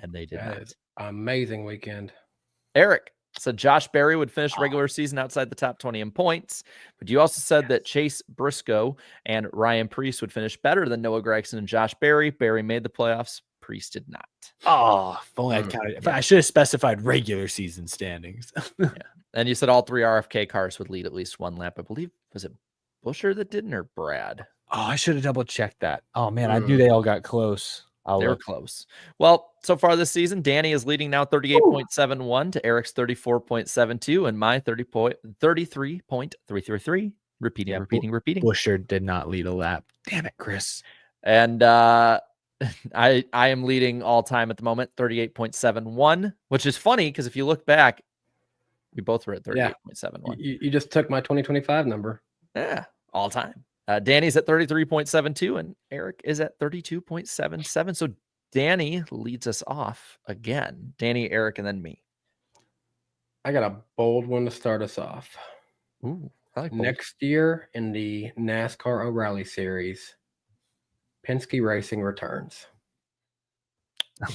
and they did That not. is amazing weekend. Eric said Josh Berry would finish regular season outside the top 20 in points, but you also said that Chase Briscoe and Ryan Preece would finish better than Noah Gragson and Josh Berry. Berry made the playoffs. Preece did not. Oh, if only I'd counted. If I should have specified regular season standings. And you said all 3 RFK cars would lead at least one lap. I believe, was it Busher that didn't or Brad? Oh, I should have double checked that. Oh man, I knew they all got close. They were close. Well, so far this season, Danny is leading now 38.71 to Eric's 34.72 and my 33.333. Repeating. Busher did not lead a lap. Damn it, Chris. And I am leading all time at the moment, 38.71, which is funny because if you look back, we both were at 38.71. You just took my 2025 number. Yeah, all time. Danny's at 33.72 and Eric is at 32.77. So Danny leads us off again. Danny, Eric, and then me. I got a bold one to start us off. Ooh, I like bold. Next year in the NASCAR O'Reilly Series, Penske Racing returns.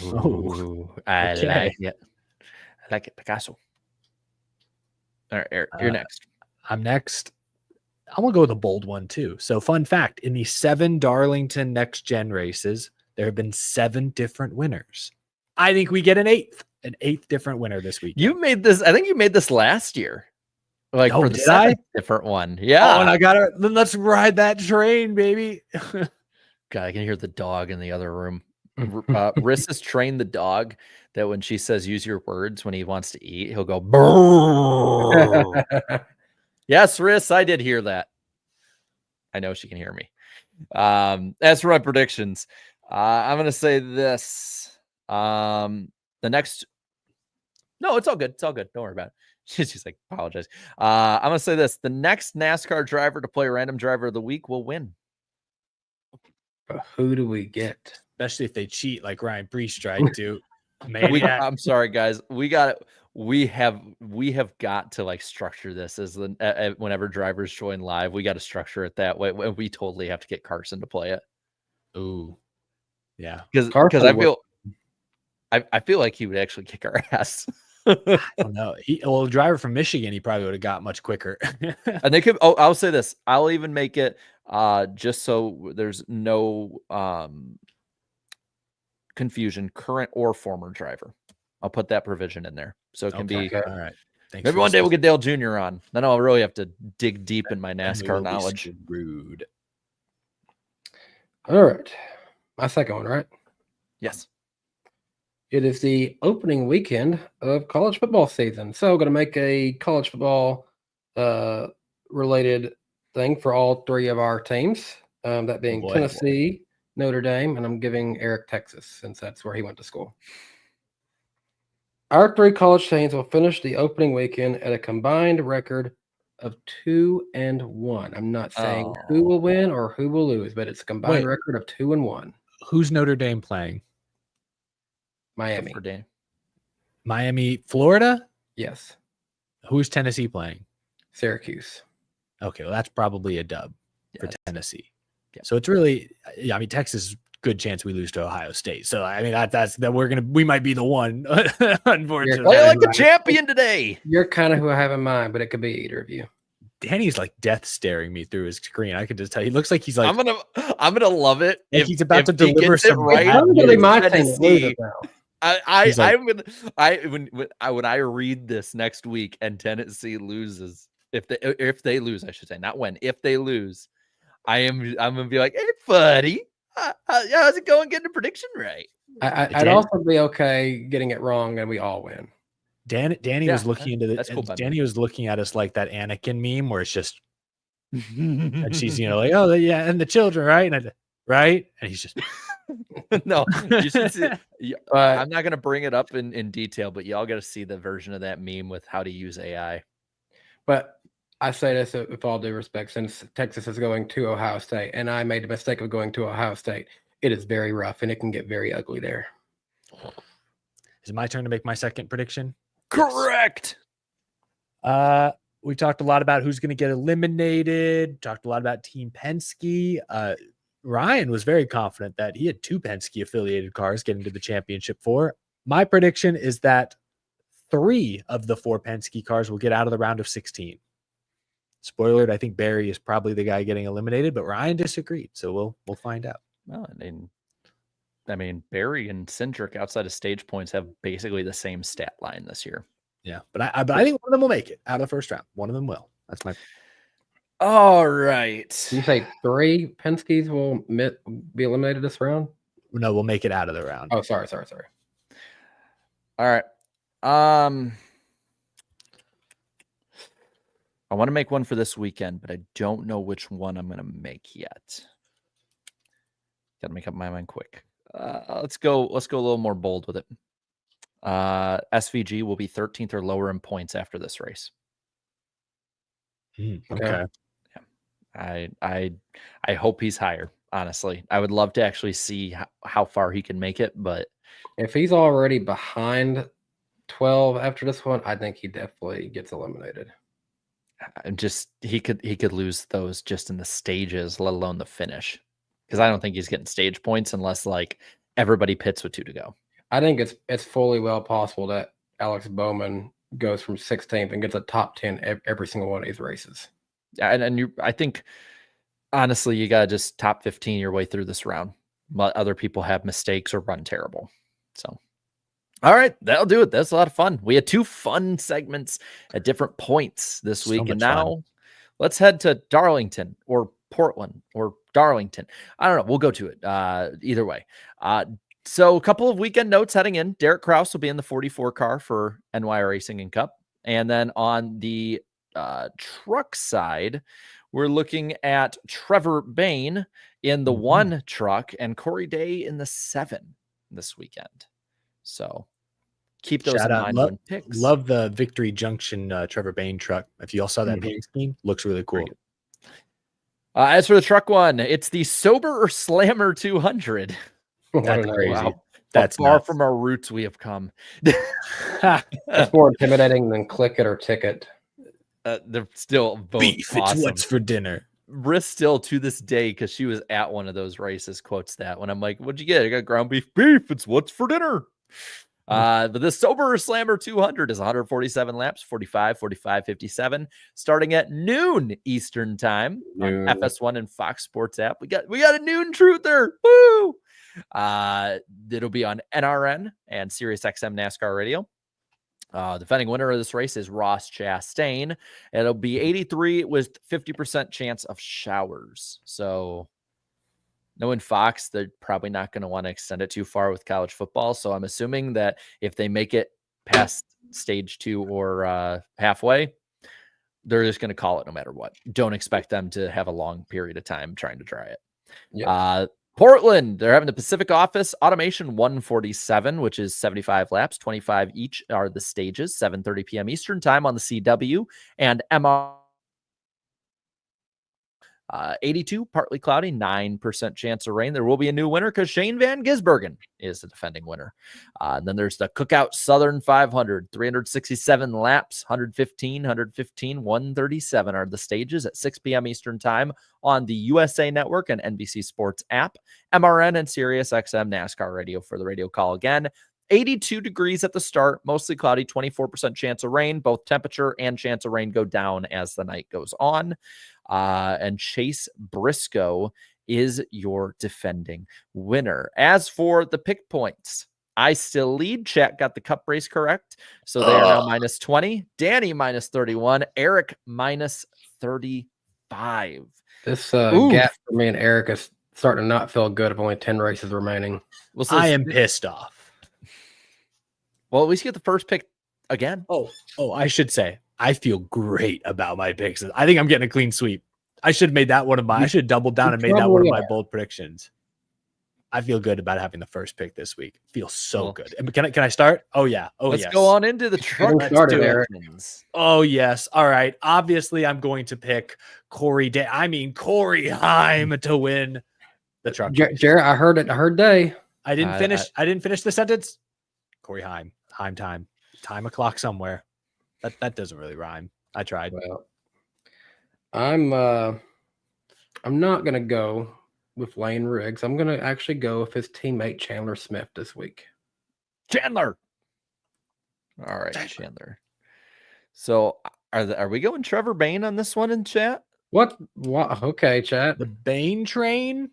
Ooh, I like it. I like it, Picasso. All right, Eric, you're next. I'm next. I'm going to go with a bold one too. So fun fact, in the 7 Darlington next gen races, there have been 7 different winners. I think we get an eighth different winner this week. You made this, I think you made this last year. Like for the 7th different one. Yeah. Oh, and I got it. Then let's ride that train, baby. God, I can hear the dog in the other room. Riss has trained the dog that when she says use your words when he wants to eat, he'll go brrr. Yes, Riss, I did hear that. I know she can hear me. As for my predictions, I'm going to say this. The next... No, it's all good. It's all good. Don't worry about it. She's like, apologize. I'm going to say this. The next NASCAR driver to play Random Driver of the Week will win. But who do we get? Especially if they cheat like Ryan Preece tried to. I'm sorry, guys. We have got to like structure this as whenever drivers join live, we got to structure it that way. We totally have to get Carson to play it. Ooh, yeah, because I feel like he would actually kick our ass. I don't know. A driver from Michigan, he probably would have got much quicker. And they could. Oh, I'll say this. I'll even make it just so there's no confusion, current or former driver. I'll put that provision in there. So it can be all right. Thanks. Maybe one day we'll get Dale Jr. on. Then I'll really have to dig deep in my NASCAR knowledge. Rude. All right. My second one, right? Yes. It is the opening weekend of college football season. So I'm going to make a college football related thing for all 3 of our teams. That being Tennessee, Notre Dame, and I'm giving Eric Texas since that's where he went to school. Our 3 college teams will finish the opening weekend at a combined record of 2-1. I'm not saying who will win or who will lose, but it's a combined record of 2-1. Who's Notre Dame playing? Miami. Miami, Florida? Yes. Who's Tennessee playing? Syracuse. Okay, well, that's probably a dub for Tennessee. Yeah. So it's really, I mean, Texas, good chance we lose to Ohio State. So I mean, that's we might be the one. Unfortunately, play like a champion today. You're kind of who I have in mind, but it could be either of you. Danny's like death staring me through his screen. I could just tell. He looks like he's like I'm gonna love it if he's about to deliver some right. Probably my Tennessee. When I read this next week and Tennessee loses, if they lose, I should say, not when, if they lose, I'm gonna be like, hey buddy, how's it going getting a prediction right? I'd also be okay getting it wrong and we all win. Danny was looking into this. Cool, Danny was looking at us like that Anakin meme where it's just and she's like, oh yeah, and the children, right? And he's just no, you should see, I'm not going to bring it up in detail, but y'all got to see the version of that meme with how to use AI. But I say this with all due respect, since Texas is going to Ohio State, and I made the mistake of going to Ohio State, it is very rough, and it can get very ugly there. Is it my turn to make my second prediction? Correct. Yes. We talked a lot about who's going to get eliminated. Talked a lot about Team Penske. Ryan was very confident that he had 2 Penske affiliated cars getting to the championship 4. My prediction is that 3 of the 4 Penske cars will get out of the round of 16. Spoiler alert, I think Barry is probably the guy getting eliminated, but Ryan disagreed, so we'll find out. Well, I mean, Barry and Cindric outside of stage points have basically the same stat line this year. Yeah, but I think one of them will make it out of the first round. One of them will. That's my. All right. You say 3 Penske's will be eliminated this round? No, we'll make it out of the round. Oh, sorry. All right. I want to make one for this weekend, but I don't know which one I'm going to make yet. Got to make up my mind quick. Let's go a little more bold with it. SVG will be 13th or lower in points after this race. Okay. Yeah. I hope he's higher, honestly. I would love to actually see how far he can make it, but If he's already behind 12 after this one, I think he definitely gets eliminated. just he could lose those just in the stages, let alone the finish. Because I don't think he's getting stage points unless like everybody pits with 2 to go. I think it's fully well possible that Alex Bowman goes from 16th and gets a top 10 every single one of these races. And I think honestly, you gotta just top 15 your way through this round. But other people have mistakes or run terrible. So all right, that'll do it. That's a lot of fun. We had 2 fun segments at different points this So week. much And now fun. let's head to Darlington or Portland or Darlington. I don't know. We'll go to it either way. So a couple of weekend notes heading in. Derek Kraus will be in the 44 car for NY Racing and Cup. And then on the truck side, we're looking at Trevor Bain in the 1 truck and Corey Day in the 7 this weekend. So keep those Shout in out. mind when picks. Love the Victory Junction Trevor Bain truck. If you all saw that paint scheme, looks really cool. As for the truck one, it's the Sober or Slammer 200. That's crazy. Wow. That's far nuts. from our roots we have come. It's more intimidating than click it or ticket. They're still both Beef. awesome. It's what's for dinner. Riss still to this day, because she was at one of those races, quotes that when I'm like, what'd you get? I got ground beef. It's what's for dinner. But the Sober Slammer 200 is 147 laps, 45, 57, starting at noon Eastern time on FS1 and Fox Sports app. We got a noon truther. Woo! It'll be on NRN and SiriusXM NASCAR Radio. Defending winner of this race is Ross Chastain. It'll be 83 with 50% chance of showers. So knowing Fox, they're probably not going to want to extend it too far with college football. So I'm assuming that if they make it past stage 2 or halfway, they're just going to call it no matter what. Don't expect them to have a long period of time trying to try it. Yep. Portland, they're having the Pacific Office Automation 147, which is 75 laps, 25 each are the stages, 7:30 p.m. Eastern time on the CW, and MR 82, partly cloudy, 9% chance of rain. There will be a new winner because Shane Van Gisbergen is the defending winner. And then there's the Cookout Southern 500, 367 laps, 115, 137 are the stages at 6 p.m. Eastern time on the USA Network and NBC Sports app, MRN and SiriusXM NASCAR Radio for the radio call again. 82 degrees at the start, mostly cloudy, 24% chance of rain. Both temperature and chance of rain go down as the night goes on. And Chase Briscoe is your defending winner. As for the pick points, I still lead. Chat got the cup race correct. So they are now minus 20. Danny minus 31. Eric minus 35. This gap for me and Eric is starting to not feel good of only 10 races remaining. Well, so I am pissed off. Well, at least you get the first pick again. Oh, I should say, I feel great about my picks. I think I'm getting a clean sweep. I should have made that one of my. I should have doubled down and made that one of my bold predictions. I feel good about having the first pick this week. Feels so good. And can I start? Oh yeah. Let's go on into the truck. Oh yes. All right. Obviously, I'm going to pick Corey Heim to win the truck. Jared, I heard Day. I didn't finish the sentence. Corey Heim time. Time o'clock somewhere. That doesn't really rhyme. I tried. Well, I'm not gonna go with Lane Riggs. I'm gonna actually go with his teammate Chandler Smith this week. Chandler. All right, Chandler. So are we going Trevor Bain on this one in chat? What? Okay, chat. The Bane train.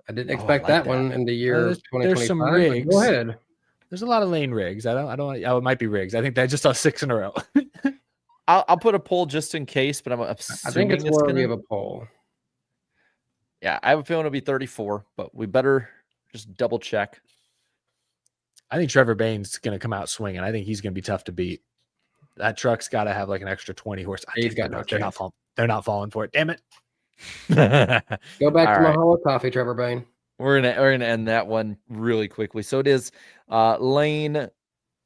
I didn't I expect like that that. one in the year There's 2025. some but rigs. Go ahead. There's a lot of lane rigs. I don't. Oh, it might be rigs. I think I just saw 6 in a row. I'll put a poll just in case, but I'm I assuming think it's worthy gonna... of a poll. Yeah, I have a feeling it'll be 34, but we better just double check. I think Trevor Bain's going to come out swinging. I think he's going to be tough to beat. That truck's got to have like an extra 20 horse. He's got no chance. They're not falling for it. Damn it. Go back All to right. Mahalo Coffee, Trevor Bain. We're gonna end that one really quickly. So it is Lane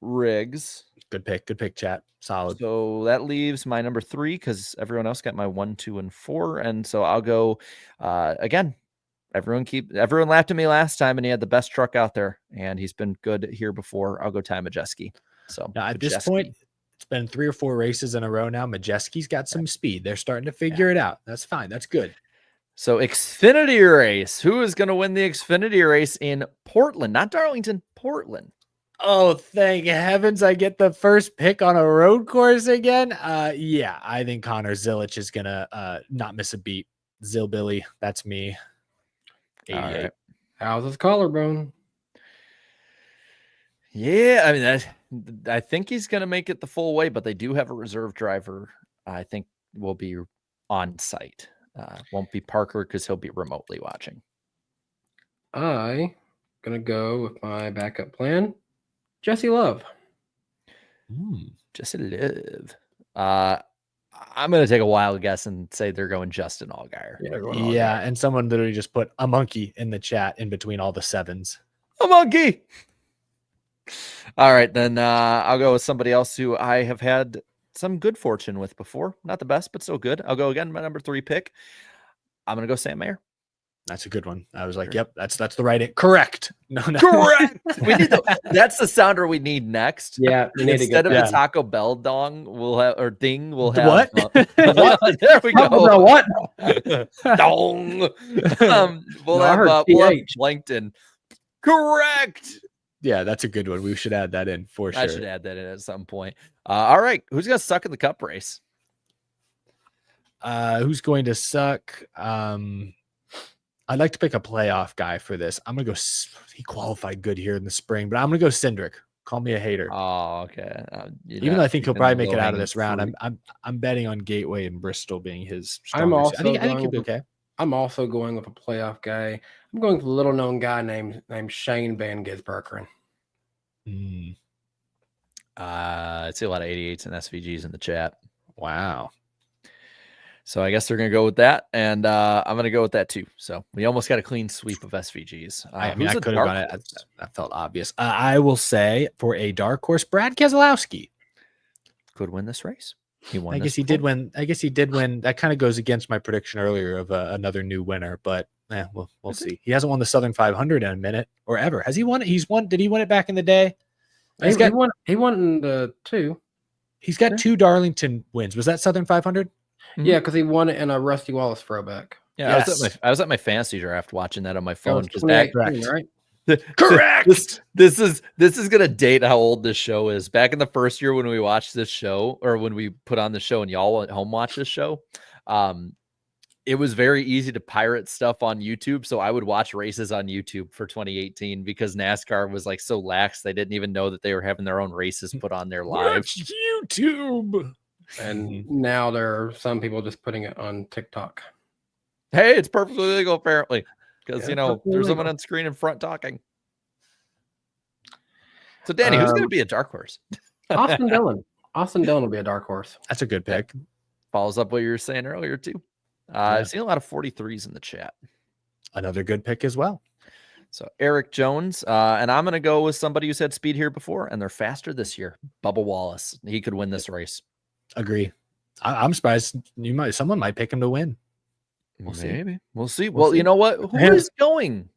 Riggs. Good pick, chat. Solid. So that leaves my number 3 because everyone else got my 1, 2, and 4. And so I'll go again. Everyone laughed at me last time, and he had the best truck out there, and he's been good here before. I'll go Ty Majeski. So now, at this point, it's been 3 or 4 races in a row now. Majeski's got some speed. They're starting to figure it out. That's fine. That's good. So Xfinity race. Who is going to win the Xfinity race in Portland? Not Darlington, Portland. Oh, thank heavens I get the first pick on a road course again. Yeah, I think Connor Zilich is going to not miss a beat. Zillbilly, that's me. 88. Right. How's his collarbone? Yeah, I mean, I think he's going to make it the full way, but they do have a reserve driver. I think will be on site. Won't be Parker because he'll be remotely watching. I gonna go with my backup plan. Jesse Love. Jesse Love. I'm going to take a wild guess and say they're going Justin Allgaier. Yeah, and someone literally just put a monkey in the chat in between all the 7s. A monkey. All right, then I'll go with somebody else who I have had some good fortune with before. Not the best, but still good. I'll go again. My number 3 pick. I'm going to go Sam Mayer. That's a good one. I was like, yep, that's the right. Correct. No. Correct. We need that's the sounder we need next. Yeah, we need instead to of get the Taco Bell dong, we'll have what? What? There we go. Taco Bell what? Dong. We'll No, I heard have TH. Plankton. Correct. Yeah, that's a good one. We should add that in for sure. I should add that in at some point. All right, who's gonna suck in the Cup race? Who's going to suck? I'd like to pick a playoff guy for this. I'm gonna go. He qualified good here in the spring, but I'm gonna go Cindric. Call me a hater. Oh, okay. Even though I think he'll probably make it out of this round, I'm betting on Gateway and Bristol being his. I think he'll be okay. I'm also going with a playoff guy. I'm going with a little known guy named Shane Van Gisbergen. I see a lot of 88s and SVGs in the chat. Wow. So I guess they're going to go with that, and I'm going to go with that too. So we almost got a clean sweep of SVGs. I mean, I could have gone it. That felt obvious. I will say for a dark horse, Brad Keselowski could win this race. He won. I guess he did win. That kind of goes against my prediction earlier of another new winner, but we'll see. He hasn't won the Southern 500 in a minute or ever. Has he won it? He's won. Did he win it back in the day? He won in the 2. He's got 2 Darlington wins. Was that Southern 500? Yeah, because he won it in a Rusty Wallace throwback. Yeah, yes. I was at my fantasy draft watching that on my phone. Correct. Correct. This is gonna date how old this show is. Back in the first year when we watched this show, or when we put on the show and y'all at home watch this show, it was very easy to pirate stuff on YouTube. So I would watch races on YouTube for 2018 because NASCAR was like so lax they didn't even know that they were having their own races put on their live YouTube. And now there are some people just putting it on TikTok. Hey, it's perfectly legal apparently, because Yeah, there's someone on screen in front talking. So Danny, who's going to be a dark horse? Austin Dillon. Austin Dillon will be a dark horse. That's a good pick. Follows up what you were saying earlier too. I've seen a lot of 43s in the chat. Another good pick as well. So Eric Jones, and I'm going to go with somebody who's had speed here before, and they're faster this year. Bubba Wallace. He could win this race. Agree. I'm surprised someone might pick him to win. We'll see. Well, you know what? Who is going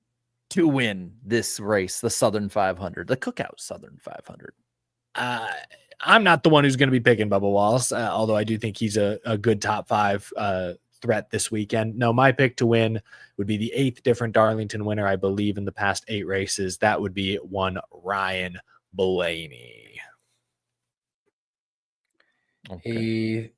to win this race? The Southern 500, the Cookout Southern 500. I'm not the one who's going to be picking Bubba Wallace, although I do think he's a good top 5 threat this weekend. No, my pick to win would be the 8th different Darlington winner, I believe, in the past 8 races. That would be one Ryan Blaney. Okay. He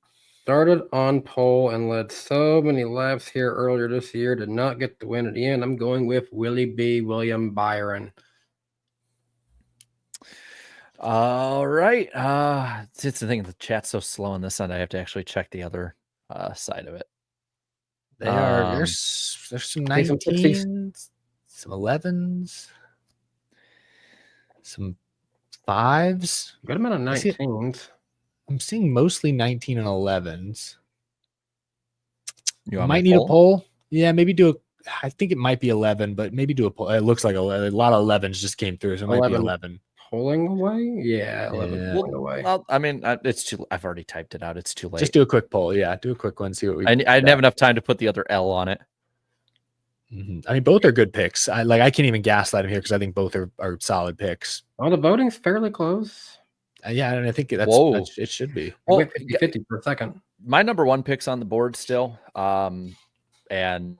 started on pole and led so many laps here earlier this year. Did not get the win at the end. I'm going with Willie B. William Byron. All right. It's the thing, the chat's so slow on this end. I have to actually check the other side of it. They are. There's some Take some 19s, some 11s, some 5s. Good amount of I see it. 19s. I'm seeing mostly 19 and 11s. You Might need a poll. Yeah, maybe do a. I think it might be 11, but maybe do a poll. It looks like a lot of 11s just came through, so it might be 11. Pulling away? Yeah, 11 Yeah. pulling away. Well, I mean, it's too. I've already typed it out. It's too late. Just do a quick poll. Yeah, do a quick one. See what we. I didn't have enough time to put the other L on it. I mean, both are good picks. I can't even gaslight him here because I think both are solid picks. Oh, the voting's fairly close. Yeah, and I think it should be. Well, Well, 50-50 for a second. my number one pick's on the board still, and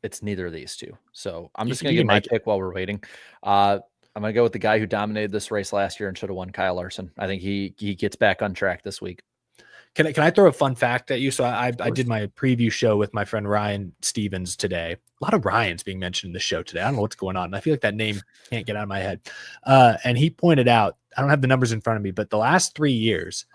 it's neither of these two. So I'm just gonna get my pick while we're waiting. I'm gonna go with the guy who dominated this race last year and should have won, Kyle Larson. I think he gets back on track this week. Can I throw a fun fact at you? So I did my preview show with my friend Ryan Stevens today. A lot of Ryans being mentioned in the show today. I don't know what's going on. I feel like that name can't get out of my head. And he pointed out, I don't have the numbers in front of me, but the last 3 years,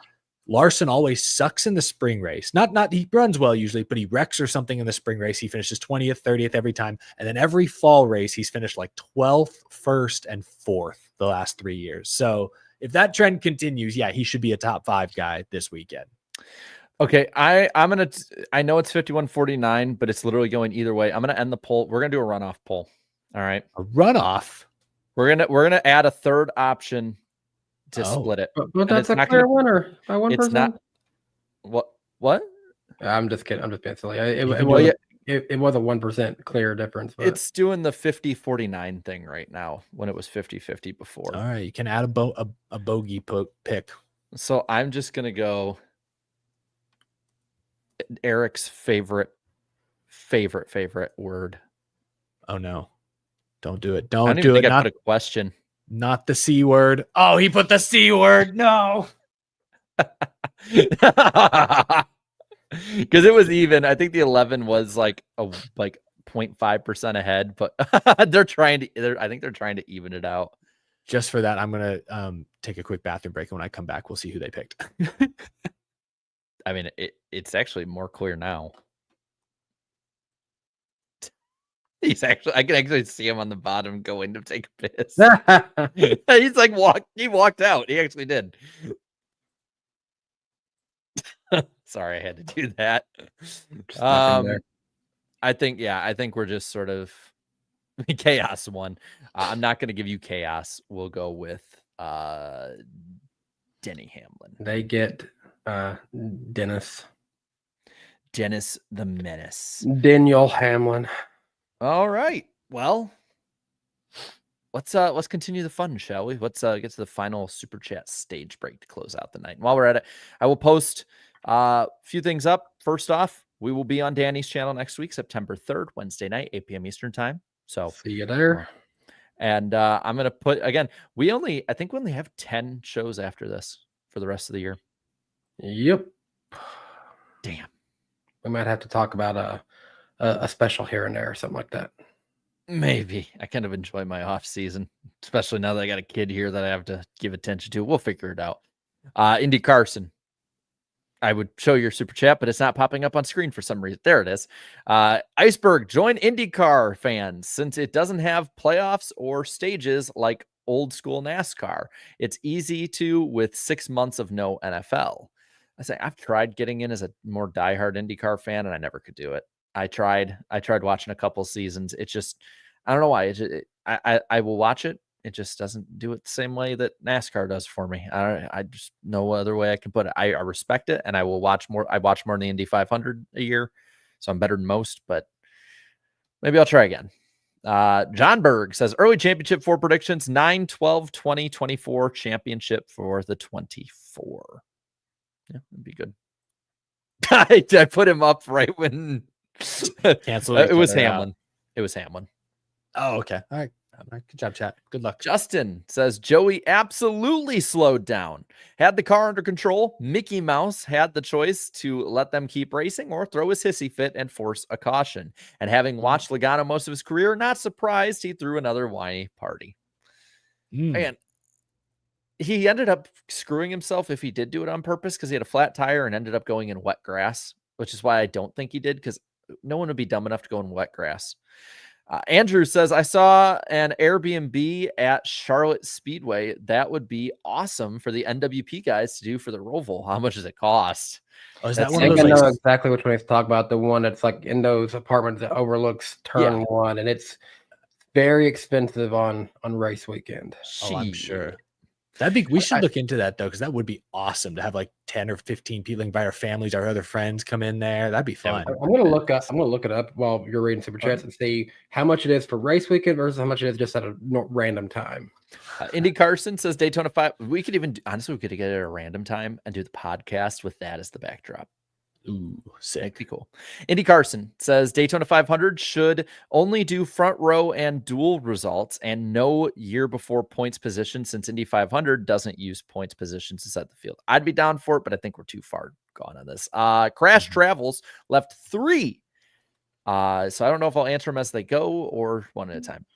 Larson always sucks in the spring race. Not he runs well usually, but he wrecks or something in the spring race. He finishes 20th, 30th every time. And then every fall race, he's finished like 12th, 1st, and 4th the last 3 years. So if that trend continues, yeah, he should be a top 5 guy this weekend. Okay, I know it's 51-49, but it's literally going either way. I'm gonna end the poll. We're gonna do a runoff poll. All right. A runoff. We're gonna add a third option to split it. But that's a clear winner by 1%. It's not what? I'm just kidding. I'm just being silly. It was a 1% clear difference. But It's doing the 50-49 thing right now when it was 50-50 before. All right, you can add a bogey pick. So I'm just gonna go Eric's favorite word. Oh no. Don't do it. I Don't don't do even it. think I Not, put a question. not the C word. Oh, he put the C word. No. Because it was even. I think the 11 was like 0.5% ahead, but I think they're trying to even it out. Just for that, I'm gonna take a quick bathroom break, and when I come back, we'll see who they picked. I mean, it's actually more clear now. I can actually see him on the bottom going to take a piss. He's like he walked out. He actually did. Sorry, I had to do that. I think we're just sort of chaos one. I'm not going to give you chaos. We'll go with Denny Hamlin. they get Dennis the Menace. Daniel Hamlin. All right. Well, let's continue the fun, shall we? Let's get to the final super chat stage break to close out the night. And while we're at it, I will post a few things up. First off, we will be on Danny's channel next week, September 3rd, Wednesday night, 8 p.m. Eastern time. So See you there. And I'm gonna put again. I think we only have 10 shows after this for the rest of the year. Yep. Damn. We might have to talk about a special here and there or something like that. Maybe. I kind of enjoy my off season, especially now that I got a kid here that I have to give attention to. We'll figure it out. Indy Carson. I would show your super chat, but it's not popping up on screen for some reason. There it is. Iceberg, join IndyCar fans since it doesn't have playoffs or stages like old school NASCAR. It's easy to with 6 months of no NFL. I say I've tried getting in as a more diehard IndyCar fan, and I never could do it. I tried watching a couple seasons. It's just, I don't know why. I will watch it. It just doesn't do it the same way that NASCAR does for me. I just no other way I can put it. I respect it, and I will watch more. I watch more in the Indy 500 a year, so I'm better than most. But maybe I'll try again. John Berg says early championship for predictions 9, 12, 20, 24 championship for the 24. Yeah, that'd be good. I put him up right when Cancel. it was Hamlin. It was Hamlin. Oh, okay. All right. Good job, chat. Good luck. Justin says Joey absolutely slowed down, had the car under control. Mickey Mouse had the choice to let them keep racing or throw his hissy fit and force a caution. And having watched Logano most of his career, not surprised he threw another whiny party. And he ended up screwing himself if he did do it on purpose, because he had a flat tire and ended up going in wet grass, which is why I don't think he did, because no one would be dumb enough to go in wet grass. Andrew says, I saw an Airbnb at Charlotte Speedway. That would be awesome for the NWP guys to do for the Roval. How much does it cost? Oh, is I that one think of I those? know Like, exactly which one he's talking about. The one that's like in those apartments that overlooks turn one, and it's very expensive on race weekend. oh, I'm sure. That'd be. We should look into that though, because that would be awesome to have like 10 or 15 people, invite our families, our other friends, come in there. That'd be fun. I'm gonna look it up while you're reading super chats and see how much it is for race weekend versus how much it is just at a random time. Indy Carson says Daytona 5. We could even honestly we could get it at a random time and do the podcast with that as the backdrop. Ooh, sick. That'd be cool. Indy Carson says Daytona 500 should only do front row and dual results and no year before points position, since Indy 500 doesn't use points positions to set the field. I'd be down for it, but I think we're too far gone on this. Crash Travels left 3. So I don't know if I'll answer them as they go or one at a time.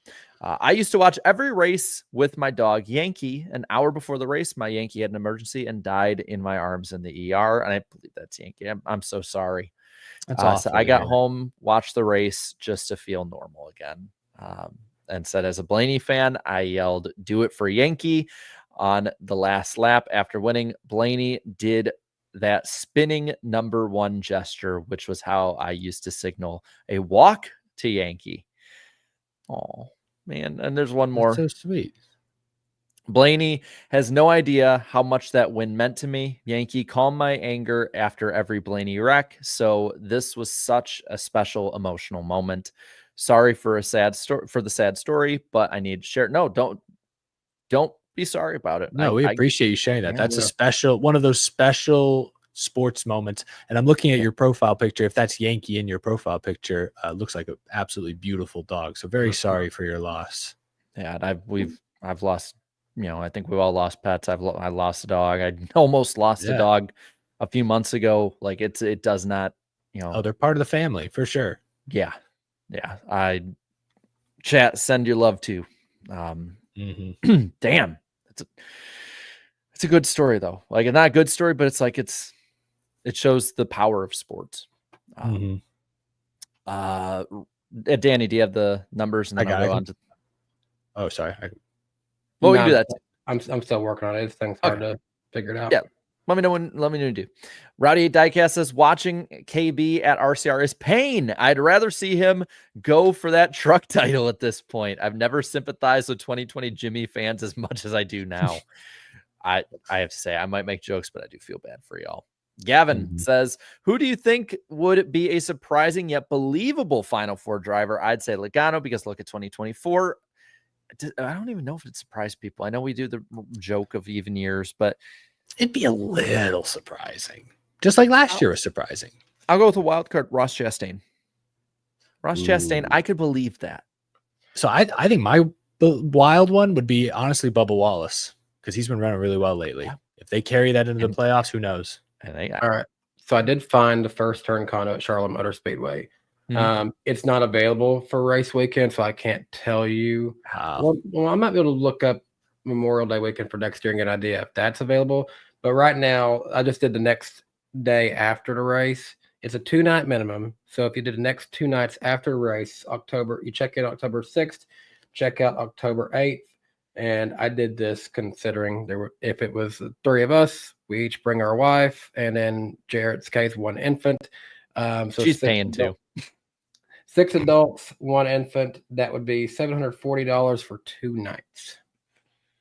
I used to watch every race with my dog Yankee. An hour before the race, my Yankee had an emergency and died in my arms in the ER. And I believe that's Yankee. I'm so sorry. That's awesome. So I got home, watched the race just to feel normal again. And said, as a Blaney fan, I yelled, "Do it for Yankee" on the last lap after winning. Blaney did that spinning number 1 gesture, which was how I used to signal a walk to Yankee. Oh, man. And there's one more. That's so sweet. Blaney has no idea how much that win meant to me. Yankee, calm my anger after every Blaney wreck. So this was such a special emotional moment. Sorry for the sad story, but I need to share. No, don't be sorry about it. No, we appreciate you sharing that. Yeah, That's a special, one of those special sports moments. And I'm looking at your profile picture. If that's Yankee in your profile picture, looks like an absolutely beautiful dog. So very sorry for your loss. Yeah, and I've lost, I think we've all lost pets. I lost a dog. I almost lost a dog a few months ago. Like it does not, Oh, they're part of the family for sure. Yeah. Chat, send your love to. Damn, it's a good story though. Like, not a good story, but it's like it shows the power of sports. Danny, do you have the numbers? And then I'll go on to. Oh, sorry. Well, we can do that. I'm still working on it. This thing's hard to figure it out. Yeah. Let me know when you do. Rowdy Diecast says watching KB at RCR is pain. I'd rather see him go for that truck title at this point. I've never sympathized with 2020 Jimmy fans as much as I do now. I have to say, I might make jokes, but I do feel bad for y'all. Gavin says, who do you think would be a surprising yet believable Final Four driver? I'd say Logano, because look at 2024. I don't even know if it surprised people. I know we do the joke of even years, but it'd be a little surprising. Just like last year was surprising. I'll go with a wild card, Ross Chastain. Ross Chastain, I could believe that. So I think my wild one would be honestly Bubba Wallace, because he's been running really well lately. Yeah. If they carry that into the playoffs, who knows? All right. So I did find the first turn condo at Charlotte Motor Speedway. It's not available for race weekend, so I can't tell you. Well, I might be able to look up Memorial Day weekend for next year and get an idea if that's available. But right now, I just did the next day after the race. It's a 2-night minimum. So if you did the next 2 nights after the race, you check in October 6th, check out October 8th. And I did this considering if it was the 3 of us, we each bring our wife, and then Jarrett's case, 1 infant. So she's paying too. 6 adults, 1 infant. That would be $740 for 2 nights.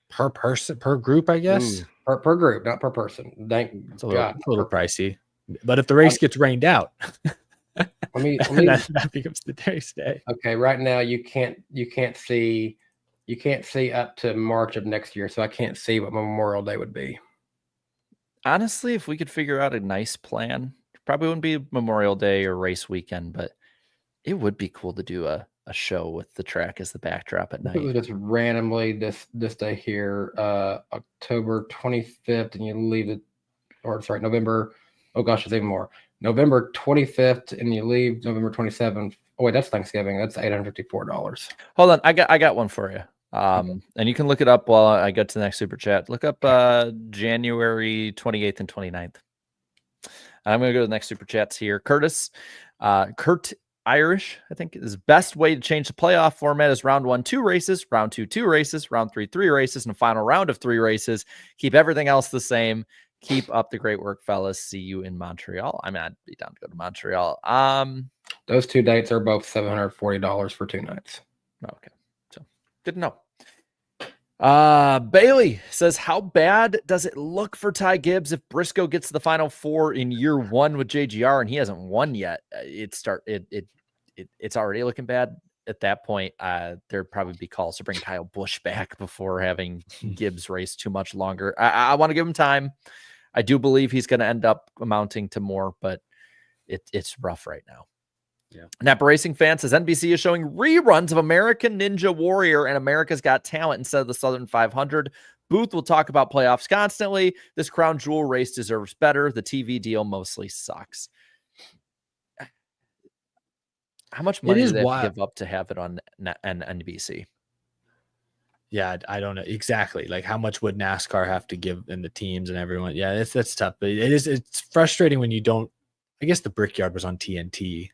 Per person, per group, I guess. Per group, not per person. Thank God. It's a little pricey. But if the race gets rained out, that becomes the race day. Okay, right now you can't see up to March of next year, so I can't see what Memorial Day would be. Honestly, if we could figure out a nice plan, probably wouldn't be Memorial Day or race weekend, but it would be cool to do a show with the track as the backdrop at It was night. just randomly this day here, October 25th, and you leave it, or sorry, November. Oh gosh, it's even more. November 25th, and you leave November 27th. Oh wait, that's Thanksgiving. That's $854. Hold on, I got one for you. And you can look it up while I get to the next super chat. Look up January 28th and 29th. I'm going to go to the next super chats here. Curtis, Kurt Irish, I think is best way to change the playoff format is round 1, 2 races, round 2, 2 races, round 3, 3 races, and a final round of 3 races. Keep everything else the same. Keep up the great work, fellas. See you in Montreal. I mean, I'd be down to go to Montreal. Those 2 dates are both $740 for 2 nights. Okay. So good to know. Bailey says, how bad does it look for Ty Gibbs if Briscoe gets to the final 4 in year 1 with JGR and he hasn't won yet? It's already looking bad at that point. There'd probably be calls to bring Kyle Busch back before having Gibbs race too much longer. I want to give him time. I do believe he's going to end up amounting to more, but it's rough right now. Yeah. Napa Racing Fan says NBC is showing reruns of American Ninja Warrior and America's Got Talent instead of the Southern 500. Booth will talk about playoffs constantly. This crown jewel race deserves better. The TV deal mostly sucks. How much money do they have to give up to have it on NBC? Yeah, I don't know exactly. Like, how much would NASCAR have to give in the teams and everyone? Yeah, that's tough. But it's frustrating when you don't. I guess the Brickyard was on TNT,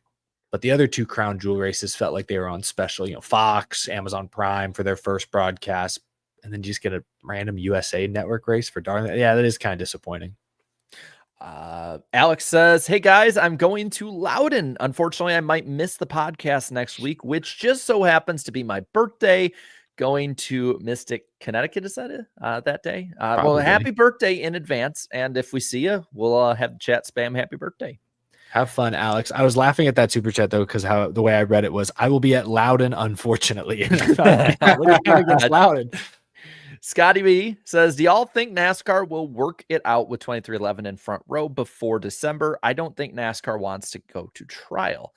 but the other 2 crown jewel races felt like they were on special. Fox, Amazon Prime for their first broadcast, and then you just get a random USA Network race for Darlington. Yeah, that is kind of disappointing. Alex says, hey guys, I'm going to Loudon. Unfortunately, I might miss the podcast next week, which just so happens to be my birthday. Going to Mystic, Connecticut. Is that it? That day? Well, happy birthday in advance. And if we see you, we'll have the chat spam happy birthday. Have fun, Alex. I was laughing at that super chat though, because the way I read it was, I will be at Loudon, unfortunately. And I thought, look at against Loudon. Scotty B says, do y'all think NASCAR will work it out with 2311 in front row before December? I don't think NASCAR wants to go to trial.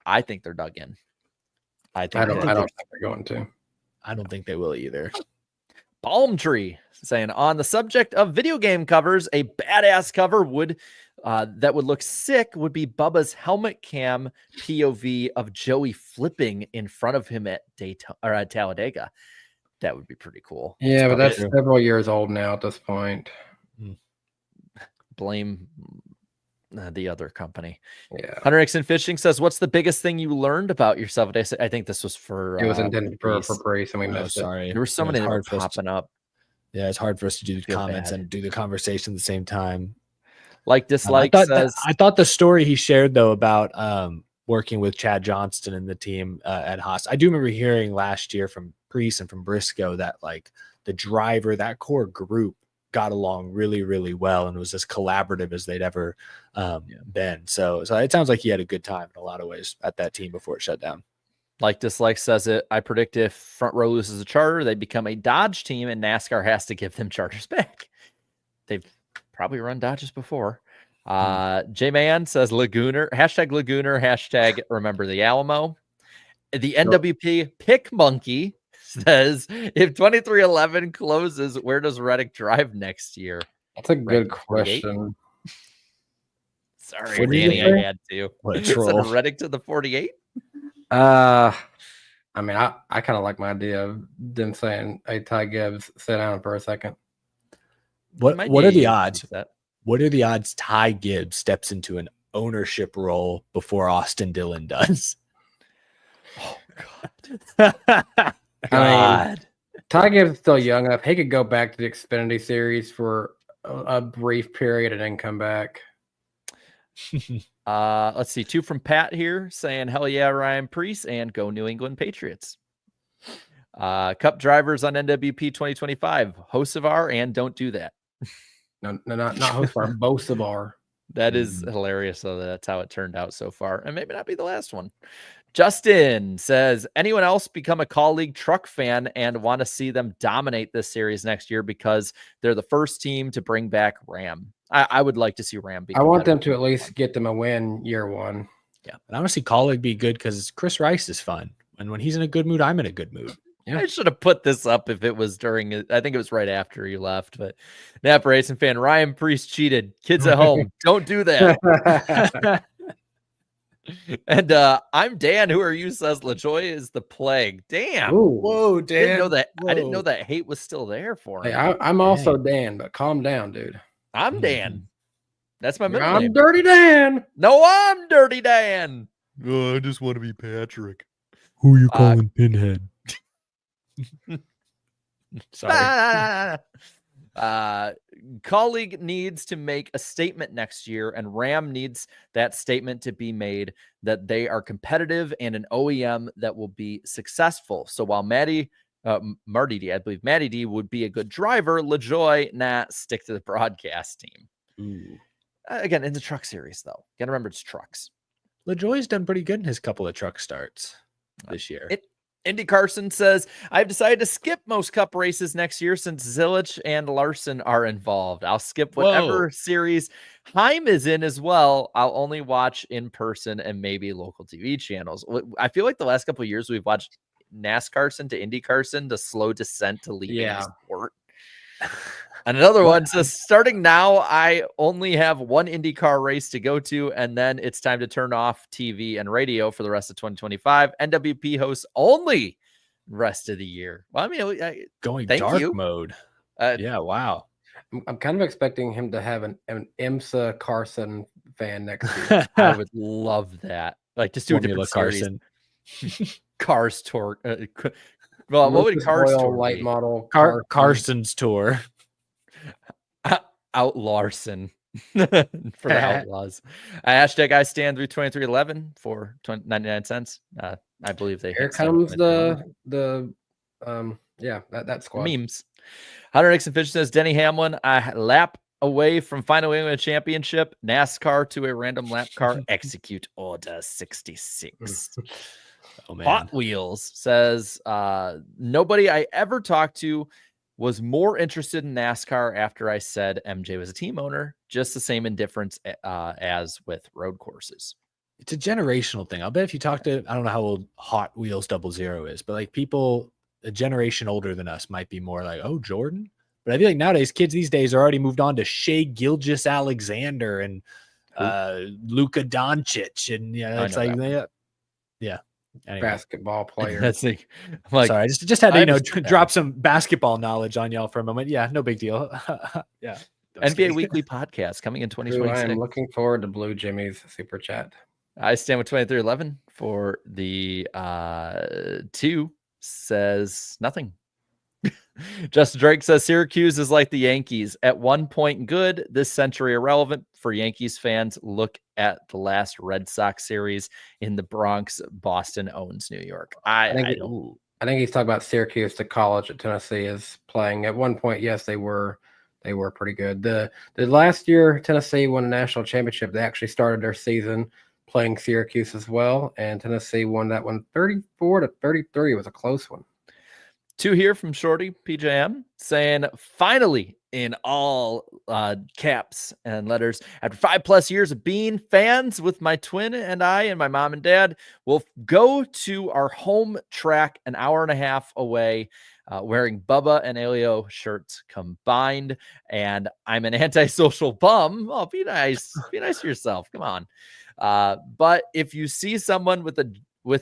I think they're dug in. I don't think they're going to. I don't think they will either. Palm Tree saying, on the subject of video game covers, a badass cover would that would look sick would be Bubba's helmet cam POV of Joey flipping in front of him at Daytona or at Talladega. That would be pretty cool. Yeah, but that's several years old now at this point. Blame the other company. Yeah. Hunter Nixon Fishing says, what's the biggest thing you learned about yourself? I think this was for it was intended for Preece, and we missed sorry. it. There were so many that were popping up. Yeah, it's hard for us to do the comments and do the conversation at the same time. Like dislike says, I thought the story he shared though about working with Chad Johnston and the team at Haas. I do remember hearing last year from Preece and from Briscoe that like the driver, that core group got along really, really well and was as collaborative as they'd ever been. So it sounds like he had a good time in a lot of ways at that team before it shut down. Like dislike says it. I predict if front row loses a charter, they become a Dodge team and NASCAR has to give them charters back. They've probably run Dodges before. J-Man says Lagooner, hashtag remember the Alamo. The NWP Pick Monkey says, if 2311 closes, where does Reddick drive next year? That's a good question. Sorry, Danny, I had to. What a troll. Reddick to the 48? I mean, I kind of like my idea of them saying, hey, Ty Gibbs, sit down for a second. What are the odds? What are the odds Ty Gibbs steps into an ownership role before Austin Dillon does? Oh, God. I mean, Ty Gibbs is still young enough. He could go back to the Xfinity series for a brief period and then come back. Let's see. 2 from Pat here saying, hell yeah, Ryan Preece and go New England Patriots. Cup drivers on NWP 2025, Hocevar and don't do that. No, not Hocevar, Bosavar. That is hilarious. So that's how it turned out so far. And maybe not be the last one. Justin says, anyone else become a Kaulig truck fan and want to see them dominate this series next year because they're the first team to bring back Ram? I would like to see Ram be. I want them to at least get them a win year one. Yeah. And I want to see Kaulig be good because Chris Rice is fun. And when he's in a good mood, I'm in a good mood. Yeah. I should have put this up if it was during it. I think it was right after you left. But Napa Racing fan Ryan Preece cheated. Kids at home, don't do that. And I'm Dan. Who are you? Says LaJoy is the plague. Damn. Ooh. Whoa, I Dan. didn't know that. I didn't know Whoa. that hate was still there for Hey, him. I'm also Dan, but calm down, dude. I'm Dan. That's my middle I'm name. Dirty Dan. No, I'm Dirty Dan. Oh, I just want to be Patrick. Who you calling Pinhead? Sorry. Kaulig needs to make a statement next year, and Ram needs that statement to be made that they are competitive and an OEM that will be successful. So while Marty D, I believe Matty D would be a good driver, LaJoy, stick to the broadcast team. Ooh. Again, in the truck series, though. Gotta remember it's trucks. LaJoy's done pretty good in his couple of truck starts this year. Indy Carson says, I've decided to skip most cup races next year since Zilich and Larson are involved. I'll skip whatever series Heim is in as well. I'll only watch in person and maybe local TV channels. I feel like the last couple of years we've watched NASCAR to Indy Carson, the slow descent to leaving the sport. And another one says, starting now, I only have one IndyCar race to go to, and then it's time to turn off TV and radio for the rest of 2025. NWP hosts only rest of the year. Well, I mean, going thank dark you. mode. Yeah, wow. I'm kind of expecting him to have an IMSA Carson fan next year. I would love that. Like, just do a Formula different series. Carson. Cars tour. Well, what would Lucas Cars Oil tour light be? model Carson's tour. Out Larson for the Outlaws. Hashtag I stand through 2311 for 99 cents. I believe they Here hit comes something. that squad. Memes. Hunter Nixon Fish says Denny Hamlin, a lap away from finally winning a championship. NASCAR to a random lap car. Execute order 66. Oh, man. Hot Wheels says nobody I ever talked to was more interested in NASCAR after I said MJ was a team owner. Just the same indifference as with road courses. It's a generational thing. I'll bet if you talk to, I don't know how old Hot Wheels 00 is, but like people a generation older than us might be more like, oh, Jordan. But I feel like nowadays kids these days are already moved on to Shea Gilgeous-Alexander and Luka Doncic, and it's like yeah. Anyway. Basketball player. That's like, I'm sorry, I just had to drop some basketball knowledge on y'all for a moment. Yeah, no big deal. Yeah. NBA Weekly Podcast coming in 2026. I'm looking forward to Blue Jimmy's super chat. I stand with 2311 for the 2 says nothing. Justin Drake says Syracuse is like the Yankees. At one point good, this century irrelevant. For Yankees fans, look at the last Red Sox series in the Bronx. Boston owns New York. I think he's talking about Syracuse to college at Tennessee is playing. At one point, yes, they were pretty good. The last year Tennessee won a national championship, they actually started their season playing Syracuse as well, and Tennessee won that one 34-33. It was a close one. 2 here from Shorty PJM saying, finally, in all caps and letters, after 5+ years of being fans with my twin and I and my mom and dad, will go to our home track an hour and a half away, wearing Bubba and Elio shirts combined. And I'm an antisocial bum. Oh, be nice. Be nice to yourself. Come on. But if you see someone with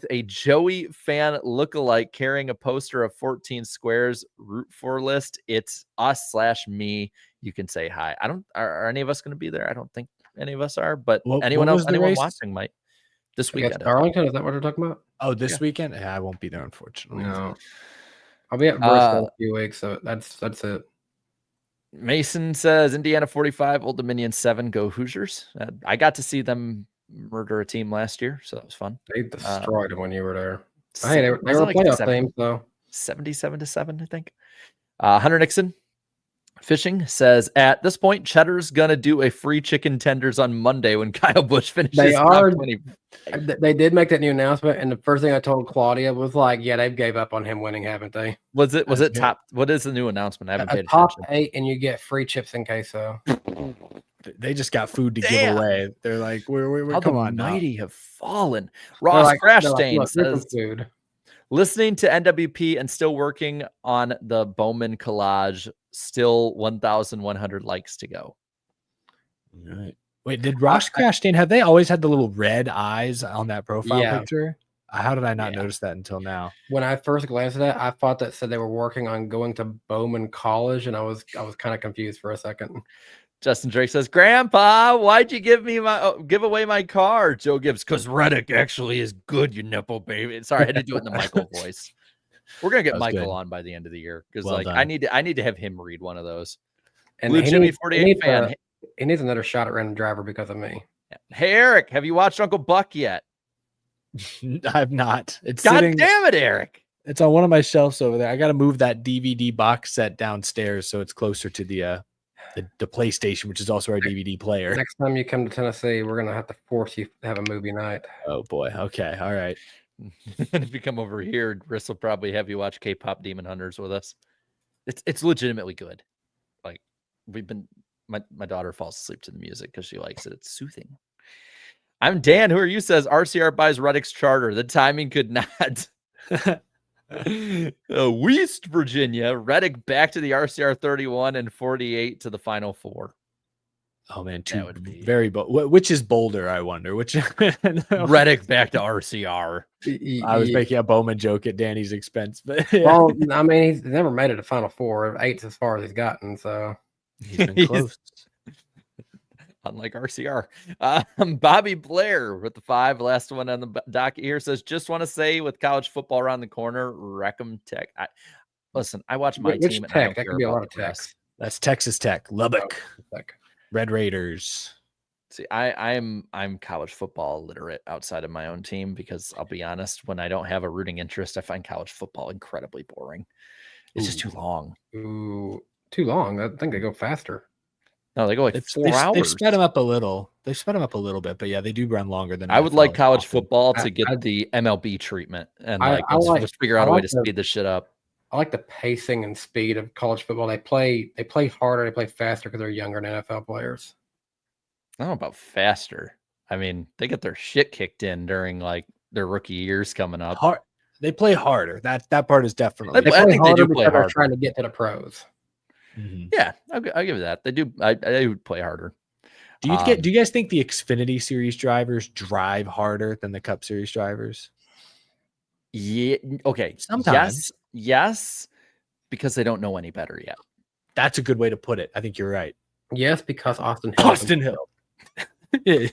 a Joey fan lookalike carrying a poster of 14 squares root for list, it's us/me. You can say hi. Are any of us going to be there? I don't think any of us are, but anyone watching might this weekend. Darlington, is that what they're talking about? Oh, this weekend? Yeah, I won't be there, unfortunately. No. I'll be at Bristol in a few weeks, so that's it. Mason says Indiana 45, Old Dominion 7, go Hoosiers. I got to see them murder a team last year, so that was fun. They destroyed them when you were there. Hey, they were like playoff teams, though. 77-7, I think. Hunter Nixon Fishing says, at this point, Cheddar's gonna do a free chicken tenders on Monday when Kyle Busch finishes. They did make that new announcement, and the first thing I told Claudia was like, "Yeah, they've gave up on him winning, haven't they?" Was it top? What is the new announcement? I haven't paid top attention. 8, and you get free chips and queso. They just got food to give away. They're like, we're How come the on, mighty have fallen. Ross Crash Stain says, food. Listening to NWP and still working on the Bowman collage. Still 1,100 likes to go. All right. Wait, did Ross Crashtain, have they always had the little red eyes on that profile Yeah. picture? How did I not Yeah. notice that until now? When I first glanced at it, I thought that said they were working on going to Bowman College, and I was kind of confused for a second. Justin Drake says, Grandpa, why'd you give away my car? Joe Gibbs, because Reddick actually is good, you nipple baby. Sorry, I had to do it in the Michael voice. We're gonna get Michael on by the end of the year because Well like done. I need to have him read one of those. And Blue he Jimmy needs- 48 fan. He needs another shot at random driver because of me. Hey Eric, have you watched Uncle Buck yet? I've not. It's God sitting, damn it, Eric. It's on one of my shelves over there. I got to move that DVD box set downstairs so it's closer to the PlayStation, which is also our DVD player. Next time you come to Tennessee, we're gonna have to force you to have a movie night. Oh boy. Okay. All right. And if you come over here, Chris will probably have you watch K-pop Demon Hunters with us. It's legitimately good. Like we've been my daughter falls asleep to the music because she likes it. It's soothing. I'm Dan. Who are you? Says RCR buys Reddick's charter. The timing could not. West Virginia. Reddick back to the RCR 31 and 48 to the Final Four. Oh man, That would be very bold. Which is bolder? I wonder. Which Reddick back to RCR. I was making a Bowman joke at Danny's expense, but yeah. Well, I mean, he's never made it to Final Four. 8's as far as he's gotten. So he's been close. Unlike RCR. Bobby Blair with the 5. Last one on the docket here says, just want to say with college football around the corner, Wreckham Tech. Listen, I watch my which team. And Tech? That could be a lot of Techs. That's Texas Tech, Lubbock, Tech. Red Raiders. See, I'm college football literate outside of my own team because I'll be honest, when I don't have a rooting interest, I find college football incredibly boring. It's just too long. Ooh, too long. I think they go faster. No, they go like 4 hours. They've sped them up a little. They've sped them up a little bit, but yeah, they do run longer than I would NFL like college often. football to get the MLB treatment and let's just figure out a way to speed this shit up. I like the pacing and speed of college football. They play harder, they play faster because they're younger than NFL players. I don't know about faster. I mean, they get their shit kicked in during like their rookie years coming up. They play harder. That part is definitely. They I play think they harder do play because they're harder. trying to get to the pros. Mhm. Yeah, I'll give it that. They do. I would play harder. Do you guys think the Xfinity Series drivers drive harder than the Cup Series drivers? Yeah. Okay. Sometimes. Yes, because they don't know any better yet. That's a good way to put it. I think you're right. Yes, because Austin Hill. Yeah.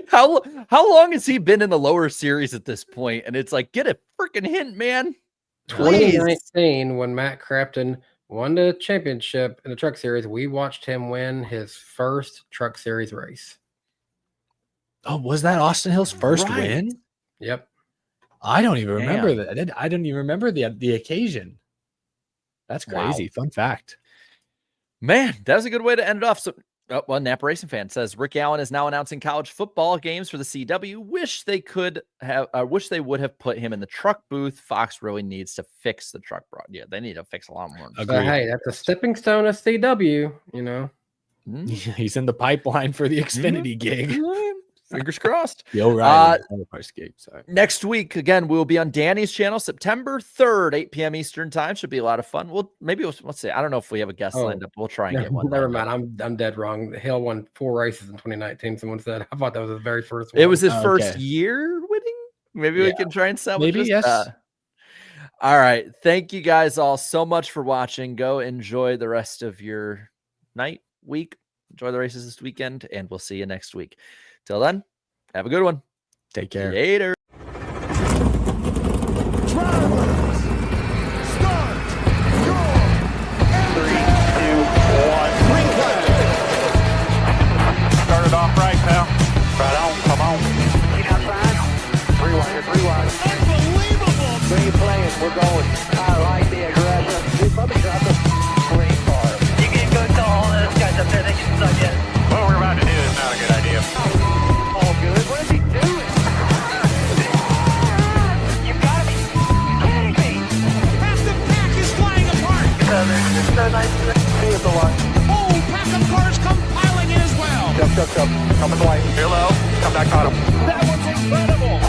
How long has he been in the lower series at this point? And it's like, get a freaking hint, man. Please. 2019, when Matt Crafton won the championship in the Truck Series, we watched him win his first Truck Series race. Oh, was that Austin Hill's first Right. win? Yep. I don't even remember Damn. that. I didn't even remember the occasion. That's crazy. Wow. Fun fact. Man, that was a good way to end it off. So, Napa Racing fan says Rick Allen is now announcing college football games for the CW. Wish they would have put him in the truck booth. Fox really needs to fix the truck broad. Yeah, they need to fix a lot more. But hey, that's a stepping stone of CW, you know. He's in the pipeline for the Xfinity gig. Fingers crossed. Yo, right. Sorry. Next week, again, we'll be on Danny's channel, September 3rd, 8 p.m. Eastern time. Should be a lot of fun. Let's see. I don't know if we have a guest lined up. We'll try and get one. Never mind. I'm dead wrong. Hill won 4 races in 2019. Someone said. I thought that was his very first one. It was his first year winning. Maybe we can try and salvage Maybe, this. yes. All right. Thank you guys all so much for watching. Go enjoy the rest of your night, week. Enjoy the races this weekend, and we'll see you next week. Till then, have a good one. Take care. Later. Started off right now. Right on, come on. Get outside. 3 wide, 3 wide. Unbelievable. Green flags, we're going. I like the aggression. We probably got the green car. You can go to all those guys up there. They can suck it. What we're about to do is not a good idea. All good. What is he doing? You gotta be kidding me. Half the pack is flying apart. It's so nice to see you the one. Oh, pack of cars come piling in as well. Jump. Coming the way. Hello. Come back on him. That one's incredible.